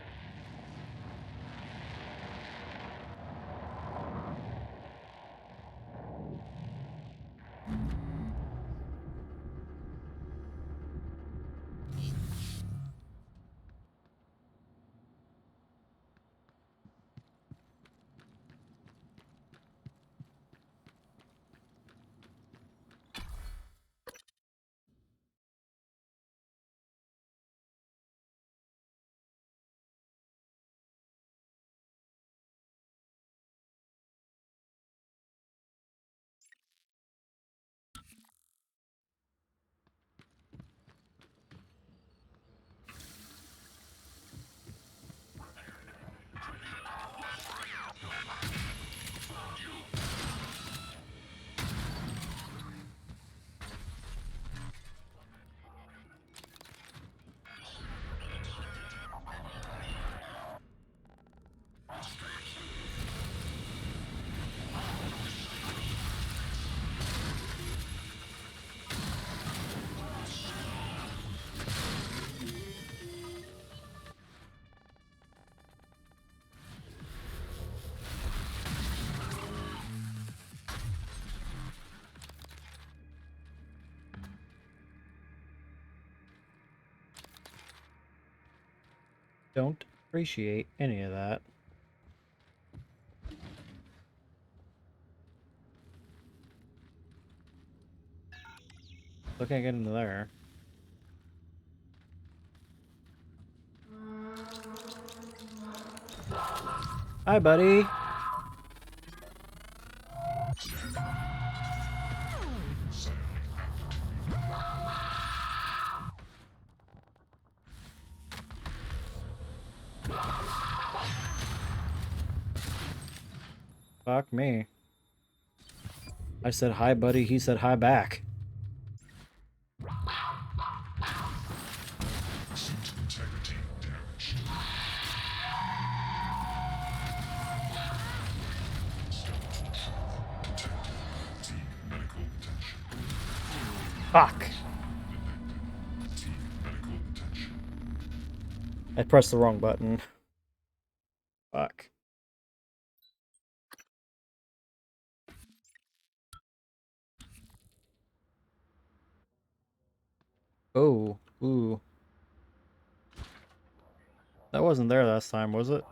Don't appreciate any of that. Still can't get into there. Hi, buddy. Fuck me. I said hi, buddy. He said hi back. Integrity damaged. Team medical attention. Fuck. Team medical attention. I pressed the wrong button. Fuck. Oh, ooh. That wasn't there last time, was it?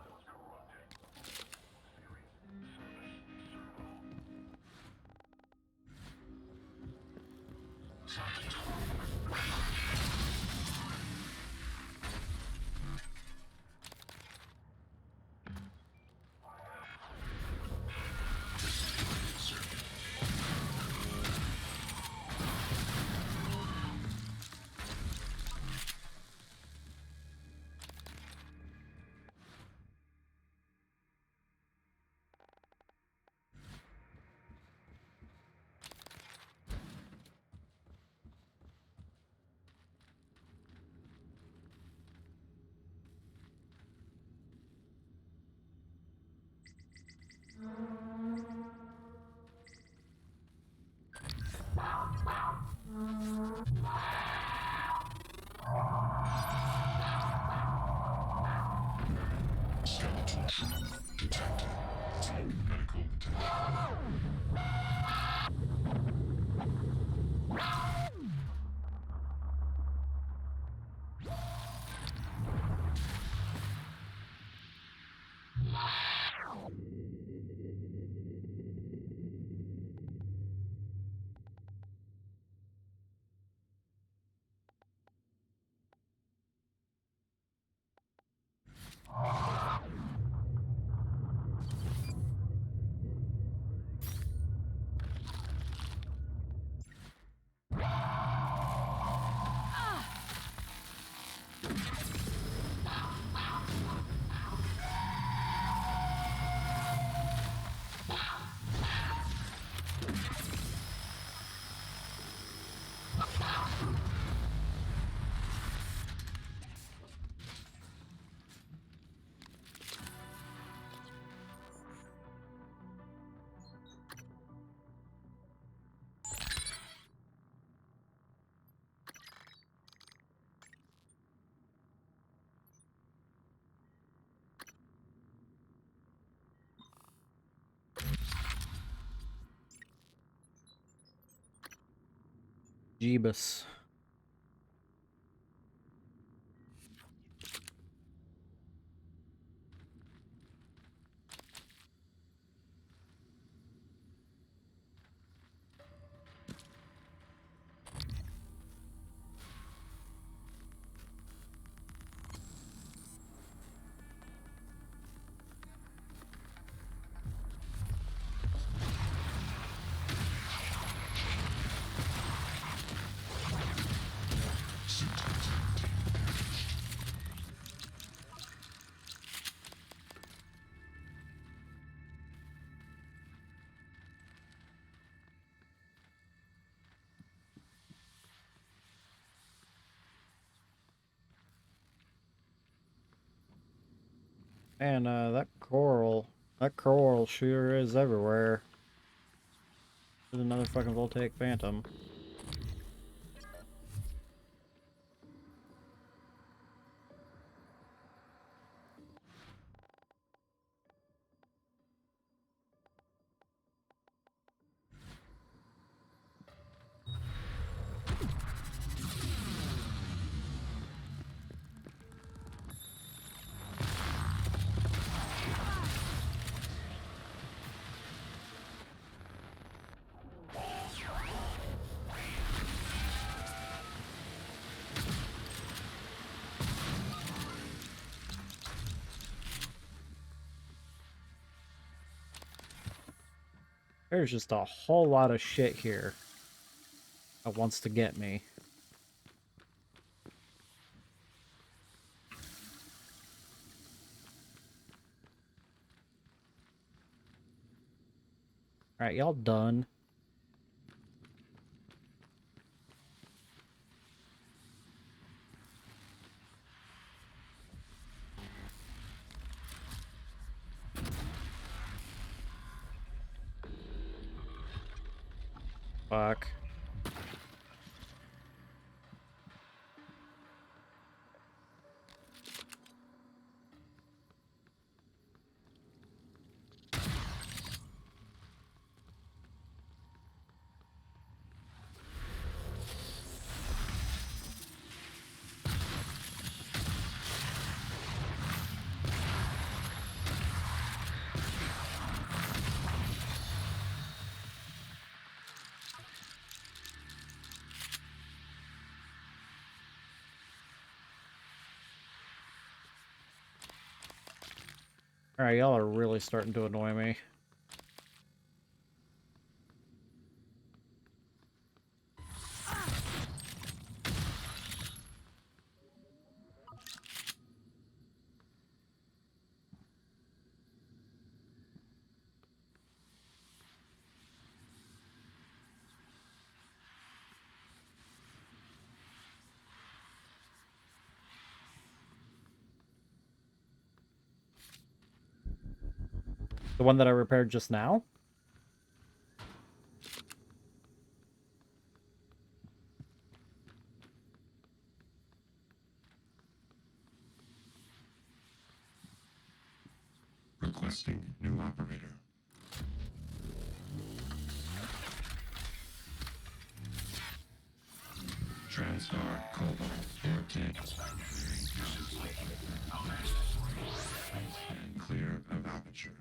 Skeletal trauma detected. Team medical attention. Jeebus. Man, that coral sure is everywhere. There's another fucking Voltaic Phantom. There's just a whole lot of shit here that wants to get me. Alright, y'all done? Fuck. Alright, y'all are really starting to annoy me. The one that I repaired just now? Requesting new operator. Transguard Cobalt 410. And clear of aperture.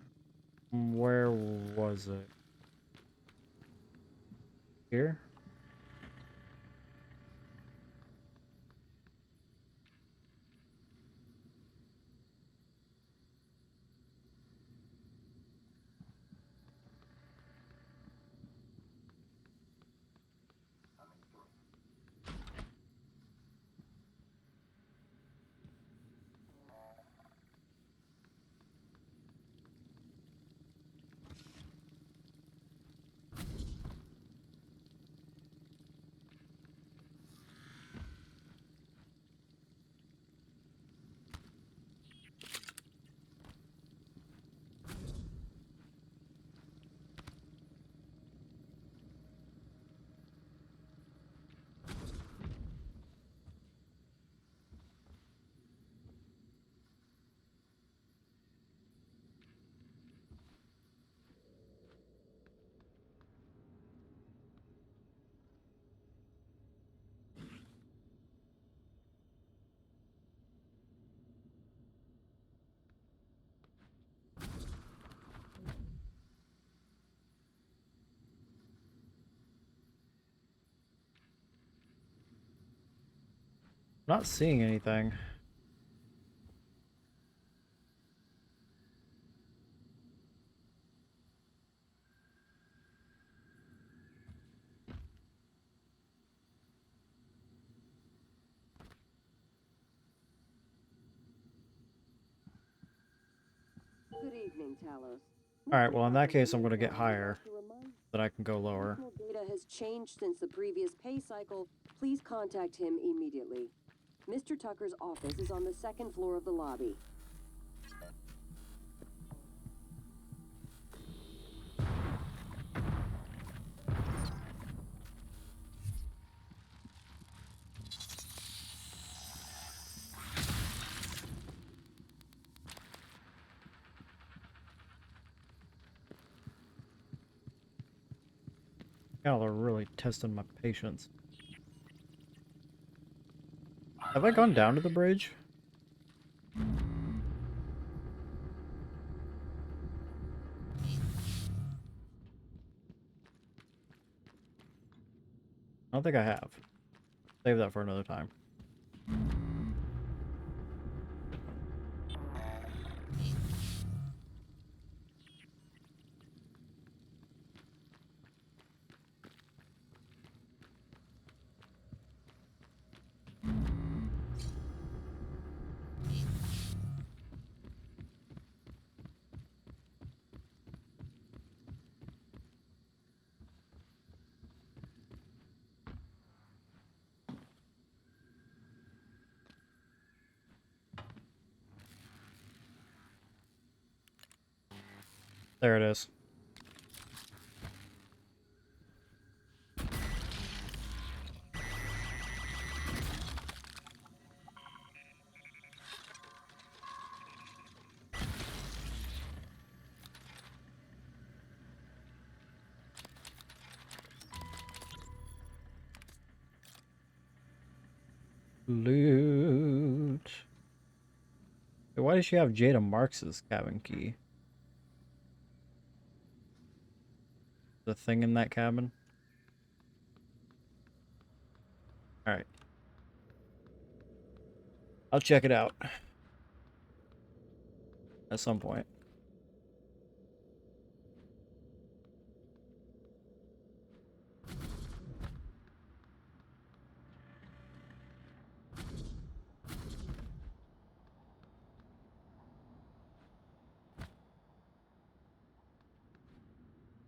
Where was it? Here? Not seeing anything. Good evening, Talos. Alright, well in that case I'm gonna get higher, so that I can go lower. Personal data has changed since the previous pay cycle. Please contact him immediately. Mr. Tucker's office is on the second floor of the lobby. God, they're really testing my patience. Have I gone down to the bridge? I don't think I have. Save that for another time. There it is. Loot. Hey, why does she have Jada Marx's cabin key? The thing in that cabin? Alright. I'll check it out. At some point.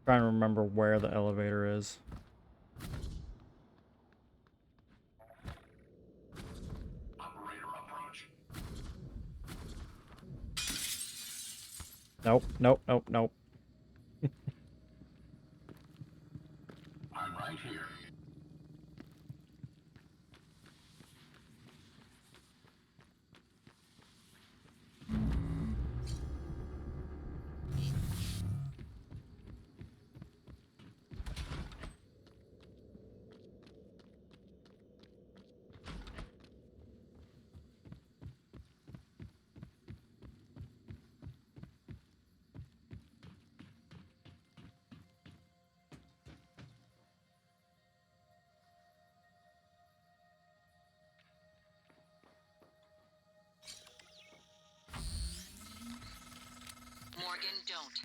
Trying to remember where the elevator is. Nope, nope, nope, nope. I'm right here. Morgan, don't.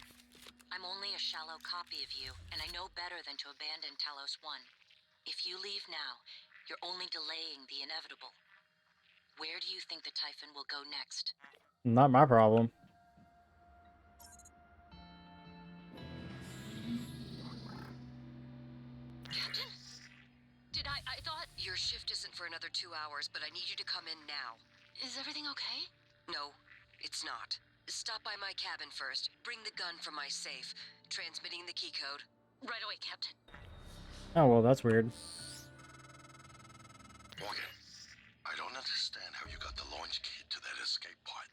I'm only a shallow copy of you, and I know better than to abandon Talos 1. If you leave now, you're only delaying the inevitable. Where do you think the Typhon will go next? Not my problem. Captain? I thought... Your shift isn't for another 2 hours, but I need you to come in now. Is everything okay? No, it's not. Stop by my cabin first. Bring the gun from my safe. Transmitting the key code. Right away, Captain. Oh, well, that's weird. Morgan, I don't understand how you got the launch key to that escape pod.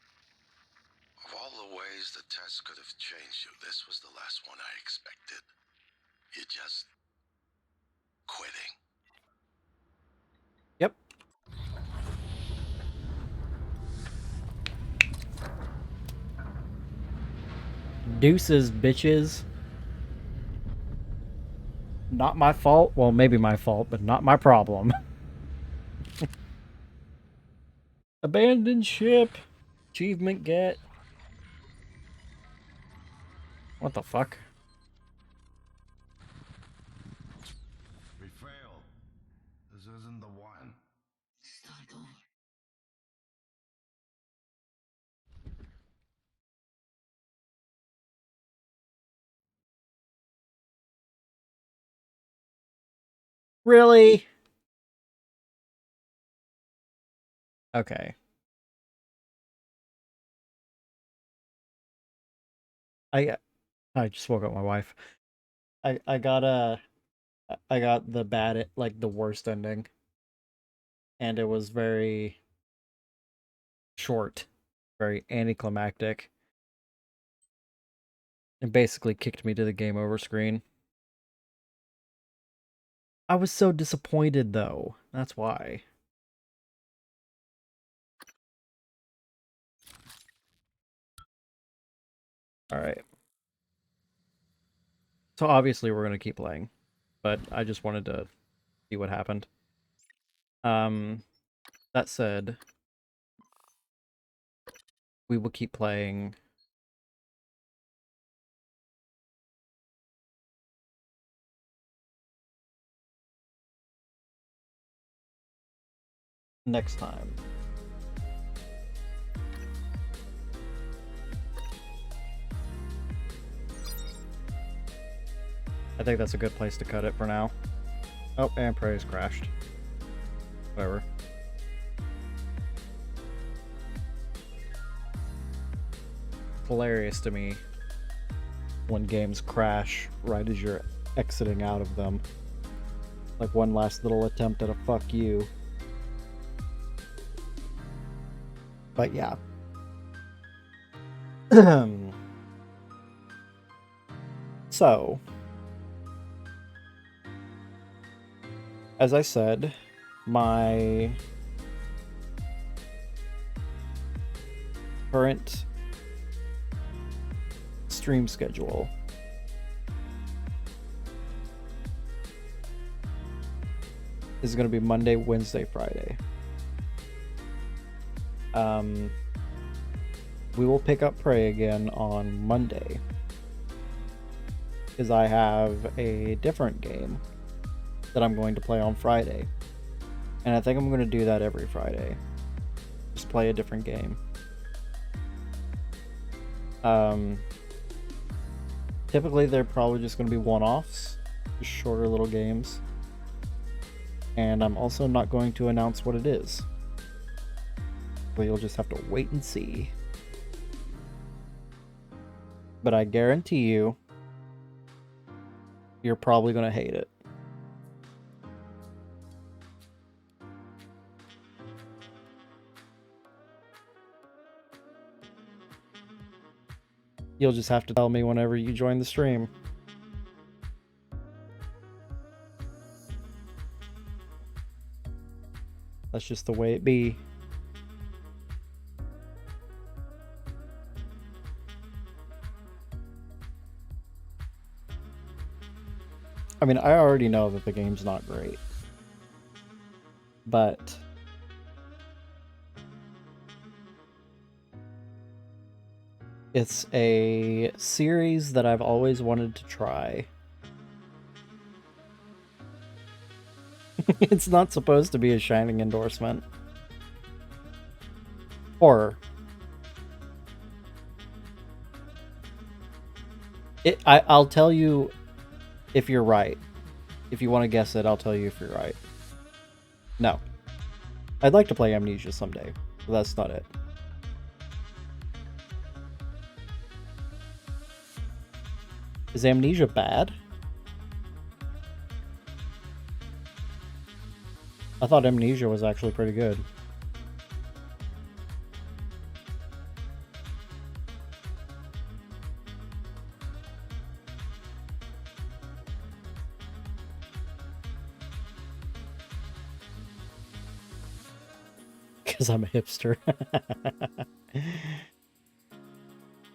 Of all the ways the test could have changed you, this was the last one I expected. You just... quitting. Yep. Deuces, bitches. Not my fault. Well, maybe my fault, but not my problem. Abandoned ship. Achievement get. What the fuck? We failed. This isn't the one. Really? Okay. I just woke up my wife. I got the bad, like the worst ending. And it was very short, very anticlimactic. It basically kicked me to the game over screen. I was so disappointed though. That's why. Alright. So obviously we're gonna keep playing. But I just wanted to see what happened. That said, we will keep playing. Next time. I think that's a good place to cut it for now. Oh, and Prey's crashed. Whatever. Hilarious to me when games crash right as you're exiting out of them. Like one last little attempt at a fuck you. But yeah. So, as I said, my current stream schedule is going to be Monday, Wednesday, Friday. We will pick up Prey again on Monday, because I have a different game that I'm going to play on Friday, and I think I'm going to do that every Friday. Just play a different game. Typically they're probably just going to be one-offs, just shorter little games, and I'm also not going to announce what it is. So you'll just have to wait and see. But I guarantee you, you're probably going to hate it. You'll just have to tell me whenever you join the stream. That's just the way it be. I mean, I already know that the game's not great. But it's a series that I've always wanted to try. It's not supposed to be a shining endorsement. Or I'll tell you if you're right. If you want to guess it, I'll tell you if you're right. No. I'd like to play Amnesia someday, but that's not it. Is Amnesia bad? I thought Amnesia was actually pretty good. Because I'm a hipster.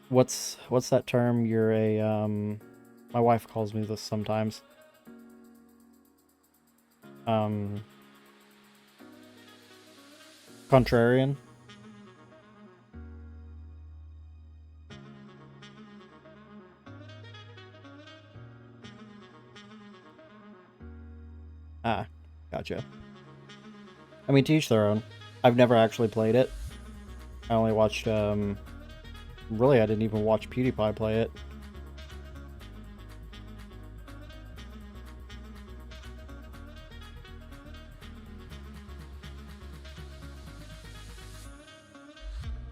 What's that term? You're a my wife calls me this sometimes. Contrarian. Ah, gotcha. I mean, to each their own. I've never actually played it. I only watched, really, I didn't even watch PewDiePie play it.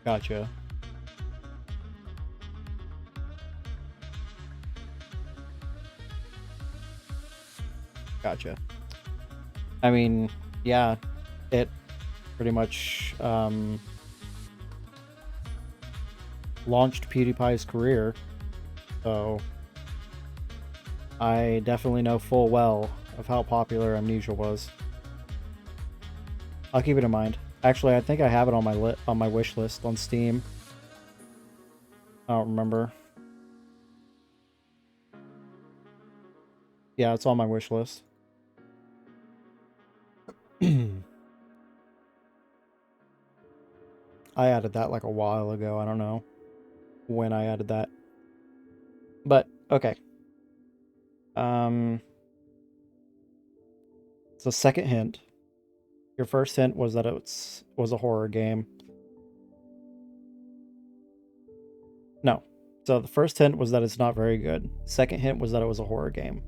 Gotcha. Gotcha. I mean, yeah, it pretty much launched PewDiePie's career, so I definitely know full well of how popular Amnesia was. I'll keep it in mind. Actually, I think I have it on my wish list on Steam. I don't remember. Yeah, it's on my wish list. I added that like a while ago. I don't know when I added that. But, okay. So second hint. Your first hint was that it was a horror game. No. So the first hint was that it's not very good. Second hint was that it was a horror game.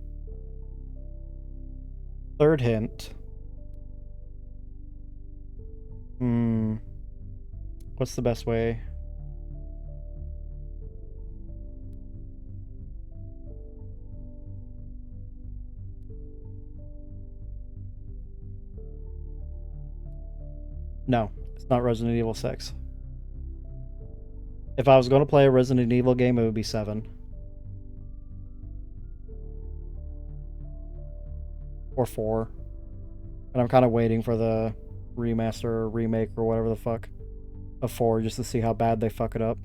Third hint. What's the best way? No, it's not Resident Evil 6. If I was going to play a Resident Evil game, it would be 7. Or 4. And I'm kind of waiting for the remaster or remake or whatever the fuck of 4 just to see how bad they fuck it up.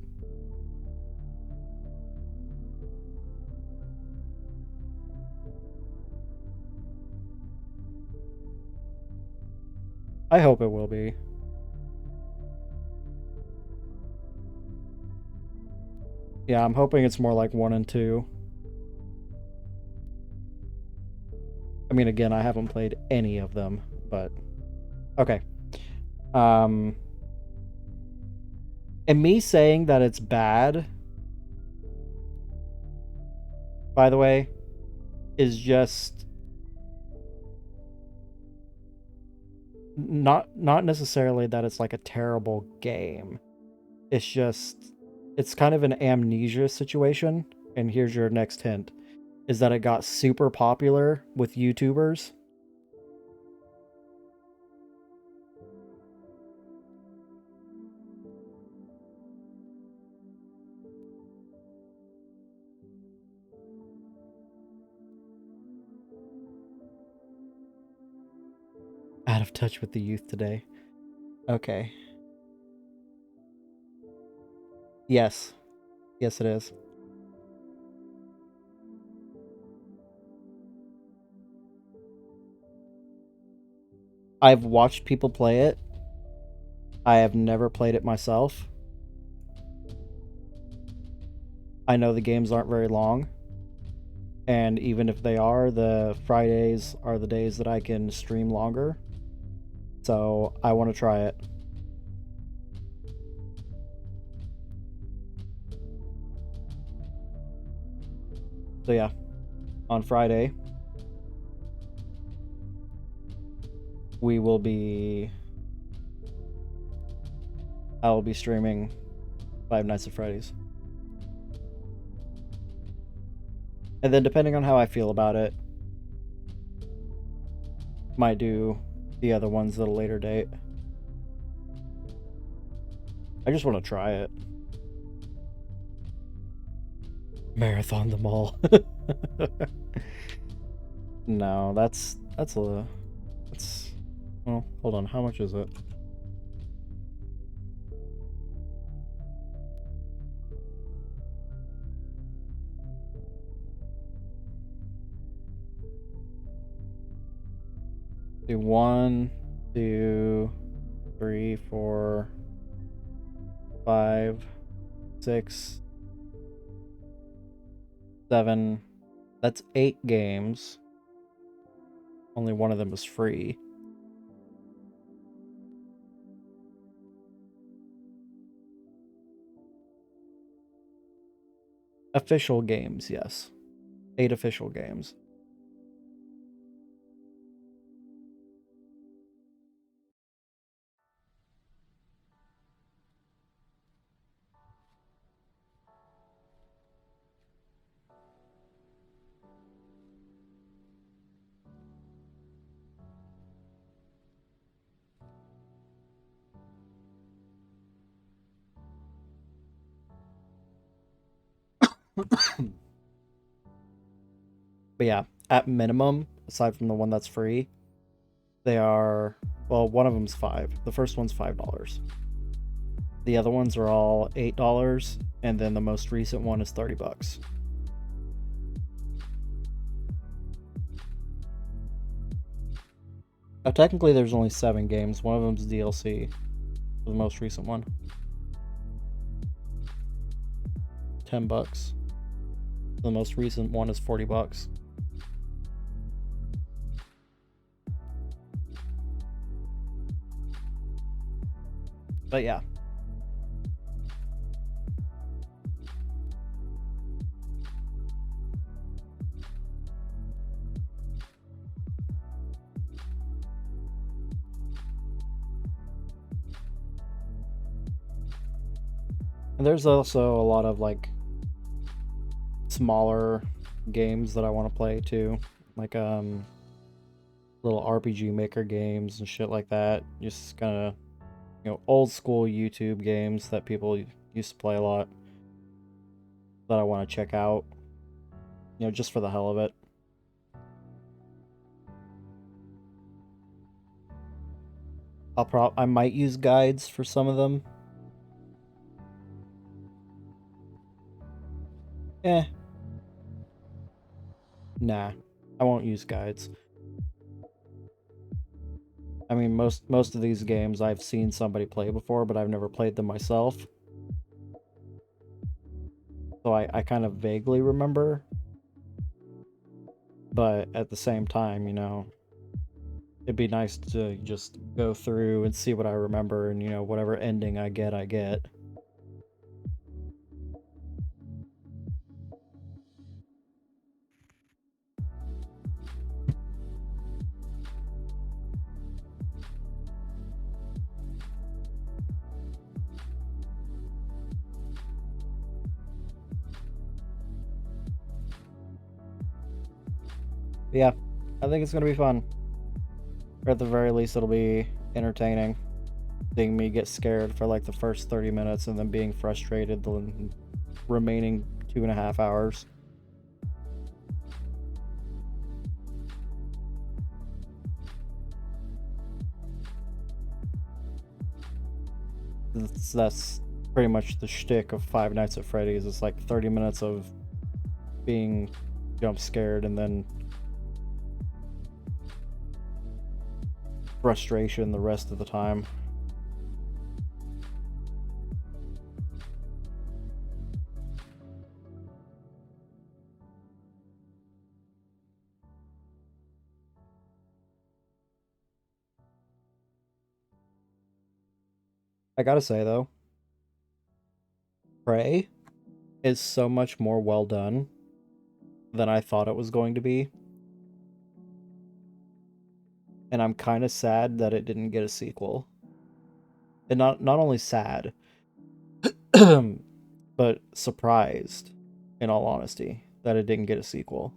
I hope it will be. Yeah, I'm hoping it's more like 1 and 2. I mean, again, I haven't played any of them, but okay. And me saying that it's bad, by the way, is just not necessarily that it's like a terrible game. It's just, it's kind of an Amnesia situation, and here's your next hint, is that it got super popular with YouTubers. Out of touch with the youth today. Okay. Yes. Yes, it is. I've watched people play it. I have never played it myself. I know the games aren't very long. And even if they are, the Fridays are the days that I can stream longer. So I want to try it. So yeah, on Friday, I will be streaming Five Nights at Freddy's. And then depending on how I feel about it, might do the other ones at a later date. I just want to try it. Marathon them all. No, that's well, hold on, how much is it? Do 1, 2, 3, 4, 5, 6, 7. That's 8 games. Only one of them is free. Official games, yes. 8 official games. But yeah, at minimum, aside from the one that's free, they are, well, one of them's $5. The first one's $5. The other ones are all $8, and then the most recent one is $30. Technically, there's only 7 games. One of them's DLC for the most recent one. $10. The most recent one is $40. But yeah. And there's also a lot of like smaller games that I want to play too. Like little RPG Maker games and shit like that. Just kind of, you know, old school YouTube games that people used to play a lot that I want to check out, you know, just for the hell of it. I might use guides for some of them. Nah, I won't use guides. I mean, most of these games I've seen somebody play before, but I've never played them myself. So I kind of vaguely remember. But at the same time, you know, it'd be nice to just go through and see what I remember, and, you know, whatever ending I get, I get. Yeah, I think it's gonna be fun. Or at the very least, it'll be entertaining. Seeing me get scared for like the first 30 minutes and then being frustrated the remaining 2.5 hours. That's pretty much the shtick of Five Nights at Freddy's. It's like 30 minutes of being jump scared and then frustration the rest of the time. I gotta say though, Prey is so much more well done than I thought it was going to be. And I'm kind of sad that it didn't get a sequel. And not only sad, but surprised, in all honesty, that it didn't get a sequel.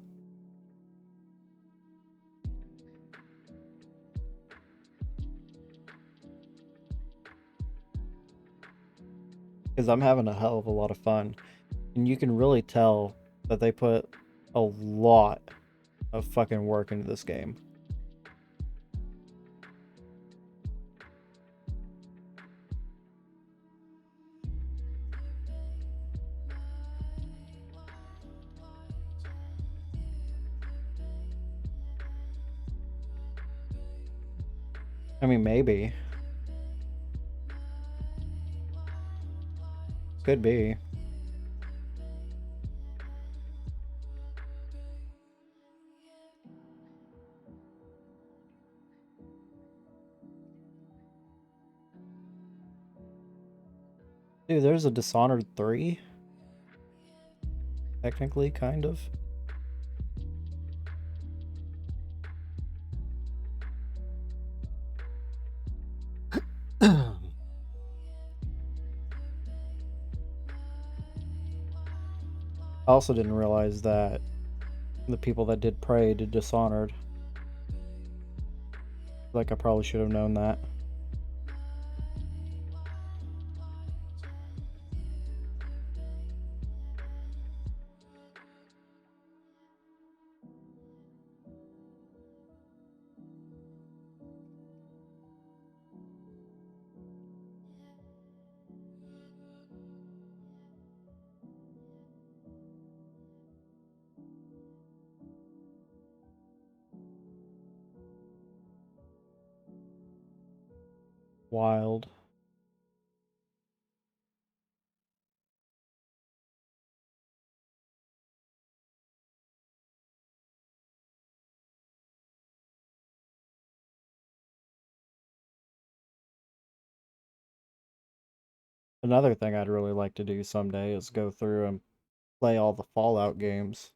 Because I'm having a hell of a lot of fun. And you can really tell that they put a lot of fucking work into this game. I mean, maybe. Could be. Dude, there's a Dishonored 3? Technically, kind of. I also didn't realize that the people that did Prey did Dishonored. Like, I probably should have known that. Wild. Another thing I'd really like to do someday is go through and play all the Fallout games.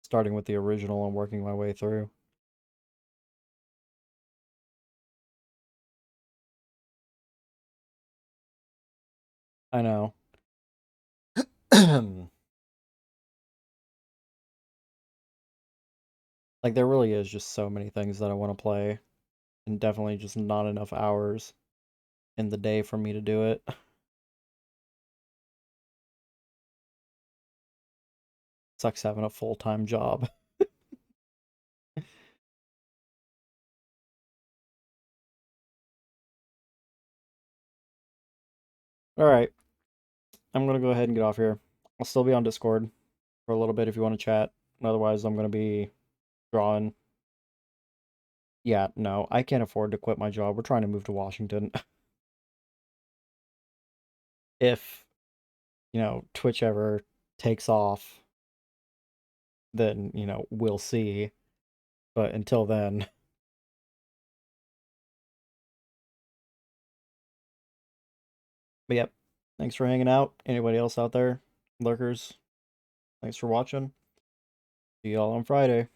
Starting with the original and working my way through. I know. Like, there really is just so many things that I want to play, and definitely just not enough hours in the day for me to do it. Sucks having a full-time job. Alright. I'm gonna go ahead and get off here. I'll still be on Discord for a little bit if you want to chat. Otherwise, I'm gonna be drawing. Yeah, no, I can't afford to quit my job. We're trying to move to Washington. If, Twitch ever takes off, then, we'll see. But until then... But yep, thanks for hanging out. Anybody else out there? Lurkers, thanks for watching. See y'all on Friday.